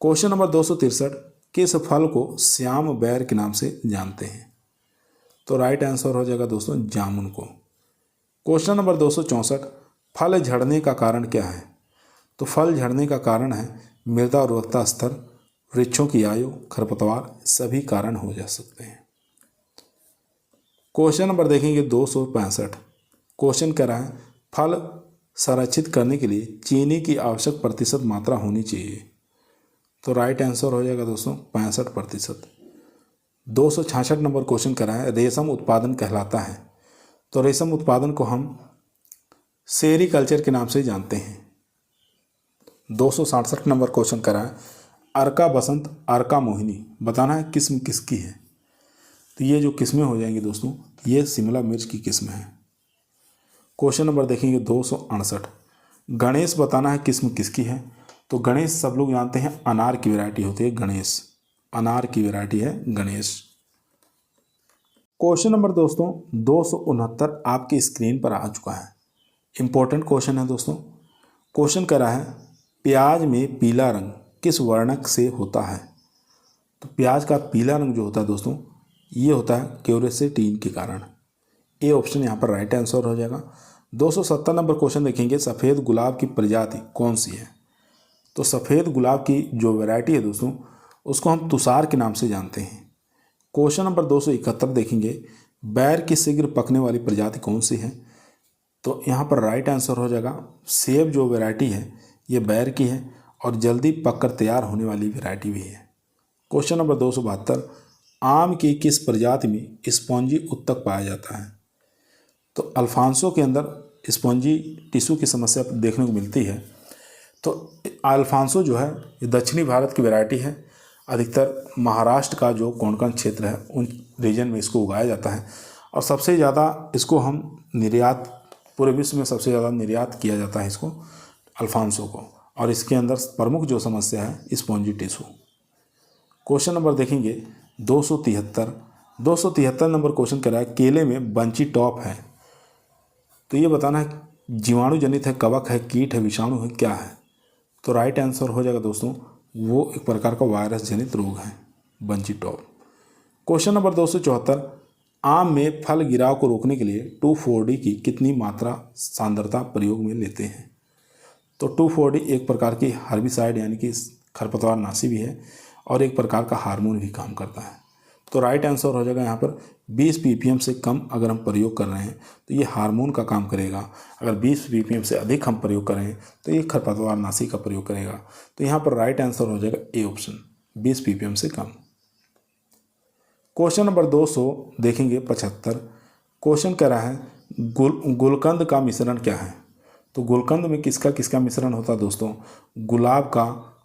क्वेश्चन नंबर 263, किस फल को श्याम बैर के नाम से जानते हैं। तो राइट आंसर हो जाएगा दोस्तों जामुन को। क्वेश्चन नंबर 264, फल झड़ने का कारण क्या है। तो फल झड़ने का कारण है मृदा उर्वरता स्तर, वृक्षों की आयु, खरपतवार, सभी कारण हो जा सकते हैं। क्वेश्चन नंबर देखेंगे 265। क्वेश्चन कह रहा है, फल संरक्षित करने के लिए चीनी की आवश्यक प्रतिशत मात्रा होनी चाहिए। तो राइट आंसर हो जाएगा दोस्तों 65%। 266 नंबर क्वेश्चन करा है, रेशम उत्पादन कहलाता है। तो रेशम उत्पादन को हम सेरीकल्चर के नाम से जानते हैं। 267 नंबर क्वेश्चन करा है, अर्का बसंत अर्का मोहिनी बताना है किस्म किसकी है। तो ये जो किस्में हो जाएंगी दोस्तों ये शिमला मिर्च की किस्म है। क्वेश्चन नंबर देखेंगे 268, गणेश बताना है किस्म किसकी है। तो गणेश सब लोग जानते हैं अनार की वैरायटी होती है, गणेश अनार की वैरायटी है गणेश। क्वेश्चन नंबर दोस्तों 269 आपकी स्क्रीन पर आ चुका है। इंपॉर्टेंट क्वेश्चन है दोस्तों। क्वेश्चन कह रहा है, प्याज में पीला रंग किस वर्णक से होता है। तो प्याज का पीला रंग जो होता है दोस्तों ये होता है क्यूरेसेटिन के कारण। ए ऑप्शन यहाँ पर राइट आंसर हो जाएगा। 270 नंबर क्वेश्चन देखेंगे, सफ़ेद गुलाब की प्रजाति कौन सी है। तो सफ़ेद गुलाब की जो वैरायटी है दोस्तों उसको हम तुषार के नाम से जानते हैं। क्वेश्चन नंबर 271 देखेंगे, बैर की शीघ्र पकने वाली प्रजाति कौन सी है। तो यहाँ पर राइट आंसर हो जाएगा सेब जो वैरायटी है ये बैर की है और जल्दी पककर तैयार होने वाली वैरायटी भी है। क्वेश्चन नंबर 272, आम की किस प्रजाति में स्पॉन्जी उत्तक पाया जाता है। तो अल्फांसो के अंदर स्पॉन्जी टिश्यू की समस्या देखने को मिलती है। तो अल्फांसो जो है ये दक्षिणी भारत की वैरायटी है। अधिकतर महाराष्ट्र का जो कोंकण क्षेत्र है उन रीजन में इसको उगाया जाता है और सबसे ज़्यादा इसको हम निर्यात पूरे विश्व में सबसे ज़्यादा निर्यात किया जाता है इसको अल्फांसो को। और इसके अंदर प्रमुख जो समस्या है स्पॉन्जी टिश्यू। क्वेश्चन नंबर देखेंगे 273 नंबर क्वेश्चन करा है, केले में बंची टॉप है। तो ये बताना है जीवाणु जनित है, कवक है, कीट है, विषाणु है, क्या है। तो राइट आंसर हो जाएगा दोस्तों वो एक प्रकार का वायरस जनित रोग है बंची टॉप। क्वेश्चन नंबर 274, आम में फल गिराव को रोकने के लिए 2,4-D की कितनी मात्रा सांद्रता प्रयोग में लेते हैं। तो 2,4-D एक प्रकार की हर्बिसाइड यानी कि खरपतवार नाशी भी है और एक प्रकार का हार्मोन भी काम करता है। तो राइट आंसर हो जाएगा यहाँ पर 20 ppm से कम अगर हम प्रयोग कर रहे हैं तो ये हार्मोन का काम करेगा। अगर 20 ppm से अधिक हम प्रयोग कर रहे हैं तो ये खरपतवार नाशी का प्रयोग करेगा। तो यहाँ पर राइट आंसर हो जाएगा ए ऑप्शन 20 ppm से कम। क्वेश्चन नंबर 200 देखेंगे 75। क्वेश्चन कह रहा है गुलकंद का मिश्रण क्या है। तो गुलकंद में किसका किसका मिश्रण होता है दोस्तों,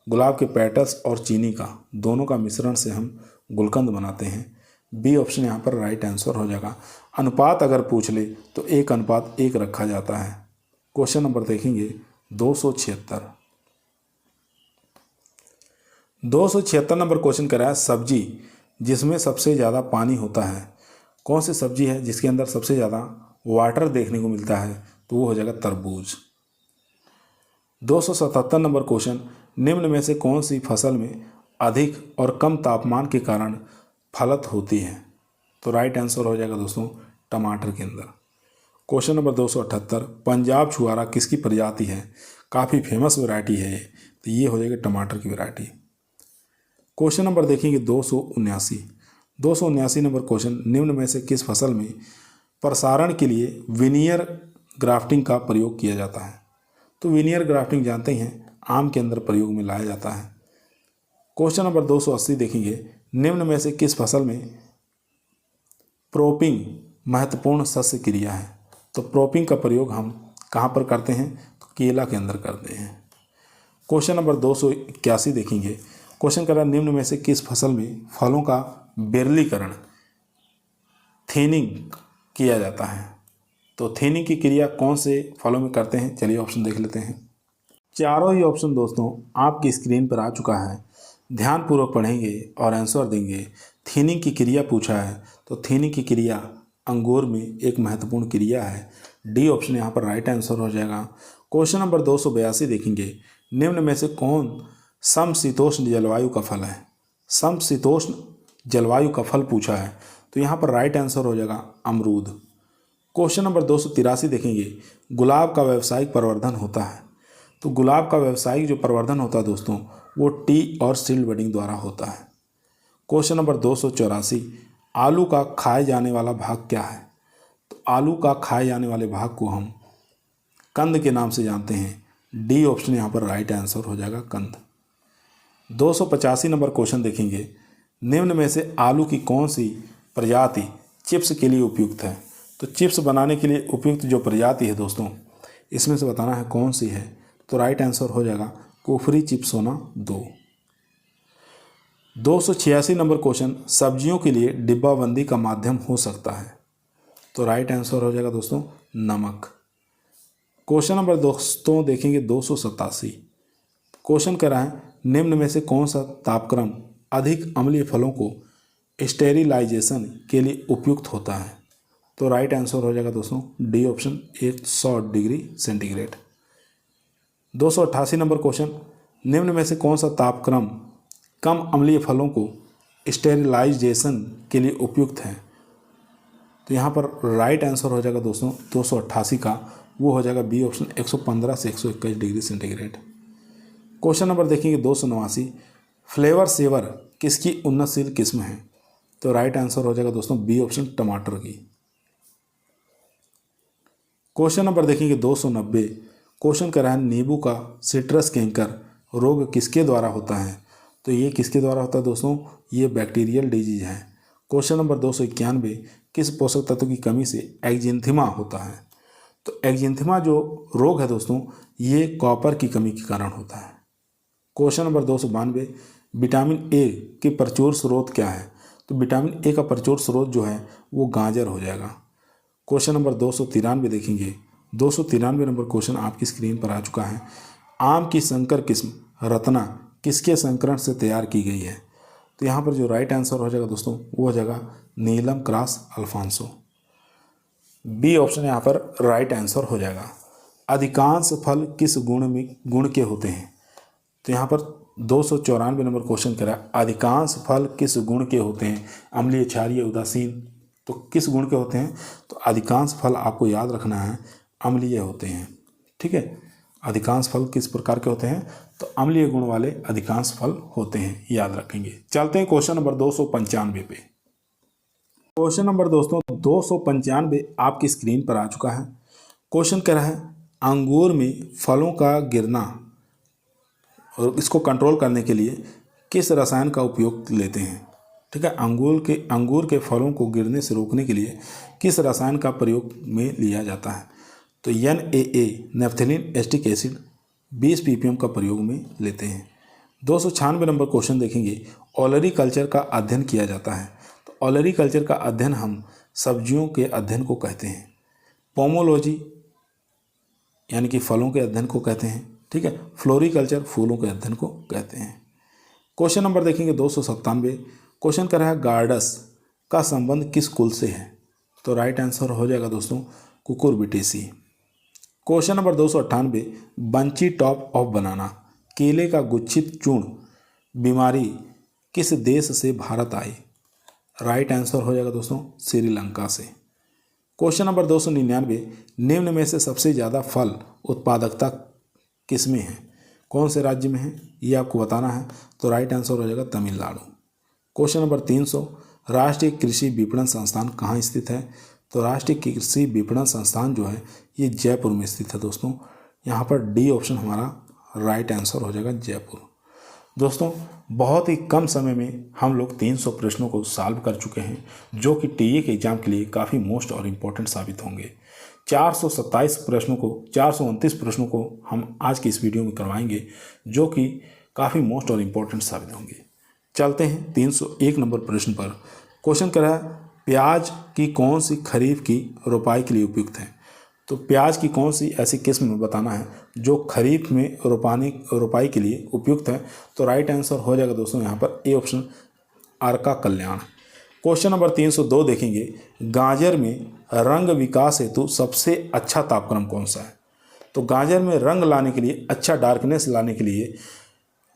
गुलाब के पेटल्स और चीनी का दोनों का मिश्रण से हम गुलकंद बनाते हैं। बी ऑप्शन यहाँ पर राइट आंसर हो जाएगा। अनुपात अगर पूछ ले तो 1:1 रखा जाता है। क्वेश्चन नंबर देखेंगे 276 नंबर क्वेश्चन करा है, सब्जी जिसमें सबसे ज़्यादा पानी होता है कौन सी सब्जी है जिसके अंदर सबसे ज़्यादा वाटर देखने को मिलता है। तो वो हो जाएगा तरबूज। 277 नंबर क्वेश्चन, निम्न में से कौन सी फसल में अधिक और कम तापमान के कारण फलत होती है। तो राइट आंसर हो जाएगा दोस्तों टमाटर के अंदर। क्वेश्चन नंबर 278, पंजाब छुआरा किसकी प्रजाति है? काफ़ी फेमस वैरायटी है ये, तो ये हो जाएगी टमाटर की वैरायटी। क्वेश्चन नंबर देखेंगे 279 नंबर क्वेश्चन, निम्न में से किस फसल में प्रसारण के लिए विनियर ग्राफ्टिंग का प्रयोग किया जाता है? तो विनियर ग्राफ्टिंग जानते ही हैं, आम के अंदर प्रयोग में लाया जाता है। क्वेश्चन नंबर 280 देखेंगे, निम्न में से किस फसल में प्रोपिंग महत्वपूर्ण सस्य क्रिया है? तो प्रोपिंग का प्रयोग हम कहाँ पर करते हैं? तो केला के अंदर करते हैं। क्वेश्चन नंबर 281 देखेंगे, क्वेश्चन कर रहा है, निम्न में से किस फसल में फलों का बेरलीकरण थिनिंग किया जाता है? तो थिनिंग की क्रिया कौन से फलों में करते हैं? चलिए ऑप्शन देख लेते हैं। चारों ही ऑप्शन दोस्तों आपकी स्क्रीन पर आ चुका है, ध्यानपूर्वक पढ़ेंगे और आंसर देंगे। थिनिंग की क्रिया पूछा है, तो थिनिंग की क्रिया अंगूर में एक महत्वपूर्ण क्रिया है। डी ऑप्शन यहाँ पर राइट आंसर हो जाएगा। क्वेश्चन नंबर 282 देखेंगे, निम्न में से कौन समशीतोष्ण जलवायु का फल है? समशीतोष्ण जलवायु का फल पूछा है, तो यहाँ पर राइट आंसर हो जाएगा अमरूद। क्वेश्चन नंबर 283 देखेंगे, गुलाब का व्यावसायिक प्रवर्धन होता है? तो गुलाब का व्यावसायिक जो प्रवर्धन होता है दोस्तों, वो टी और सील्ड बडिंग द्वारा होता है। क्वेश्चन नंबर 284, आलू का खाए जाने वाला भाग क्या है? तो आलू का खाए जाने वाले भाग को हम कंद के नाम से जानते हैं। डी ऑप्शन यहाँ पर राइट आंसर हो जाएगा, कंद। 285 नंबर क्वेश्चन देखेंगे, निम्न में से आलू की कौन सी प्रजाति चिप्स के लिए उपयुक्त है? तो चिप्स बनाने के लिए उपयुक्त जो प्रजाति है दोस्तों, इसमें से बताना है कौन सी है। तो राइट आंसर हो जाएगा कुफरी चिप्सोना 2। 286 नंबर क्वेश्चन, सब्जियों के लिए डिब्बाबंदी का माध्यम हो सकता है? तो राइट आंसर हो जाएगा दोस्तों नमक। क्वेश्चन नंबर दोस्तों देखेंगे 287, क्वेश्चन कह रहा है, निम्न में से कौन सा तापक्रम अधिक अम्लीय फलों को स्टेरिलाइजेशन के लिए उपयुक्त होता है? तो राइट आंसर हो जाएगा दोस्तों D option 100 degree centigrade. 288 number question, निम्न में से कौन सा तापक्रम कम अम्लीय फलों को स्टेरिलाइजेशन के लिए उपयुक्त है? तो यहाँ पर राइट आंसर हो जाएगा दोस्तों 288 का, वो हो जाएगा बी ऑप्शन 115 से 121 डिग्री सेंटीग्रेड। क्वेश्चन नंबर देखेंगे 289, फ्लेवर सेवर किसकी उन्नतशील किस्म है? तो राइट आंसर हो जाएगा दोस्तों बी ऑप्शन टमाटर की। क्वेश्चन नंबर देखेंगे 290, क्वेश्चन कर रहा है, नींबू का सिट्रस कैंकर रोग किसके द्वारा होता है? तो ये किसके द्वारा होता है दोस्तों? ये बैक्टीरियल डिजीज है। क्वेश्चन नंबर 291, किस पोषक तत्व की कमी से एक्जिंथिमा होता है? तो एक्जिंथिमा जो रोग है दोस्तों, ये कॉपर की कमी के कारण होता है। क्वेश्चन नंबर 292, विटामिन ए के प्रचुर स्रोत क्या है? तो विटामिन ए का प्रचुर स्रोत जो है वो गाजर हो जाएगा। क्वेश्चन नंबर 293 देखेंगे, 293 नंबर क्वेश्चन आपकी स्क्रीन पर आ चुका है, आम की संकर किस्म रत्ना किसके संकरण से तैयार की गई है? तो यहाँ पर जो राइट आंसर हो जाएगा दोस्तों वो हो जाएगा नीलम क्रॉस अल्फांसो। बी ऑप्शन यहाँ पर राइट आंसर हो जाएगा। अधिकांश फल किस गुण के होते हैं? तो यहाँ पर 294 नंबर क्वेश्चन करा, अधिकांश फल किस गुण के होते हैं? अम्लीय, क्षारीय, उदासीन। तो किस गुण के होते हैं? तो अधिकांश फल आपको याद रखना है अम्लीय होते हैं। ठीक है, अधिकांश फल किस प्रकार के होते हैं? तो अम्लीय गुण वाले अधिकांश फल होते हैं, याद रखेंगे। चलते हैं क्वेश्चन नंबर 295 पे। क्वेश्चन नंबर दोस्तों 295 आपकी स्क्रीन पर आ चुका है। क्वेश्चन कह रहा है, अंगूर में फलों का गिरना और इसको कंट्रोल करने के लिए किस रसायन का उपयोग लेते हैं? ठीक है, अंगूर के फलों को गिरने से रोकने के लिए किस रसायन का प्रयोग में लिया जाता है? तो NaA नेफ्थेलिन एस्टिक एसिड 20 ppm का प्रयोग में लेते हैं। 296 नंबर क्वेश्चन देखेंगे, ऑलरी कल्चर का अध्ययन किया जाता है? तो ऑलरी कल्चर का अध्ययन हम सब्जियों के अध्ययन को कहते हैं। पोमोलॉजी यानी कि फलों के अध्ययन को कहते हैं। ठीक है, फ्लोरिकल्चर फूलों के अध्ययन को कहते हैं। क्वेश्चन नंबर देखेंगे 297, क्वेश्चन कर रहा है, गार्डस का संबंध किस कुल से है? तो राइट आंसर हो जाएगा दोस्तों Cucurbitaceae. Question number 298, bunchy top of बनाना केले का गुच्छित चूर्ण बीमारी किस देश से भारत आई? राइट आंसर हो जाएगा दोस्तों श्रीलंका से। क्वेश्चन नंबर 299, निम्न में से सबसे ज़्यादा फल उत्पादकता किस में है, कौन से राज्य में है, ये आपको बताना है। तो राइट आंसर हो जाएगा तमिलनाडु। क्वेश्चन नंबर 300, राष्ट्रीय कृषि विपणन संस्थान कहाँ स्थित है। तो राष्ट्रीय कृषि विपणन संस्थान जो है ये जयपुर में स्थित है दोस्तों। यहाँ पर डी ऑप्शन हमारा राइट आंसर हो जाएगा, जयपुर। दोस्तों बहुत ही कम समय में हम लोग 300 प्रश्नों को सॉल्व कर चुके हैं, जो कि टीए के एग्ज़ाम के लिए काफ़ी मोस्ट और इम्पोर्टेंट साबित होंगे। 427 प्रश्नों को 429 प्रश्नों को हम आज की इस वीडियो में करवाएंगे, जो कि काफ़ी मोस्ट और इम्पोर्टेंट साबित होंगे। चलते हैं 301 नंबर प्रश्न पर। क्वेश्चन कर रहा है, प्याज की कौन सी खरीफ की रोपाई के लिए उपयुक्त है। तो प्याज की कौन सी ऐसी किस्म में बताना है जो खरीफ में रोपाई के लिए उपयुक्त है। तो राइट आंसर हो जाएगा दोस्तों यहाँ पर A option, Arka Kalyan. Question number 302 देखेंगे, गाजर में रंग विकास हेतु सबसे अच्छा तापक्रम कौन सा है। तो गाजर में रंग लाने के लिए, अच्छा डार्कनेस लाने के लिए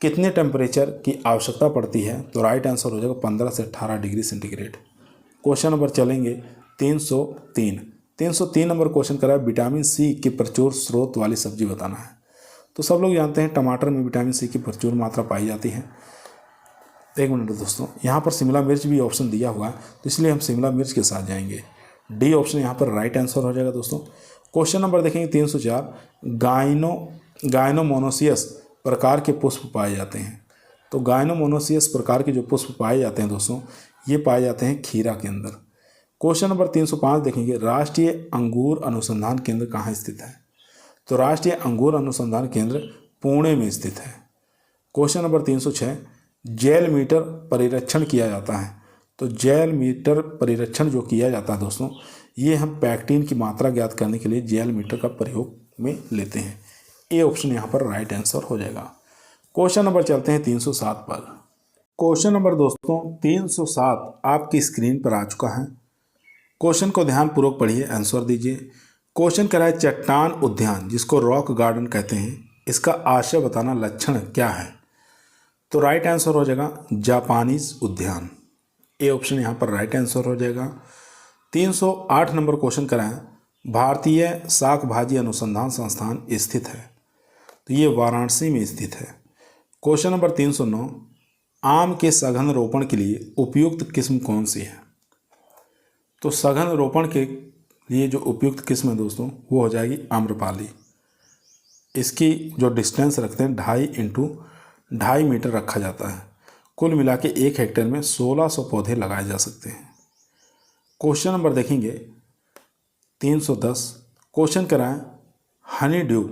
कितने टेम्परेचर की आवश्यकता पड़ती है। तो राइट आंसर हो जाएगा 15 से 18 डिग्री सेंटीग्रेड। क्वेश्चन नंबर चलेंगे 303 नंबर क्वेश्चन करा है, विटामिन सी के प्रचुर स्रोत वाली सब्जी बताना है। तो सब लोग जानते हैं टमाटर में विटामिन सी की प्रचुर मात्रा पाई जाती है। एक मिनट दोस्तों, यहाँ पर शिमला मिर्च भी ऑप्शन दिया हुआ है, तो इसलिए हम शिमला मिर्च के साथ जाएंगे। डी ऑप्शन यहाँ पर राइट आंसर हो जाएगा दोस्तों। क्वेश्चन नंबर देखेंगे 304, गायनोमोनोसियस प्रकार के पुष्प पाए जाते हैं। तो गायनोमोनोसियस प्रकार के जो पुष्प पाए जाते हैं दोस्तों, ये पाए जाते हैं खीरा के अंदर। क्वेश्चन नंबर 305 देखेंगे, राष्ट्रीय अंगूर अनुसंधान केंद्र कहाँ स्थित है। तो राष्ट्रीय अंगूर अनुसंधान केंद्र पुणे में स्थित है। क्वेश्चन नंबर 306, जैल मीटर परिरक्षण किया जाता है। तो जैल मीटर परिरक्षण जो किया जाता है दोस्तों, ये हम पैक्टिन की मात्रा ज्ञात करने के लिए जैल मीटर का प्रयोग में लेते हैं। ए ऑप्शन यहाँ पर राइट आंसर हो जाएगा। क्वेश्चन नंबर चलते हैं 307 पर। क्वेश्चन नंबर दोस्तों 307 आपकी स्क्रीन पर आ चुका है। क्वेश्चन को ध्यानपूर्वक पढ़िए, आंसर दीजिए। क्वेश्चन कह रहा है, चट्टान उद्यान जिसको रॉक गार्डन कहते हैं, इसका आशय बताना, लक्षण क्या है। तो राइट आंसर हो जाएगा जापानीज उद्यान। ए ऑप्शन यहाँ पर राइट आंसर हो जाएगा। 308 नंबर क्वेश्चन करा है, भारतीय शाक भाजी अनुसंधान संस्थान स्थित है। तो ये वाराणसी में स्थित है। क्वेश्चन नंबर 309, आम के सघन रोपण के लिए उपयुक्त किस्म कौन सी है। तो सघन रोपण के लिए जो उपयुक्त किस्म है दोस्तों, वो हो जाएगी आम्रपाली। इसकी जो डिस्टेंस रखते हैं 2.5 × 2.5 मीटर रखा जाता है। कुल मिला के 1 हेक्टेयर में 1600 पौधे लगाए जा सकते हैं। क्वेश्चन नंबर देखेंगे 310, क्वेश्चन कराएं, हनी ड्यू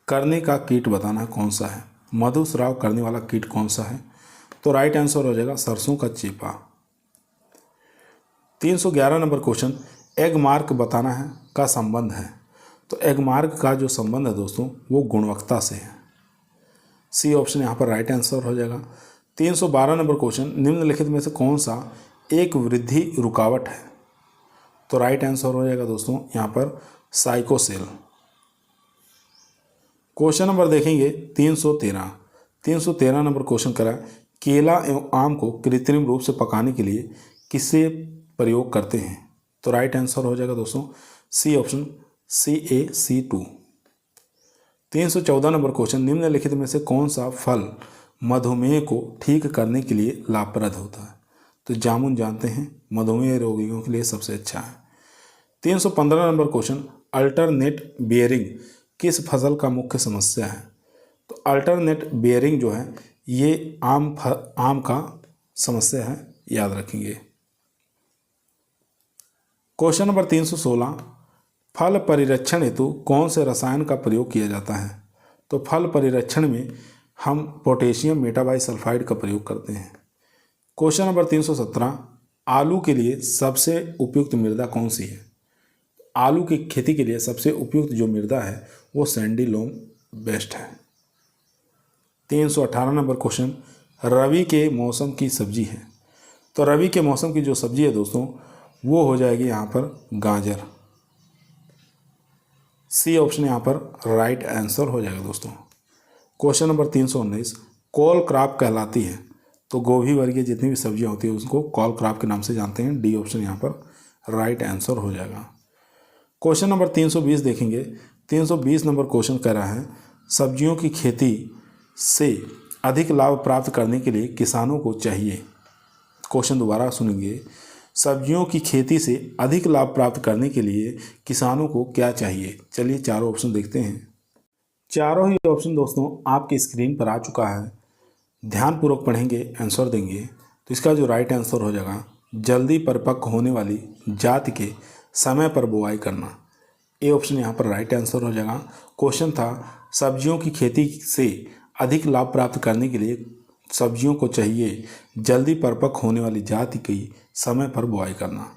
करने का कीट बताना है कौन सा है। मधुस्राव करने वाला कीट कौन सा है। तो राइट आंसर हो जाएगा सरसों का चेपा। 311 नंबर क्वेश्चन, एग मार्क बताना है का संबंध है। तो एग मार्क का जो संबंध है दोस्तों, वो गुणवत्ता से है। सी ऑप्शन यहाँ पर राइट आंसर हो जाएगा। 312 नंबर क्वेश्चन, निम्नलिखित में से कौन सा एक वृद्धि रुकावट है। तो राइट आंसर हो जाएगा दोस्तों यहाँ पर साइकोसेल। क्वेश्चन नंबर देखेंगे 313 नंबर क्वेश्चन करा, केला एवं आम को कृत्रिम रूप से पकाने के लिए किसे प्रयोग करते हैं। तो राइट आंसर हो जाएगा दोस्तों C option, CaC2। 314 number question, निम्नलिखित में से कौन सा फल मधुमेह को ठीक करने के लिए लाभप्रद होता है। तो जामुन जानते हैं मधुमेह रोगियों के लिए सबसे अच्छा है। 315 नंबर क्वेश्चन, अल्टरनेट बियरिंग किस फसल का मुख्य समस्या है। तो अल्टरनेट बियरिंग जो है ये आम का समस्या है, याद रखेंगे। क्वेश्चन नंबर 316, फल परिरक्षण हेतु कौन से रसायन का प्रयोग किया जाता है। तो फल परिरक्षण में हम पोटेशियम मेटाबाइसल्फाइड का प्रयोग करते हैं। क्वेश्चन नंबर 317, आलू के लिए सबसे उपयुक्त मृदा कौन सी है। आलू की खेती के लिए सबसे उपयुक्त जो मृदा है वो सैंडी लोम बेस्ट है। 318 नंबर क्वेश्चन, रबी के मौसम की सब्जी है। तो रबी के मौसम की जो सब्जी है दोस्तों, वो हो जाएगी यहाँ पर गाजर। सी ऑप्शन यहाँ पर राइट आंसर हो जाएगा दोस्तों। क्वेश्चन नंबर 319, कॉल क्रॉप कहलाती है। तो गोभी वर्गीय जितनी भी सब्जियाँ होती है उसको कॉल क्रॉप के नाम से जानते हैं। डी ऑप्शन यहाँ पर राइट आंसर हो जाएगा। क्वेश्चन नंबर 320 देखेंगे। 320 नंबर क्वेश्चन कह रहा है सब्जियों की खेती से अधिक लाभ प्राप्त करने के लिए किसानों को चाहिए। क्वेश्चन दोबारा सुनेंगे। सब्जियों की खेती से अधिक लाभ प्राप्त करने के लिए किसानों को क्या चाहिए। चलिए चारों ऑप्शन देखते हैं। चारों ही ऑप्शन दोस्तों आपकी स्क्रीन पर आ चुका है। ध्यानपूर्वक पढ़ेंगे, आंसर देंगे। तो इसका जो राइट आंसर हो जाएगा जल्दी परिपक्व होने वाली जाति के समय पर बुआई करना। ए ऑप्शन यहाँ पर राइट आंसर हो जाएगा। क्वेश्चन था सब्जियों की खेती से अधिक लाभ प्राप्त करने के लिए सब्जियों को चाहिए जल्दी परिपक्व होने वाली जाति की समय पर बुआई करना।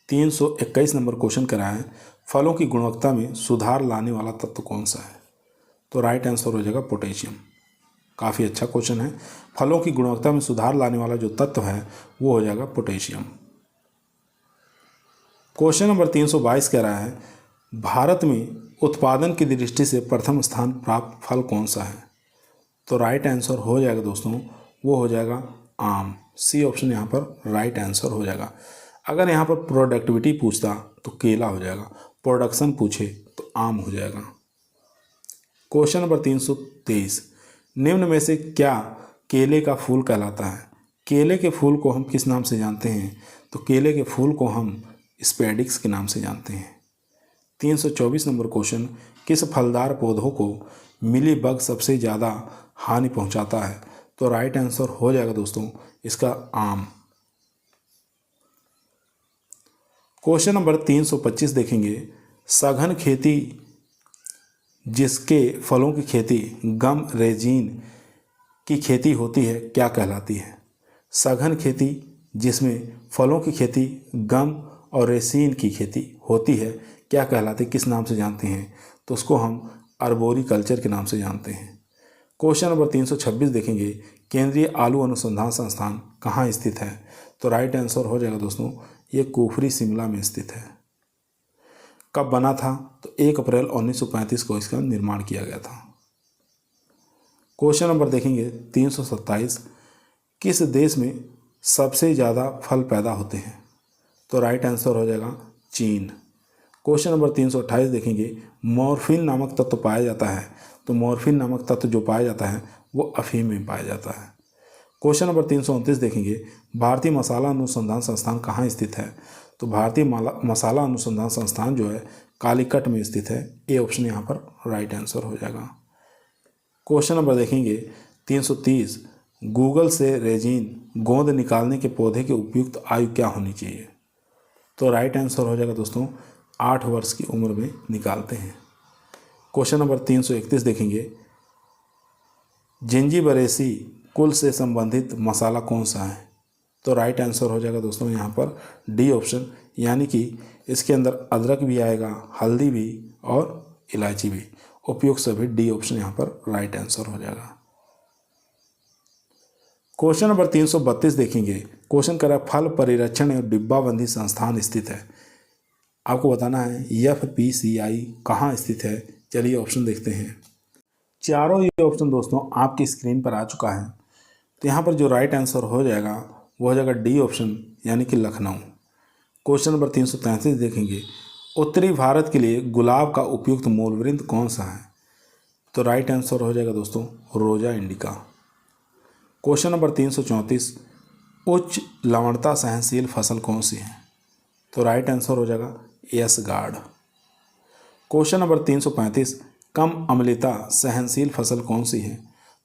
321 नंबर क्वेश्चन करा है फलों की गुणवत्ता में सुधार लाने वाला तत्व कौन सा है। तो राइट आंसर हो जाएगा पोटेशियम। काफ़ी अच्छा क्वेश्चन है। फलों की गुणवत्ता में सुधार लाने वाला जो तत्व है वो हो जाएगा पोटेशियम। क्वेश्चन नंबर 322 कह रहा है भारत में उत्पादन की दृष्टि से प्रथम स्थान प्राप्त फल कौन सा है। तो राइट आंसर हो जाएगा दोस्तों वो हो जाएगा आम। सी ऑप्शन यहाँ पर राइट आंसर हो जाएगा। अगर यहाँ पर प्रोडक्टिविटी पूछता तो केला हो जाएगा, प्रोडक्शन पूछे तो आम हो जाएगा। क्वेश्चन नंबर 323 निम्न में से क्या केले का फूल कहलाता है। केले के फूल को हम किस नाम से जानते हैं। तो केले के फूल को हम स्पेडिक्स के नाम से जानते हैं। 324 नंबर क्वेश्चन किस फलदार पौधों को मिली बग सबसे ज़्यादा हानि पहुंचाता है। तो राइट आंसर हो जाएगा दोस्तों इसका आम। क्वेश्चन नंबर 325 देखेंगे सघन खेती जिसके फलों की खेती गम रेजिन की खेती होती है क्या कहलाती है। सघन खेती जिसमें फलों की खेती गम और रेसिन की खेती होती है क्या कहलाती है, किस नाम से जानते हैं। तो उसको हम अर्बोरिकल्चर के नाम से जानते हैं। क्वेश्चन नंबर 326 देखेंगे केंद्रीय आलू अनुसंधान संस्थान कहाँ स्थित है। तो राइट आंसर हो जाएगा दोस्तों ये कुफरी शिमला में स्थित है। कब बना था। तो 1 अप्रैल 1935 को इसका निर्माण किया गया था। क्वेश्चन नंबर देखेंगे 327 किस देश में सबसे ज़्यादा फल पैदा होते हैं। तो राइट आंसर हो जाएगा चीन। क्वेश्चन नंबर 328 देखेंगे मॉर्फिन नामक तत्व पाया जाता है। तो मॉर्फिन नामक तत्व जो पाया जाता है वो अफीम में पाया जाता है। क्वेश्चन नंबर 329 देखेंगे भारतीय मसाला अनुसंधान संस्थान कहाँ स्थित है। तो भारतीय मसाला अनुसंधान संस्थान जो है कालीकट में स्थित है। ए ऑप्शन यहाँ पर राइट आंसर हो जाएगा। क्वेश्चन नंबर देखेंगे 330 गूगल से रेजिन गोंद निकालने के पौधे की उपयुक्त आयु क्या होनी चाहिए। तो राइट आंसर हो जाएगा दोस्तों 8 वर्ष की उम्र में निकालते हैं। क्वेश्चन नंबर 331 देखेंगे जिंजीबरेसी कुल से संबंधित मसाला कौन सा है। तो राइट आंसर हो जाएगा दोस्तों यहाँ पर डी ऑप्शन, यानी कि इसके अंदर अदरक भी आएगा, हल्दी भी और इलायची भी। उपयुक्त सभी डी ऑप्शन यहाँ पर राइट आंसर हो जाएगा। क्वेश्चन नंबर 332 देखेंगे। क्वेश्चन कर रहा है फल परिरक्षण एवं डिब्बाबंदी संस्थान स्थित है। आपको बताना है FPCI कहाँ स्थित है। चलिए ऑप्शन देखते हैं। चारों ये ऑप्शन दोस्तों आपकी स्क्रीन पर आ चुका है। तो यहाँ पर जो राइट आंसर हो जाएगा वो हो जाएगा डी ऑप्शन, यानी कि लखनऊ। क्वेश्चन नंबर 333 देखेंगे उत्तरी भारत के लिए गुलाब का उपयुक्त मूलवृंत कौन सा है। तो राइट आंसर हो जाएगा दोस्तों रोजा इंडिका। क्वेश्चन नंबर 334 उच्च लवणता सहनशील फसल कौन सी है। तो राइट आंसर हो जाएगा यस गार्ड। क्वेश्चन नंबर 335 कम अम्लता सहनशील फसल कौन सी है।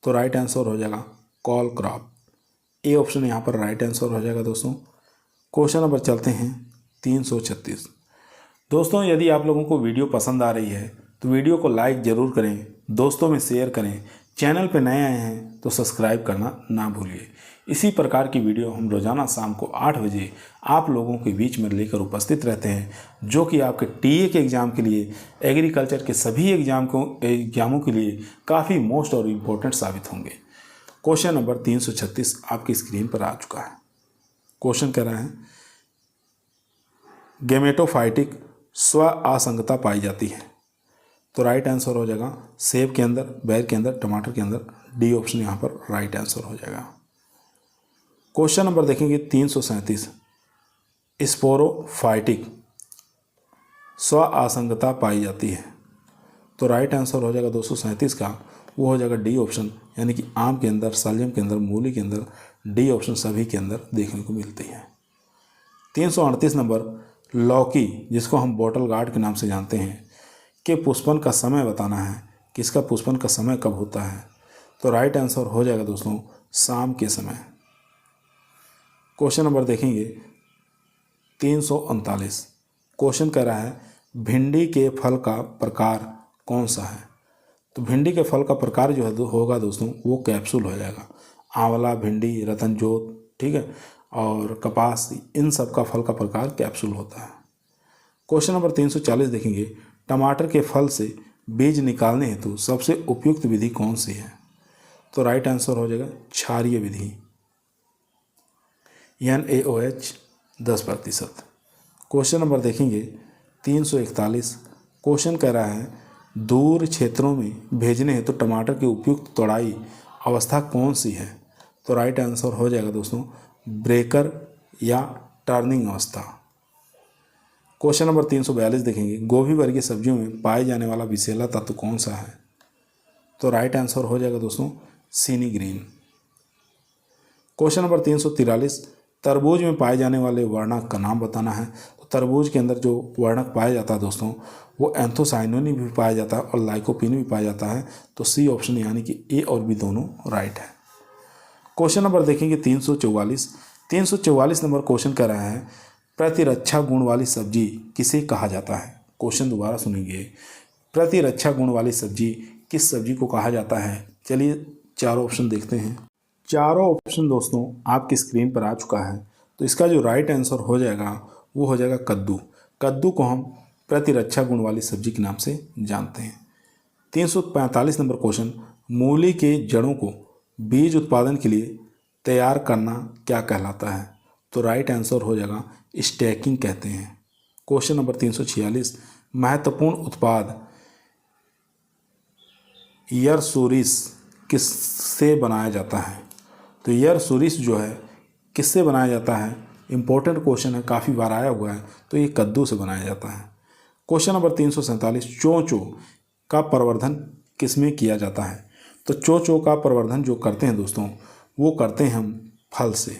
तो राइट आंसर हो जाएगा कॉल क्रॉप। ए ऑप्शन यहाँ पर राइट आंसर हो जाएगा दोस्तों। क्वेश्चन नंबर चलते हैं 336। दोस्तों यदि आप लोगों को वीडियो पसंद आ रही है तो वीडियो को लाइक ज़रूर करें, दोस्तों में शेयर करें। चैनल पर नए आए हैं तो सब्सक्राइब करना ना भूलिए। इसी प्रकार की वीडियो हम रोज़ाना शाम को 8 बजे आप लोगों के बीच में लेकर उपस्थित रहते हैं, जो कि आपके टीए के एग्ज़ाम के लिए, एग्रीकल्चर के सभी एग्ज़ामों के लिए काफ़ी मोस्ट और इम्पोर्टेंट साबित होंगे। क्वेश्चन नंबर 336 आपकी स्क्रीन पर आ चुका है। क्वेश्चन कह रहा है गेमेटोफाइटिक स्व असंगता पाई जाती है। तो राइट आंसर हो जाएगा सेब के अंदर, बैर के अंदर, टमाटर के अंदर। डी ऑप्शन यहाँ पर राइट आंसर हो जाएगा। क्वेश्चन नंबर देखेंगे 337 स्पोरोफाइटिक स्व आसंगता पाई जाती है। तो राइट आंसर हो जाएगा 237 का, वो हो जाएगा डी ऑप्शन, यानी कि आम के अंदर, सालियम के अंदर, मूली के अंदर, डी ऑप्शन सभी के अंदर देखने को मिलती है। 338 नंबर, लौकी जिसको हम बॉटल गार्ड के नाम से जानते हैं, के पुष्पन का समय बताना है, किसका पुष्पन का समय कब होता है। तो राइट आंसर हो जाएगा दोस्तों शाम के समय। क्वेश्चन नंबर देखेंगे 339। क्वेश्चन कह रहा है भिंडी के फल का प्रकार कौन सा है। तो भिंडी के फल का प्रकार जो है होगा दोस्तों वो कैप्सूल हो जाएगा। आंवला, भिंडी, रतनजोत, ठीक है, और कपास, इन सब का फल का प्रकार कैप्सूल होता है। क्वेश्चन नंबर 340 देखेंगे टमाटर के फल से बीज निकालने हेतु सबसे उपयुक्त विधि कौन सी है। तो राइट आंसर हो जाएगा क्षारीय विधि, NaOH 10%। क्वेश्चन नंबर देखेंगे 341। क्वेश्चन कह रहा है दूर क्षेत्रों में भेजने हेतु टमाटर की उपयुक्त तोड़ाई अवस्था कौन सी है। तो राइट आंसर हो जाएगा दोस्तों ब्रेकर या टर्निंग अवस्था। क्वेश्चन नंबर 342 देखेंगे गोभी वर्गीय सब्जियों में पाए जाने वाला विषैला तत्व कौन सा है। तो राइट आंसर हो जाएगा दोस्तों सीनी ग्रीन। क्वेश्चन नंबर 343 तरबूज में पाए जाने वाले वर्णक का नाम बताना है। तो तरबूज के अंदर जो वर्णक पाया जाता है दोस्तों वो एंथोसाइनोनिन भी पाया जाता है और लाइकोपीन भी पाया जाता है। तो सी ऑप्शन यानी कि ए और बी दोनों राइट है। क्वेश्चन नंबर देखेंगे 344। 344 नंबर क्वेश्चन कर रहा है प्रतिरक्षा गुण वाली सब्जी किसे कहा जाता है। क्वेश्चन दोबारा सुनेंगे, प्रतिरक्षा गुण वाली सब्जी किस सब्जी को कहा जाता है। चलिए चारों ऑप्शन देखते हैं। चारों ऑप्शन दोस्तों आपकी स्क्रीन पर आ चुका है। तो इसका जो राइट आंसर हो जाएगा वो हो जाएगा कद्दू। कद्दू को हम प्रतिरक्षा गुण वाली सब्जी के नाम से जानते हैं। 345 नंबर क्वेश्चन मूली के जड़ों को बीज उत्पादन के लिए तैयार करना क्या कहलाता है। तो राइट आंसर हो जाएगा स्टैकिंग कहते हैं। क्वेश्चन नंबर 346 महत्वपूर्ण उत्पाद यरसुरिस किससे बनाया जाता है। तो यरसुरिस जो है किससे बनाया जाता है, इंपॉर्टेंट क्वेश्चन है, काफ़ी बार आया हुआ है। तो ये कद्दू से बनाया जाता है। क्वेश्चन नंबर 347 चोंचो का प्रवर्धन किसमें किया जाता है। तो चोंचो का प्रवर्धन जो करते हैं दोस्तों वो करते हैं हम फल से।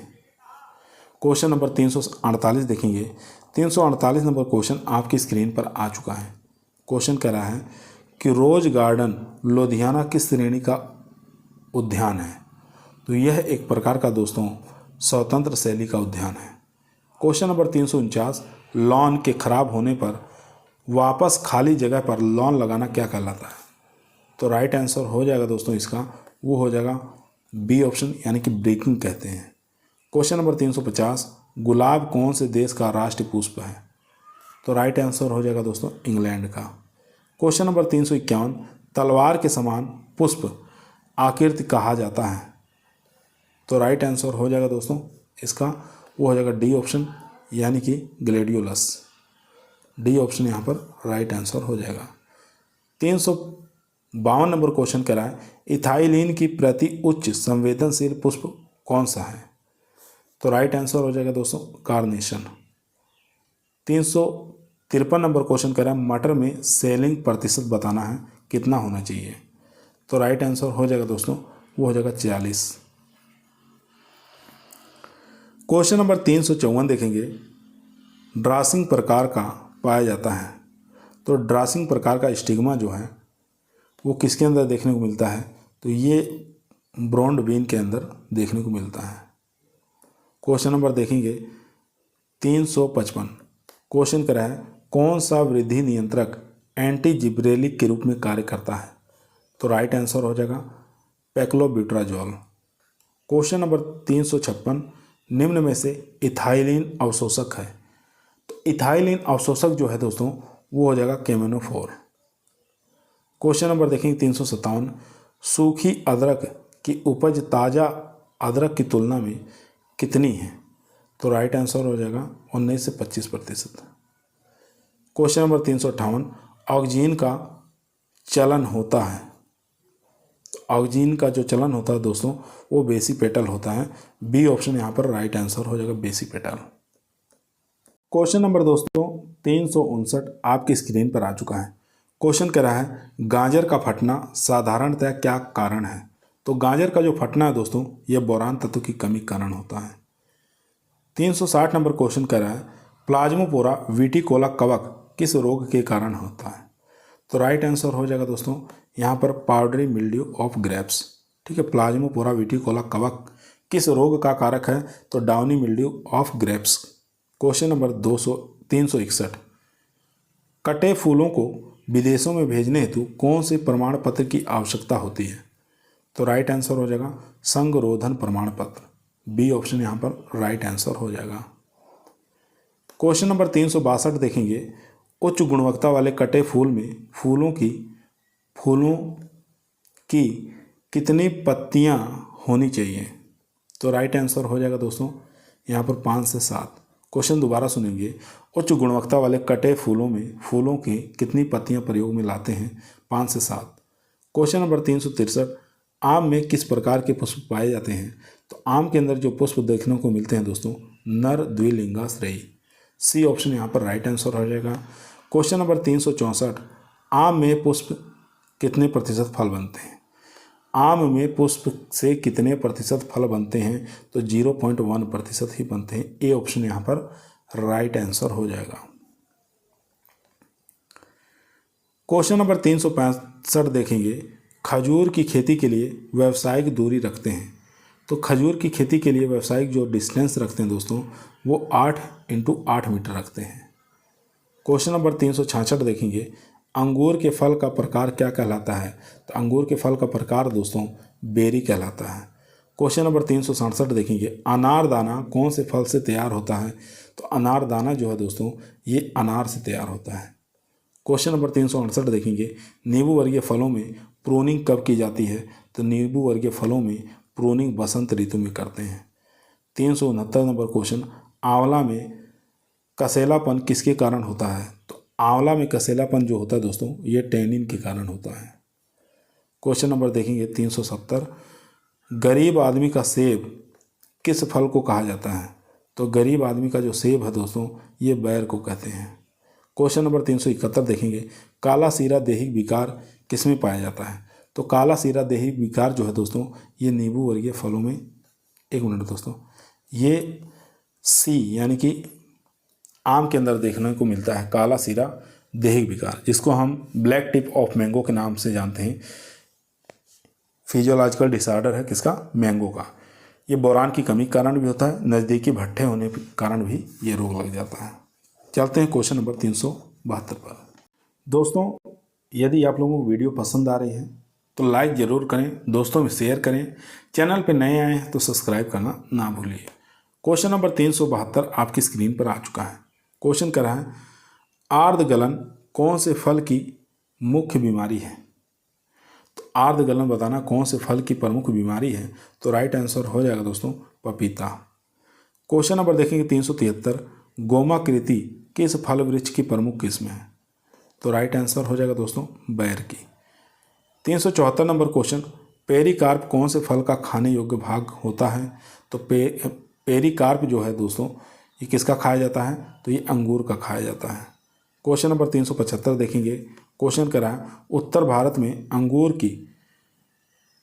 क्वेश्चन नंबर 348 देखेंगे। 348 नंबर क्वेश्चन आपकी स्क्रीन पर आ चुका है। क्वेश्चन कह रहा है कि रोज गार्डन लुधियाना किस श्रेणी का उद्यान है। तो यह एक प्रकार का दोस्तों स्वतंत्र शैली का उद्यान है। क्वेश्चन नंबर 349 लॉन के खराब होने पर वापस खाली जगह पर लॉन लगाना क्या कहलाता है। तो राइट आंसर हो जाएगा दोस्तों इसका वो हो जाएगा बी ऑप्शन यानी कि ब्रेकिंग कहते हैं। क्वेश्चन नंबर 350 गुलाब कौन से देश का राष्ट्रीय पुष्प है। तो राइट आंसर हो जाएगा दोस्तों इंग्लैंड का। क्वेश्चन नंबर 351 तलवार के समान पुष्प आकृति कहा जाता है। तो राइट आंसर हो जाएगा दोस्तों इसका वो हो जाएगा डी ऑप्शन यानी कि ग्लेडियोलस। डी ऑप्शन यहाँ पर राइट आंसर हो जाएगा। 352 नंबर क्वेश्चन कह रहा है इथाइलिन की प्रति उच्च संवेदनशील पुष्प कौन सा है। तो राइट आंसर हो जाएगा दोस्तों कार्नेशन। 353 नंबर क्वेश्चन कह रहा है मटर में सेलिंग प्रतिशत बताना है कितना होना चाहिए। तो राइट आंसर हो जाएगा दोस्तों वो हो जाएगा 46। क्वेश्चन नंबर 354 देखेंगे ड्रासिंग प्रकार का पाया जाता है। तो ड्रासिंग प्रकार का स्टिग्मा जो है वो किसके अंदर देखने को मिलता है। तो ये ब्रॉन्ड बीन के अंदर देखने को मिलता है। क्वेश्चन नंबर देखेंगे 355 क्वेश्चन कर रहा है कौन सा वृद्धि नियंत्रक एंटी जिब्रेलिक के रूप में कार्य करता है। तो राइट आंसर हो जाएगा पैक्लोब्यूट्राजोल। क्वेश्चन नंबर 356 निम्न में से इथाइलिन अवशोषक है। तो इथाइलिन अवशोषक जो है दोस्तों वो हो जाएगा केमेनोफोर। क्वेश्चन नंबर देखेंगे 357 सूखी अदरक की उपज ताज़ा अदरक की तुलना में कितनी है। तो राइट आंसर हो जाएगा 19 से 25%। क्वेश्चन नंबर 358 ऑक्जीन का चलन होता है। ऑक्जीन का जो चलन होता है दोस्तों वो बेसिपेटल होता है। बी ऑप्शन यहाँ पर राइट आंसर हो जाएगा बेसिपेटल। क्वेश्चन नंबर दोस्तों 359 आपकी स्क्रीन पर आ चुका है। क्वेश्चन कह रहा है गाजर का फटना साधारणतः क्या कारण है। तो गाजर का जो फटना है दोस्तों यह बोरान तत्व की कमी कारण होता है। 360 नंबर क्वेश्चन कह रहा है प्लाज्मोपोरा विटिकोला कवक किस रोग के कारण होता है। तो राइट आंसर हो जाएगा दोस्तों यहाँ पर पाउडरी मिल्ड्यू ऑफ ग्रेप्स। ठीक है, प्लाज्मोपोरा विटिकोला कवक किस रोग का कारक है। तो downy mildew of grapes. Question number 361 कटे फूलों को विदेशों में भेजने हेतु कौन से प्रमाण पत्र की आवश्यकता होती है। तो राइट आंसर हो जाएगा संगरोधन प्रमाण पत्र। बी ऑप्शन यहाँ पर राइट आंसर हो जाएगा। क्वेश्चन नंबर 362 देखेंगे उच्च गुणवत्ता वाले कटे फूल में फूलों की कितनी पत्तियां होनी चाहिए। तो राइट आंसर हो जाएगा दोस्तों यहाँ पर 5 से 7। क्वेश्चन दोबारा सुनेंगे उच्च गुणवत्ता वाले कटे फूलों में फूलों की कितनी पत्तियां प्रयोग में लाते हैं। 5 से 7। क्वेश्चन नंबर 363 आम में किस प्रकार के पुष्प पाए जाते हैं। तो आम के अंदर जो पुष्प देखने को मिलते हैं दोस्तों नर द्विलिंगाश्रयी। सी ऑप्शन यहाँ पर राइट आंसर हो जाएगा। क्वेश्चन नंबर 364 आम में पुष्प कितने प्रतिशत फल बनते हैं। आम में पुष्प से कितने प्रतिशत फल बनते हैं। तो 0.1% ही बनते हैं। ए ऑप्शन यहाँ पर राइट आंसर हो जाएगा। क्वेश्चन नंबर 365 देखेंगे खजूर की खेती के लिए व्यावसायिक दूरी रखते हैं। तो खजूर की खेती के लिए व्यावसायिक जो डिस्टेंस रखते हैं दोस्तों वो 8x8 मीटर रखते हैं। क्वेश्चन नंबर 366 देखेंगे अंगूर के फल का प्रकार क्या कहलाता है। तो अंगूर के फल का प्रकार दोस्तों बेरी कहलाता है। क्वेश्चन नंबर 367 देखेंगे अनारदाना कौन से फल से तैयार होता है। तो अनारदाना जो है दोस्तों ये अनार से तैयार होता है। क्वेश्चन नंबर 368 देखेंगे नींबू वर्गीय फलों में प्रूनिंग कब की जाती है। तो नींबू वर्गीय फलों में प्रूनिंग बसंत ऋतु में करते हैं। 369 नंबर क्वेश्चन आंवला में कसेलापन किसके कारण होता है। तो आंवला में कसेलापन जो होता है दोस्तों ये टैनिन के कारण होता है। क्वेश्चन नंबर देखेंगे 370 गरीब आदमी का सेब किस फल को कहा जाता है। तो गरीब आदमी का जो सेब है दोस्तों ये बैर को कहते हैं। क्वेश्चन नंबर 371 देखेंगे काला सीरा देहिक विकार किस में पाया जाता है। तो काला सीरा देहिक विकार जो है दोस्तों ये नींबू वर्गीय फलों में, एक मिनट दोस्तों, ये सी यानी कि आम के अंदर देखने को मिलता है काला सीरा देहिक विकार, जिसको हम ब्लैक टिप ऑफ मैंगो के नाम से जानते हैं। फिजियोलॉजिकल डिसऑर्डर है किसका, मैंगो का। ये बोरान की कमी के कारण भी होता है, नज़दीकी भट्ठे होने के कारण भी ये रोग लग जाता है। चलते हैं क्वेश्चन नंबर 372 पर। दोस्तों यदि आप लोगों को वीडियो पसंद आ रही है तो लाइक ज़रूर करें, दोस्तों में शेयर करें, चैनल पर नए आए हैं तो सब्सक्राइब करना ना भूलिए। क्वेश्चन नंबर 372 आपकी स्क्रीन पर आ चुका है। क्वेश्चन कर रहा है आर्द्र गलन कौन से फल की मुख्य बीमारी है। तो आर्द्र गलन बताना कौन से फल की प्रमुख बीमारी है। तो राइट आंसर हो जाएगा दोस्तों पपीता। क्वेश्चन नंबर देखेंगे 373 गोमाकृति किस फल वृक्ष की प्रमुख किस्म है। तो राइट आंसर हो जाएगा दोस्तों बैर की। 374 नंबर क्वेश्चन पेरिकार्प कौन से फल का खाने योग्य भाग होता है। तो पेरिकार्प जो है दोस्तों ये किसका खाया जाता है। तो ये अंगूर का खाया जाता है। क्वेश्चन नंबर 375 देखेंगे। क्वेश्चन कर रहा है उत्तर भारत में अंगूर की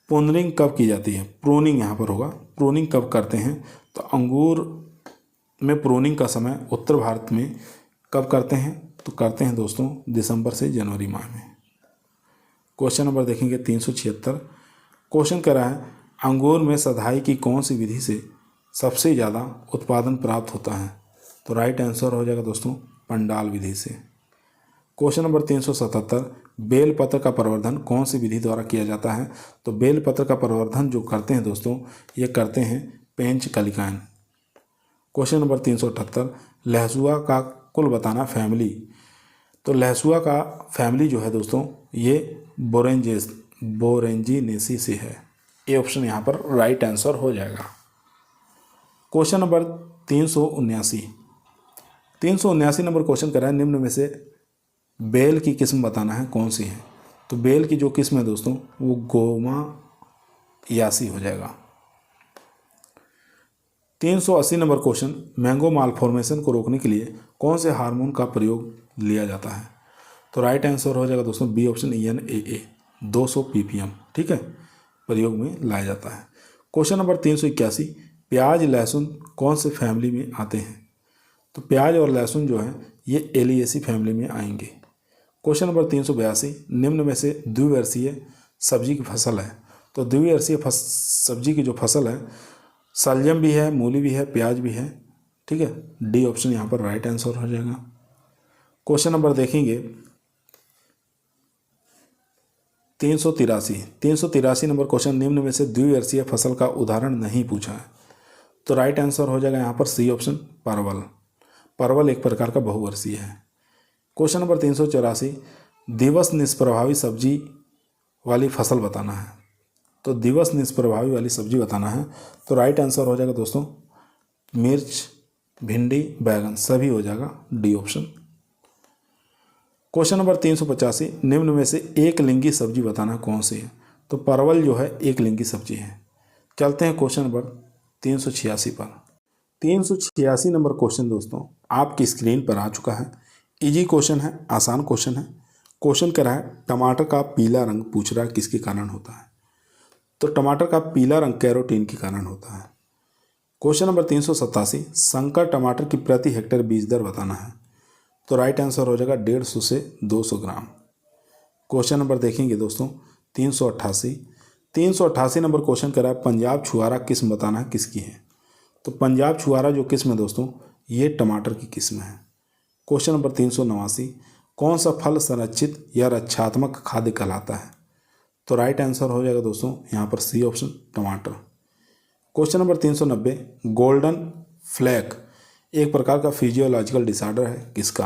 प्रूनिंग कब की जाती है। प्रूनिंग यहाँ पर होगा, प्रूनिंग कब करते हैं। तो अंगूर में प्रूनिंग का समय उत्तर भारत में कब करते हैं। तो करते हैं दोस्तों दिसंबर से जनवरी माह में। क्वेश्चन नंबर देखेंगे 376। क्वेश्चन कर रहा है अंगूर में सधाई की कौन सी विधि से सबसे ज़्यादा उत्पादन प्राप्त होता है। तो राइट आंसर हो जाएगा दोस्तों पंडाल विधि से। क्वेश्चन नंबर 377 बेलपत्र का प्रवर्धन कौन सी विधि द्वारा किया जाता है। तो बेलपत्र का प्रवर्धन जो करते हैं दोस्तों ये करते हैं पेंच कलिकाएं। क्वेश्चन नंबर 378 लहसुआ का कुल बताना फैमिली। तो लहसुआ का फैमिली जो है दोस्तों ये बोरेंजिनेसी से है। ए ऑप्शन यहाँ पर राइट आंसर हो जाएगा। क्वेश्चन नंबर 379 नंबर क्वेश्चन कर रहा है निम्न में से बेल की किस्म बताना है कौन सी है। तो बेल की जो किस्म है दोस्तों वो गोमा यासी हो जाएगा। 380 नंबर क्वेश्चन, मैंगो मालफॉर्मेशन को रोकने के लिए कौन से हार्मोन का प्रयोग लिया जाता है? तो राइट आंसर हो जाएगा दोस्तों बी ऑप्शन ENAA 200 ppm, ठीक है, प्रयोग में लाया जाता है। क्वेश्चन नंबर 381, प्याज लहसुन कौन से फैमिली में आते हैं? तो प्याज और लहसुन जो है ये एलिएसी फैमिली में आएंगे। क्वेश्चन नंबर 382, निम्न में से द्विवर्षीय सब्जी की फसल है? तो द्विवर्षीय सब्जी की जो फसल है, शलजम भी है, मूली भी है, प्याज भी है, ठीक है, डी ऑप्शन यहाँ पर राइट आंसर हो जाएगा। क्वेश्चन नंबर देखेंगे 383 नंबर क्वेश्चन, निम्न में से द्विवर्षीय फसल का उदाहरण नहीं पूछा है? तो राइट आंसर हो जाएगा यहाँ पर सी ऑप्शन परवल। परवल एक प्रकार का बहुवर्षीय है। क्वेश्चन नंबर 384, दिवस निष्प्रभावी सब्जी वाली फसल बताना है? तो दिवस निष्प्रभावी वाली सब्जी बताना है, तो राइट आंसर हो जाएगा दोस्तों मिर्च, भिंडी, बैगन, सभी हो जाएगा डी ऑप्शन। क्वेश्चन नंबर 385, निम्न में से एक लिंगी सब्जी बताना कौन सी है? तो परवल जो है एक लिंगी सब्जी है। चलते हैं क्वेश्चन नंबर 386 पर। 386 नंबर क्वेश्चन दोस्तों आपकी स्क्रीन पर आ चुका है। इजी क्वेश्चन है, आसान क्वेश्चन है। क्वेश्चन कह रहा है टमाटर का पीला रंग पूछ रहा है किसके कारण होता है? तो टमाटर का पीला रंग कैरोटीन के कारण होता है। क्वेश्चन नंबर 387, संकर टमाटर की प्रति हेक्टेयर बीज दर बताना है? तो राइट आंसर हो जाएगा 150 से 200 ग्राम। क्वेश्चन नंबर देखेंगे दोस्तों 388 नंबर क्वेश्चन कर रहा है पंजाब छुआरा किस्म बताना है किसकी है? तो पंजाब छुआरा जो किस्म है दोस्तों ये टमाटर की किस्म है। क्वेश्चन नंबर 389, कौन सा फल संरक्षित या रक्षात्मक खाद्य कहलाता है? तो राइट आंसर हो जाएगा दोस्तों यहाँ पर सी ऑप्शन टमाटर। क्वेश्चन नंबर 390, गोल्डन फ्लैक एक प्रकार का फिजियोलॉजिकल डिसऑर्डर है किसका?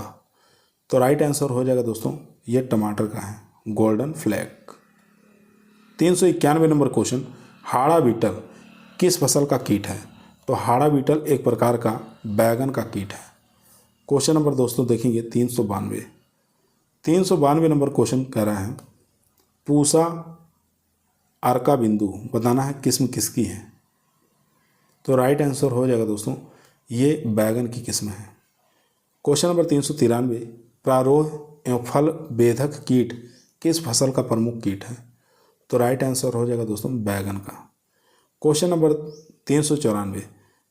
तो राइट आंसर हो जाएगा दोस्तों ये टमाटर का है, गोल्डन फ्लैक। 391 नंबर क्वेश्चन, हाड़ा बीटल किस फसल का कीट है? तो हाड़ा बीटल एक प्रकार का बैगन का कीट है। क्वेश्चन नंबर दोस्तों देखेंगे 392 नंबर क्वेश्चन कह रहा है पूसा अर्का बिंदु बताना है किस्म किसकी है? तो राइट आंसर हो जाएगा दोस्तों ये बैगन की किस्म है। क्वेश्चन नंबर 393, प्रारोह एवं फल बेधक कीट किस फसल का प्रमुख कीट है? तो राइट आंसर हो जाएगा दोस्तों बैगन का। क्वेश्चन नंबर 394,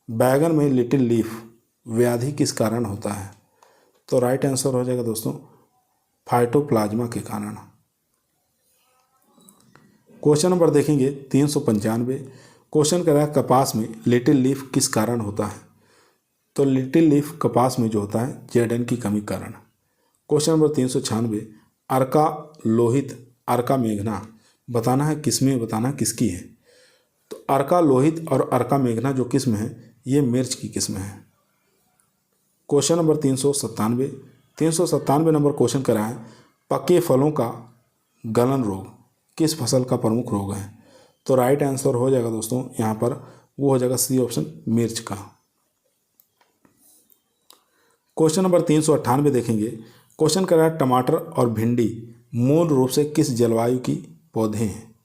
बैगन में लिटिल लीफ व्याधि किस कारण होता है? तो राइट आंसर हो जाएगा दोस्तों फाइटोप्लाज्मा के कारण। क्वेश्चन नंबर देखेंगे 395, क्वेश्चन कर रहा है कपास में लिटिल लीफ किस कारण होता है? तो लिटिल लीफ कपास में जो होता है जेडन की कमी कारण। क्वेश्चन नंबर 396, अर्का लोहित अर्का मेघना बताना है किसमें बताना है किसकी है? तो अर्का लोहित और अर्का मेघना जो किस्म है ये मिर्च की किस्म है। क्वेश्चन नंबर 397 नंबर क्वेश्चन कर रहा है पके फलों का गलन रोग किस फसल का प्रमुख रोग है? तो राइट आंसर हो जाएगा दोस्तों यहाँ पर वो हो जाएगा सी ऑप्शन मिर्च का। क्वेश्चन नंबर 398 देखेंगे। क्वेश्चन कर रहा है टमाटर और भिंडी मूल रूप से किस जलवायु की पौधे हैं?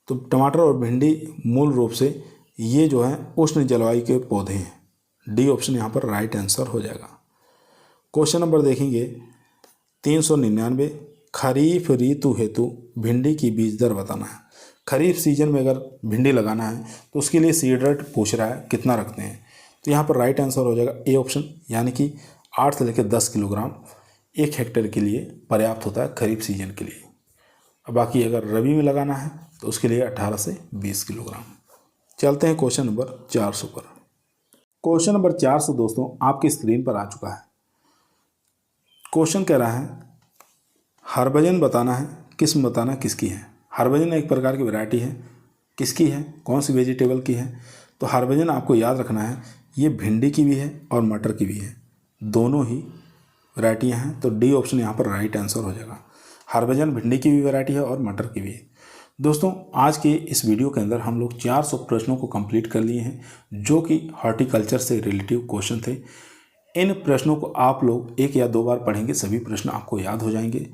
तो टमाटर और भिंडी मूल रूप से ये जो है उष्ण जलवायु के पौधे हैं। डी ऑप्शन यहाँ पर राइट आंसर हो जाएगा। क्वेश्चन नंबर देखेंगे 399, खरीफ ऋतु हेतु भिंडी की बीज दर बताना है। खरीफ सीजन में अगर भिंडी लगाना है तो उसके लिए सीड रेट पूछ रहा है कितना रखते हैं? तो यहाँ पर राइट आंसर हो जाएगा ए ऑप्शन, यानी कि 8 से लेकर 10 किलोग्राम 1 हेक्टेयर के लिए पर्याप्त होता है खरीफ सीजन के लिए। अब बाकी अगर रबी में लगाना है तो उसके लिए 18 से 20 किलोग्राम। चलते हैं क्वेश्चन नंबर 400 पर। क्वेश्चन नंबर 400 दोस्तों आपकी स्क्रीन पर आ चुका है। क्वेश्चन कह रहा है हरभजन बताना है किस्म बताना किसकी है? हरभजन एक प्रकार की वैरायटी है, किसकी है, कौन सी वेजिटेबल की है? तो हरभजन आपको याद रखना है ये भिंडी की भी है और मटर की भी है, दोनों ही वैरायटियाँ हैं। तो डी ऑप्शन यहाँ पर राइट आंसर हो जाएगा। हरभजन भिंडी की भी वैरायटी है और मटर की भी है। दोस्तों आज के इस वीडियो के अंदर हम लोग 400 प्रश्नों को कंप्लीट कर लिए हैं जो कि हॉर्टिकल्चर से रिलेटिव क्वेश्चन थे। इन प्रश्नों को आप लोग 1 या 2 बार पढ़ेंगे, सभी प्रश्न आपको याद हो जाएंगे।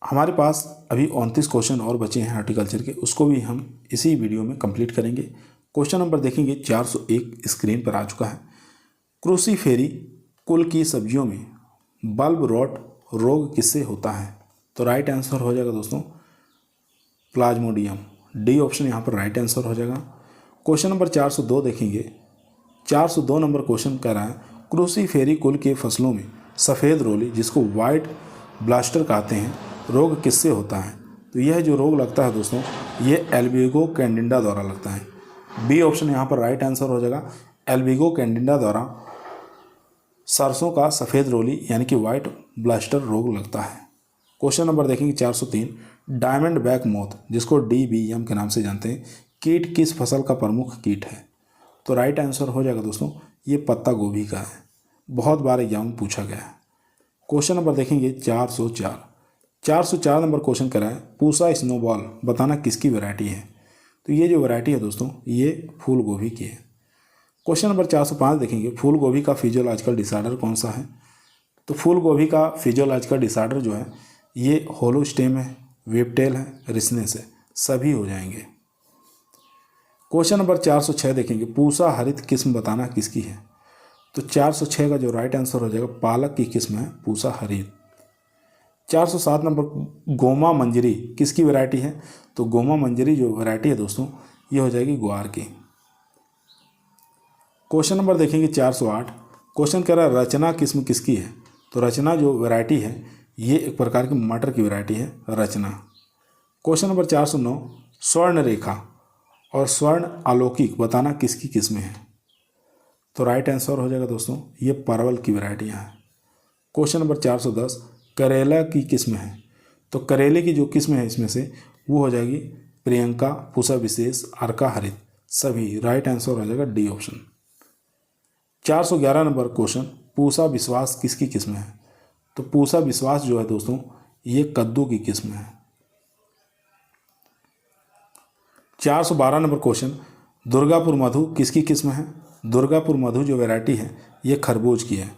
हमारे पास अभी 29 क्वेश्चन और बचे हैं हॉर्टिकल्चर के, उसको भी हम इसी वीडियो में कंप्लीट करेंगे। क्वेश्चन नंबर देखेंगे 401 स्क्रीन पर आ चुका है। क्रूसीफेरी कुल की सब्जियों में बल्ब रॉट रोग किससे होता है? तो राइट आंसर हो जाएगा दोस्तों प्लाज्मोडियम। डी ऑप्शन यहाँ पर राइट आंसर हो जाएगा। क्वेश्चन नंबर 402 देखेंगे। 402 नंबर क्वेश्चन कह रहा है क्रूसीफेरी कुल के फसलों में सफ़ेद रोली जिसको वाइट ब्लास्टर कहते हैं रोग किससे होता है? तो यह जो रोग लगता है दोस्तों ये एल्बिगो कैंडिडा द्वारा लगता है। बी ऑप्शन यहाँ पर राइट आंसर हो जाएगा। एल्बिगो कैंडिडा द्वारा सरसों का सफ़ेद रोली यानी कि वाइट ब्लास्टर रोग लगता है। क्वेश्चन नंबर देखेंगे 403 डायमंड बैक मोथ जिसको DBM के नाम से जानते हैं कीट किस फसल का प्रमुख कीट है? तो राइट आंसर हो जाएगा दोस्तों ये पत्ता गोभी का है। बहुत बार एग्जाम में पूछा गया है। क्वेश्चन नंबर देखेंगे 404। 404 नंबर क्वेश्चन करा है पूसा स्नोबॉल बताना किसकी वैरायटी है? तो ये जो वैरायटी है दोस्तों ये फूल गोभी की है। क्वेश्चन नंबर 405 देखेंगे फूल गोभी का फिजियोलॉजिकल डिसऑर्डर कौन सा है? तो फूल गोभी का फिजियोलॉजिकल डिसऑर्डर जो है ये होलो स्टेम है, वेबटेल है, रिसनेस है, सभी हो जाएंगे। क्वेश्चन नंबर 406 देखेंगे पूसा हरित किस्म बताना किसकी है? तो 406 का जो राइट आंसर हो जाएगा पालक की किस्म है पूसा हरित। 407 नंबर गोमा मंजरी किसकी वैरायटी है? तो गोमा मंजरी जो वैरायटी है दोस्तों ये हो जाएगी ग्वार की। क्वेश्चन नंबर देखेंगे 408। क्वेश्चन कह रहा है रचना किस्म किसकी है? तो रचना जो वैरायटी है ये एक प्रकार की मटर की वैरायटी है रचना। क्वेश्चन नंबर 409 स्वर्ण रेखा और स्वर्ण अलौकिक बताना किसकी किस्में हैं? तो राइट आंसर हो जाएगा दोस्तों ये परवल की वैरायटियाँ हैं। क्वेश्चन नंबर 410 करेला की किस्म है? तो करेले की जो किस्म है इसमें से वो हो जाएगी प्रियंका, पूसा विशेष, अर्का हरित, सभी। राइट आंसर हो जाएगा D option. 411 number question Pusa विश्वास किसकी किस्म है? तो पूसा विश्वास जो है दोस्तों ये कद्दू की किस्म है। 412 नंबर क्वेश्चन दुर्गापुर मधु किसकी किस्म है? दुर्गापुर मधु जो वैरायटी है ये खरबूज की है।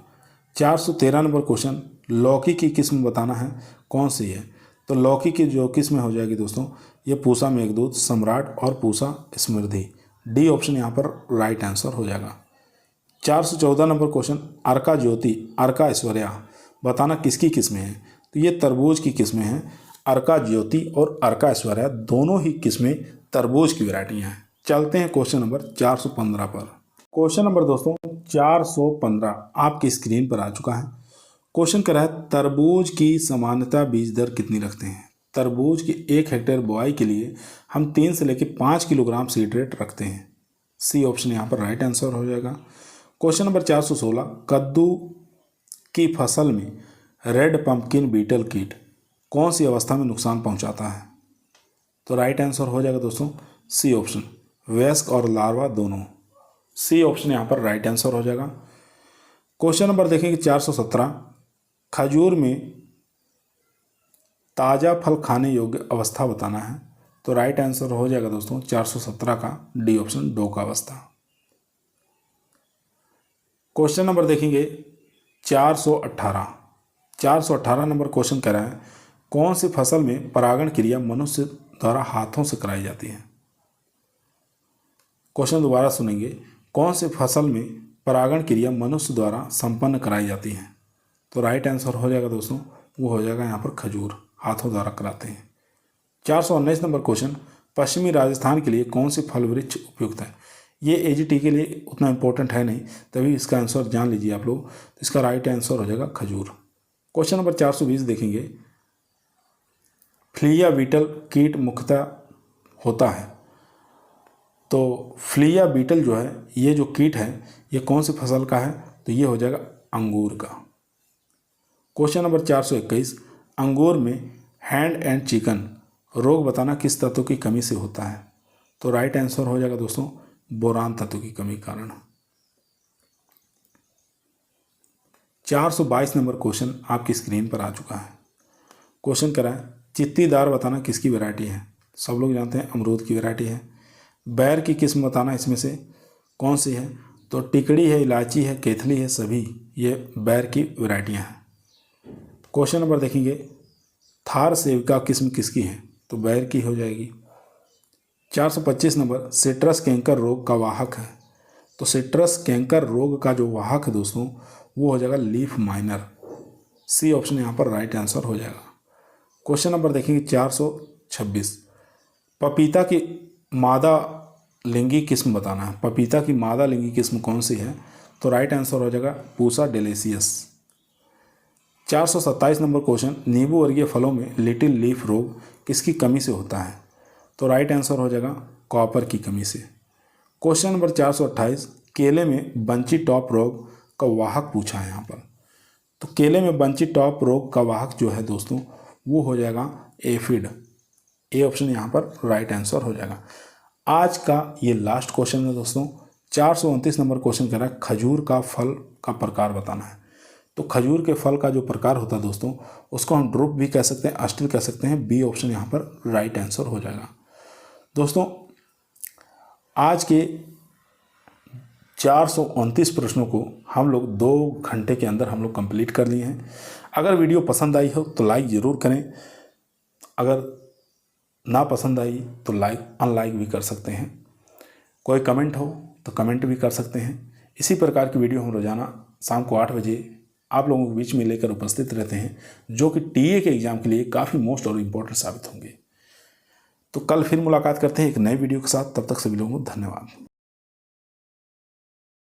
413 नंबर क्वेश्चन लौकी की किस्म बताना है कौन सी है? तो लौकी की जो किस्म हो जाएगी दोस्तों ये पूसा मेघदूत, सम्राट और पूसा समृद्धि। डी ऑप्शन यहाँ पर राइट आंसर हो जाएगा। 414 नंबर क्वेश्चन अर्का ज्योति, अर्का ऐश्वर्या बताना किसकी किस्में हैं? तो ये तरबूज की किस्में हैं। अर्का ज्योति और अर्का ऐश्वर्या दोनों ही किस्में तरबूज की वैरायटियाँ हैं। चलते हैं क्वेश्चन नंबर 415 पर। क्वेश्चन नंबर दोस्तों 415 आपकी स्क्रीन पर आ चुका है। क्वेश्चन कर रहा है तरबूज की सामान्यता बीज दर कितनी रखते हैं? तरबूज की 1 हेक्टेयर बुआई के लिए हम 3 से लेकर 5 किलोग्राम सीड रेट रखते हैं। सी ऑप्शन यहाँ पर राइट आंसर हो जाएगा। क्वेश्चन नंबर 416 कद्दू की फसल में रेड पंपकिन बीटल कीट कौन सी अवस्था में नुकसान पहुंचाता है? तो राइट आंसर हो जाएगा दोस्तों सी ऑप्शन, वयस्क और लार्वा दोनों। सी ऑप्शन यहाँ पर राइट आंसर हो जाएगा। क्वेश्चन नंबर देखेंगे 417 खजूर में ताज़ा फल खाने योग्य अवस्था बताना है। तो राइट आंसर हो जाएगा दोस्तों 417 का डी ऑप्शन, डोका अवस्था। क्वेश्चन नंबर देखेंगे 418 नंबर क्वेश्चन कह रहा है कौन सी फसल में परागण क्रिया मनुष्य द्वारा हाथों से कराई जाती है? क्वेश्चन दोबारा सुनेंगे, कौन सी फसल में परागण क्रिया मनुष्य द्वारा संपन्न कराई जाती है? तो राइट आंसर हो जाएगा दोस्तों वो हो जाएगा यहाँ पर खजूर, हाथों द्वारा कराते हैं। 419 नंबर क्वेश्चन पश्चिमी राजस्थान के लिए कौन सी फल वृक्ष उपयुक्त है? ये एजीटी के लिए उतना इंपॉर्टेंट है नहीं, तभी इसका आंसर जान लीजिए आप लोग। तो इसका राइट आंसर हो जाएगा खजूर। क्वेश्चन नंबर 420 देखेंगे फ्लिया बीटल कीट मुख्यतः होता है। तो फ्लिया बीटल जो है ये जो कीट है ये कौन सी फसल का है? तो ये हो जाएगा अंगूर का। क्वेश्चन नंबर 421 अंगूर में हैंड एंड चिकन रोग बताना किस तत्व की कमी से होता है? तो राइट आंसर हो जाएगा दोस्तों बोरान तत्व की कमी कारण। 422 नंबर क्वेश्चन आपकी स्क्रीन पर आ चुका है। क्वेश्चन करा है चित्तीदार बताना किसकी वैरायटी है? सब लोग जानते हैं अमरूद की वैरायटी है। बैर की किस्म बताना इसमें से कौन सी है? तो टिकड़ी है, इलायची है, केथली है, सभी ये बैर की वैरायटियाँ हैं। क्वेश्चन नंबर देखेंगे थार सेविका किस्म किसकी है? तो बैर की हो जाएगी। 425 नंबर, सिट्रस कैंकर रोग का वाहक है। तो सिट्रस कैंकर रोग का जो वाहक है दोस्तों वो हो जाएगा लीफ माइनर। सी ऑप्शन यहाँ पर राइट आंसर हो जाएगा। क्वेश्चन नंबर देखेंगे 426, पपीता की मादा लिंगी किस्म बताना है। पपीता की मादा लिंगी किस्म कौन सी है? तो राइट आंसर हो जाएगा पूसा डेलिसियस। 427 नंबर क्वेश्चन, नींबू वर्गीय फलों में लिटिल लीफ रोग किसकी कमी से होता है? तो राइट आंसर हो जाएगा कॉपर की कमी से। क्वेश्चन नंबर 428, केले में बंची टॉप रोग का वाहक पूछा है यहाँ पर। तो केले में बंची टॉप रोग का वाहक जो है दोस्तों वो हो जाएगा एफिड। ए ऑप्शन यहाँ पर राइट आंसर हो जाएगा। आज का ये लास्ट क्वेश्चन है दोस्तों। 429 नंबर क्वेश्चन कह रहा है खजूर का फल का प्रकार बताना है। तो खजूर के फल का जो प्रकार होता है दोस्तों उसको हम ड्रुप भी कह सकते हैं, अस्टिल कह सकते हैं। बी ऑप्शन यहाँ पर राइट आंसर हो जाएगा। दोस्तों आज के 429 प्रश्नों को हम लोग 2 घंटे के अंदर हम लोग कंप्लीट कर लिए हैं। अगर वीडियो पसंद आई हो तो लाइक ज़रूर करें, अगर ना पसंद आई तो लाइक अनलाइक भी कर सकते हैं। कोई कमेंट हो तो कमेंट भी कर सकते हैं। इसी प्रकार की वीडियो हम रोज़ाना शाम को 8 बजे आप लोगों के बीच में लेकर उपस्थित रहते हैं, जो कि टीए के एग्ज़ाम के लिए काफ़ी मोस्ट और इम्पोर्टेंट साबित होंगे। तो कल फिर मुलाकात करते हैं एक नए वीडियो के साथ। तब तक सभी लोगों को धन्यवाद।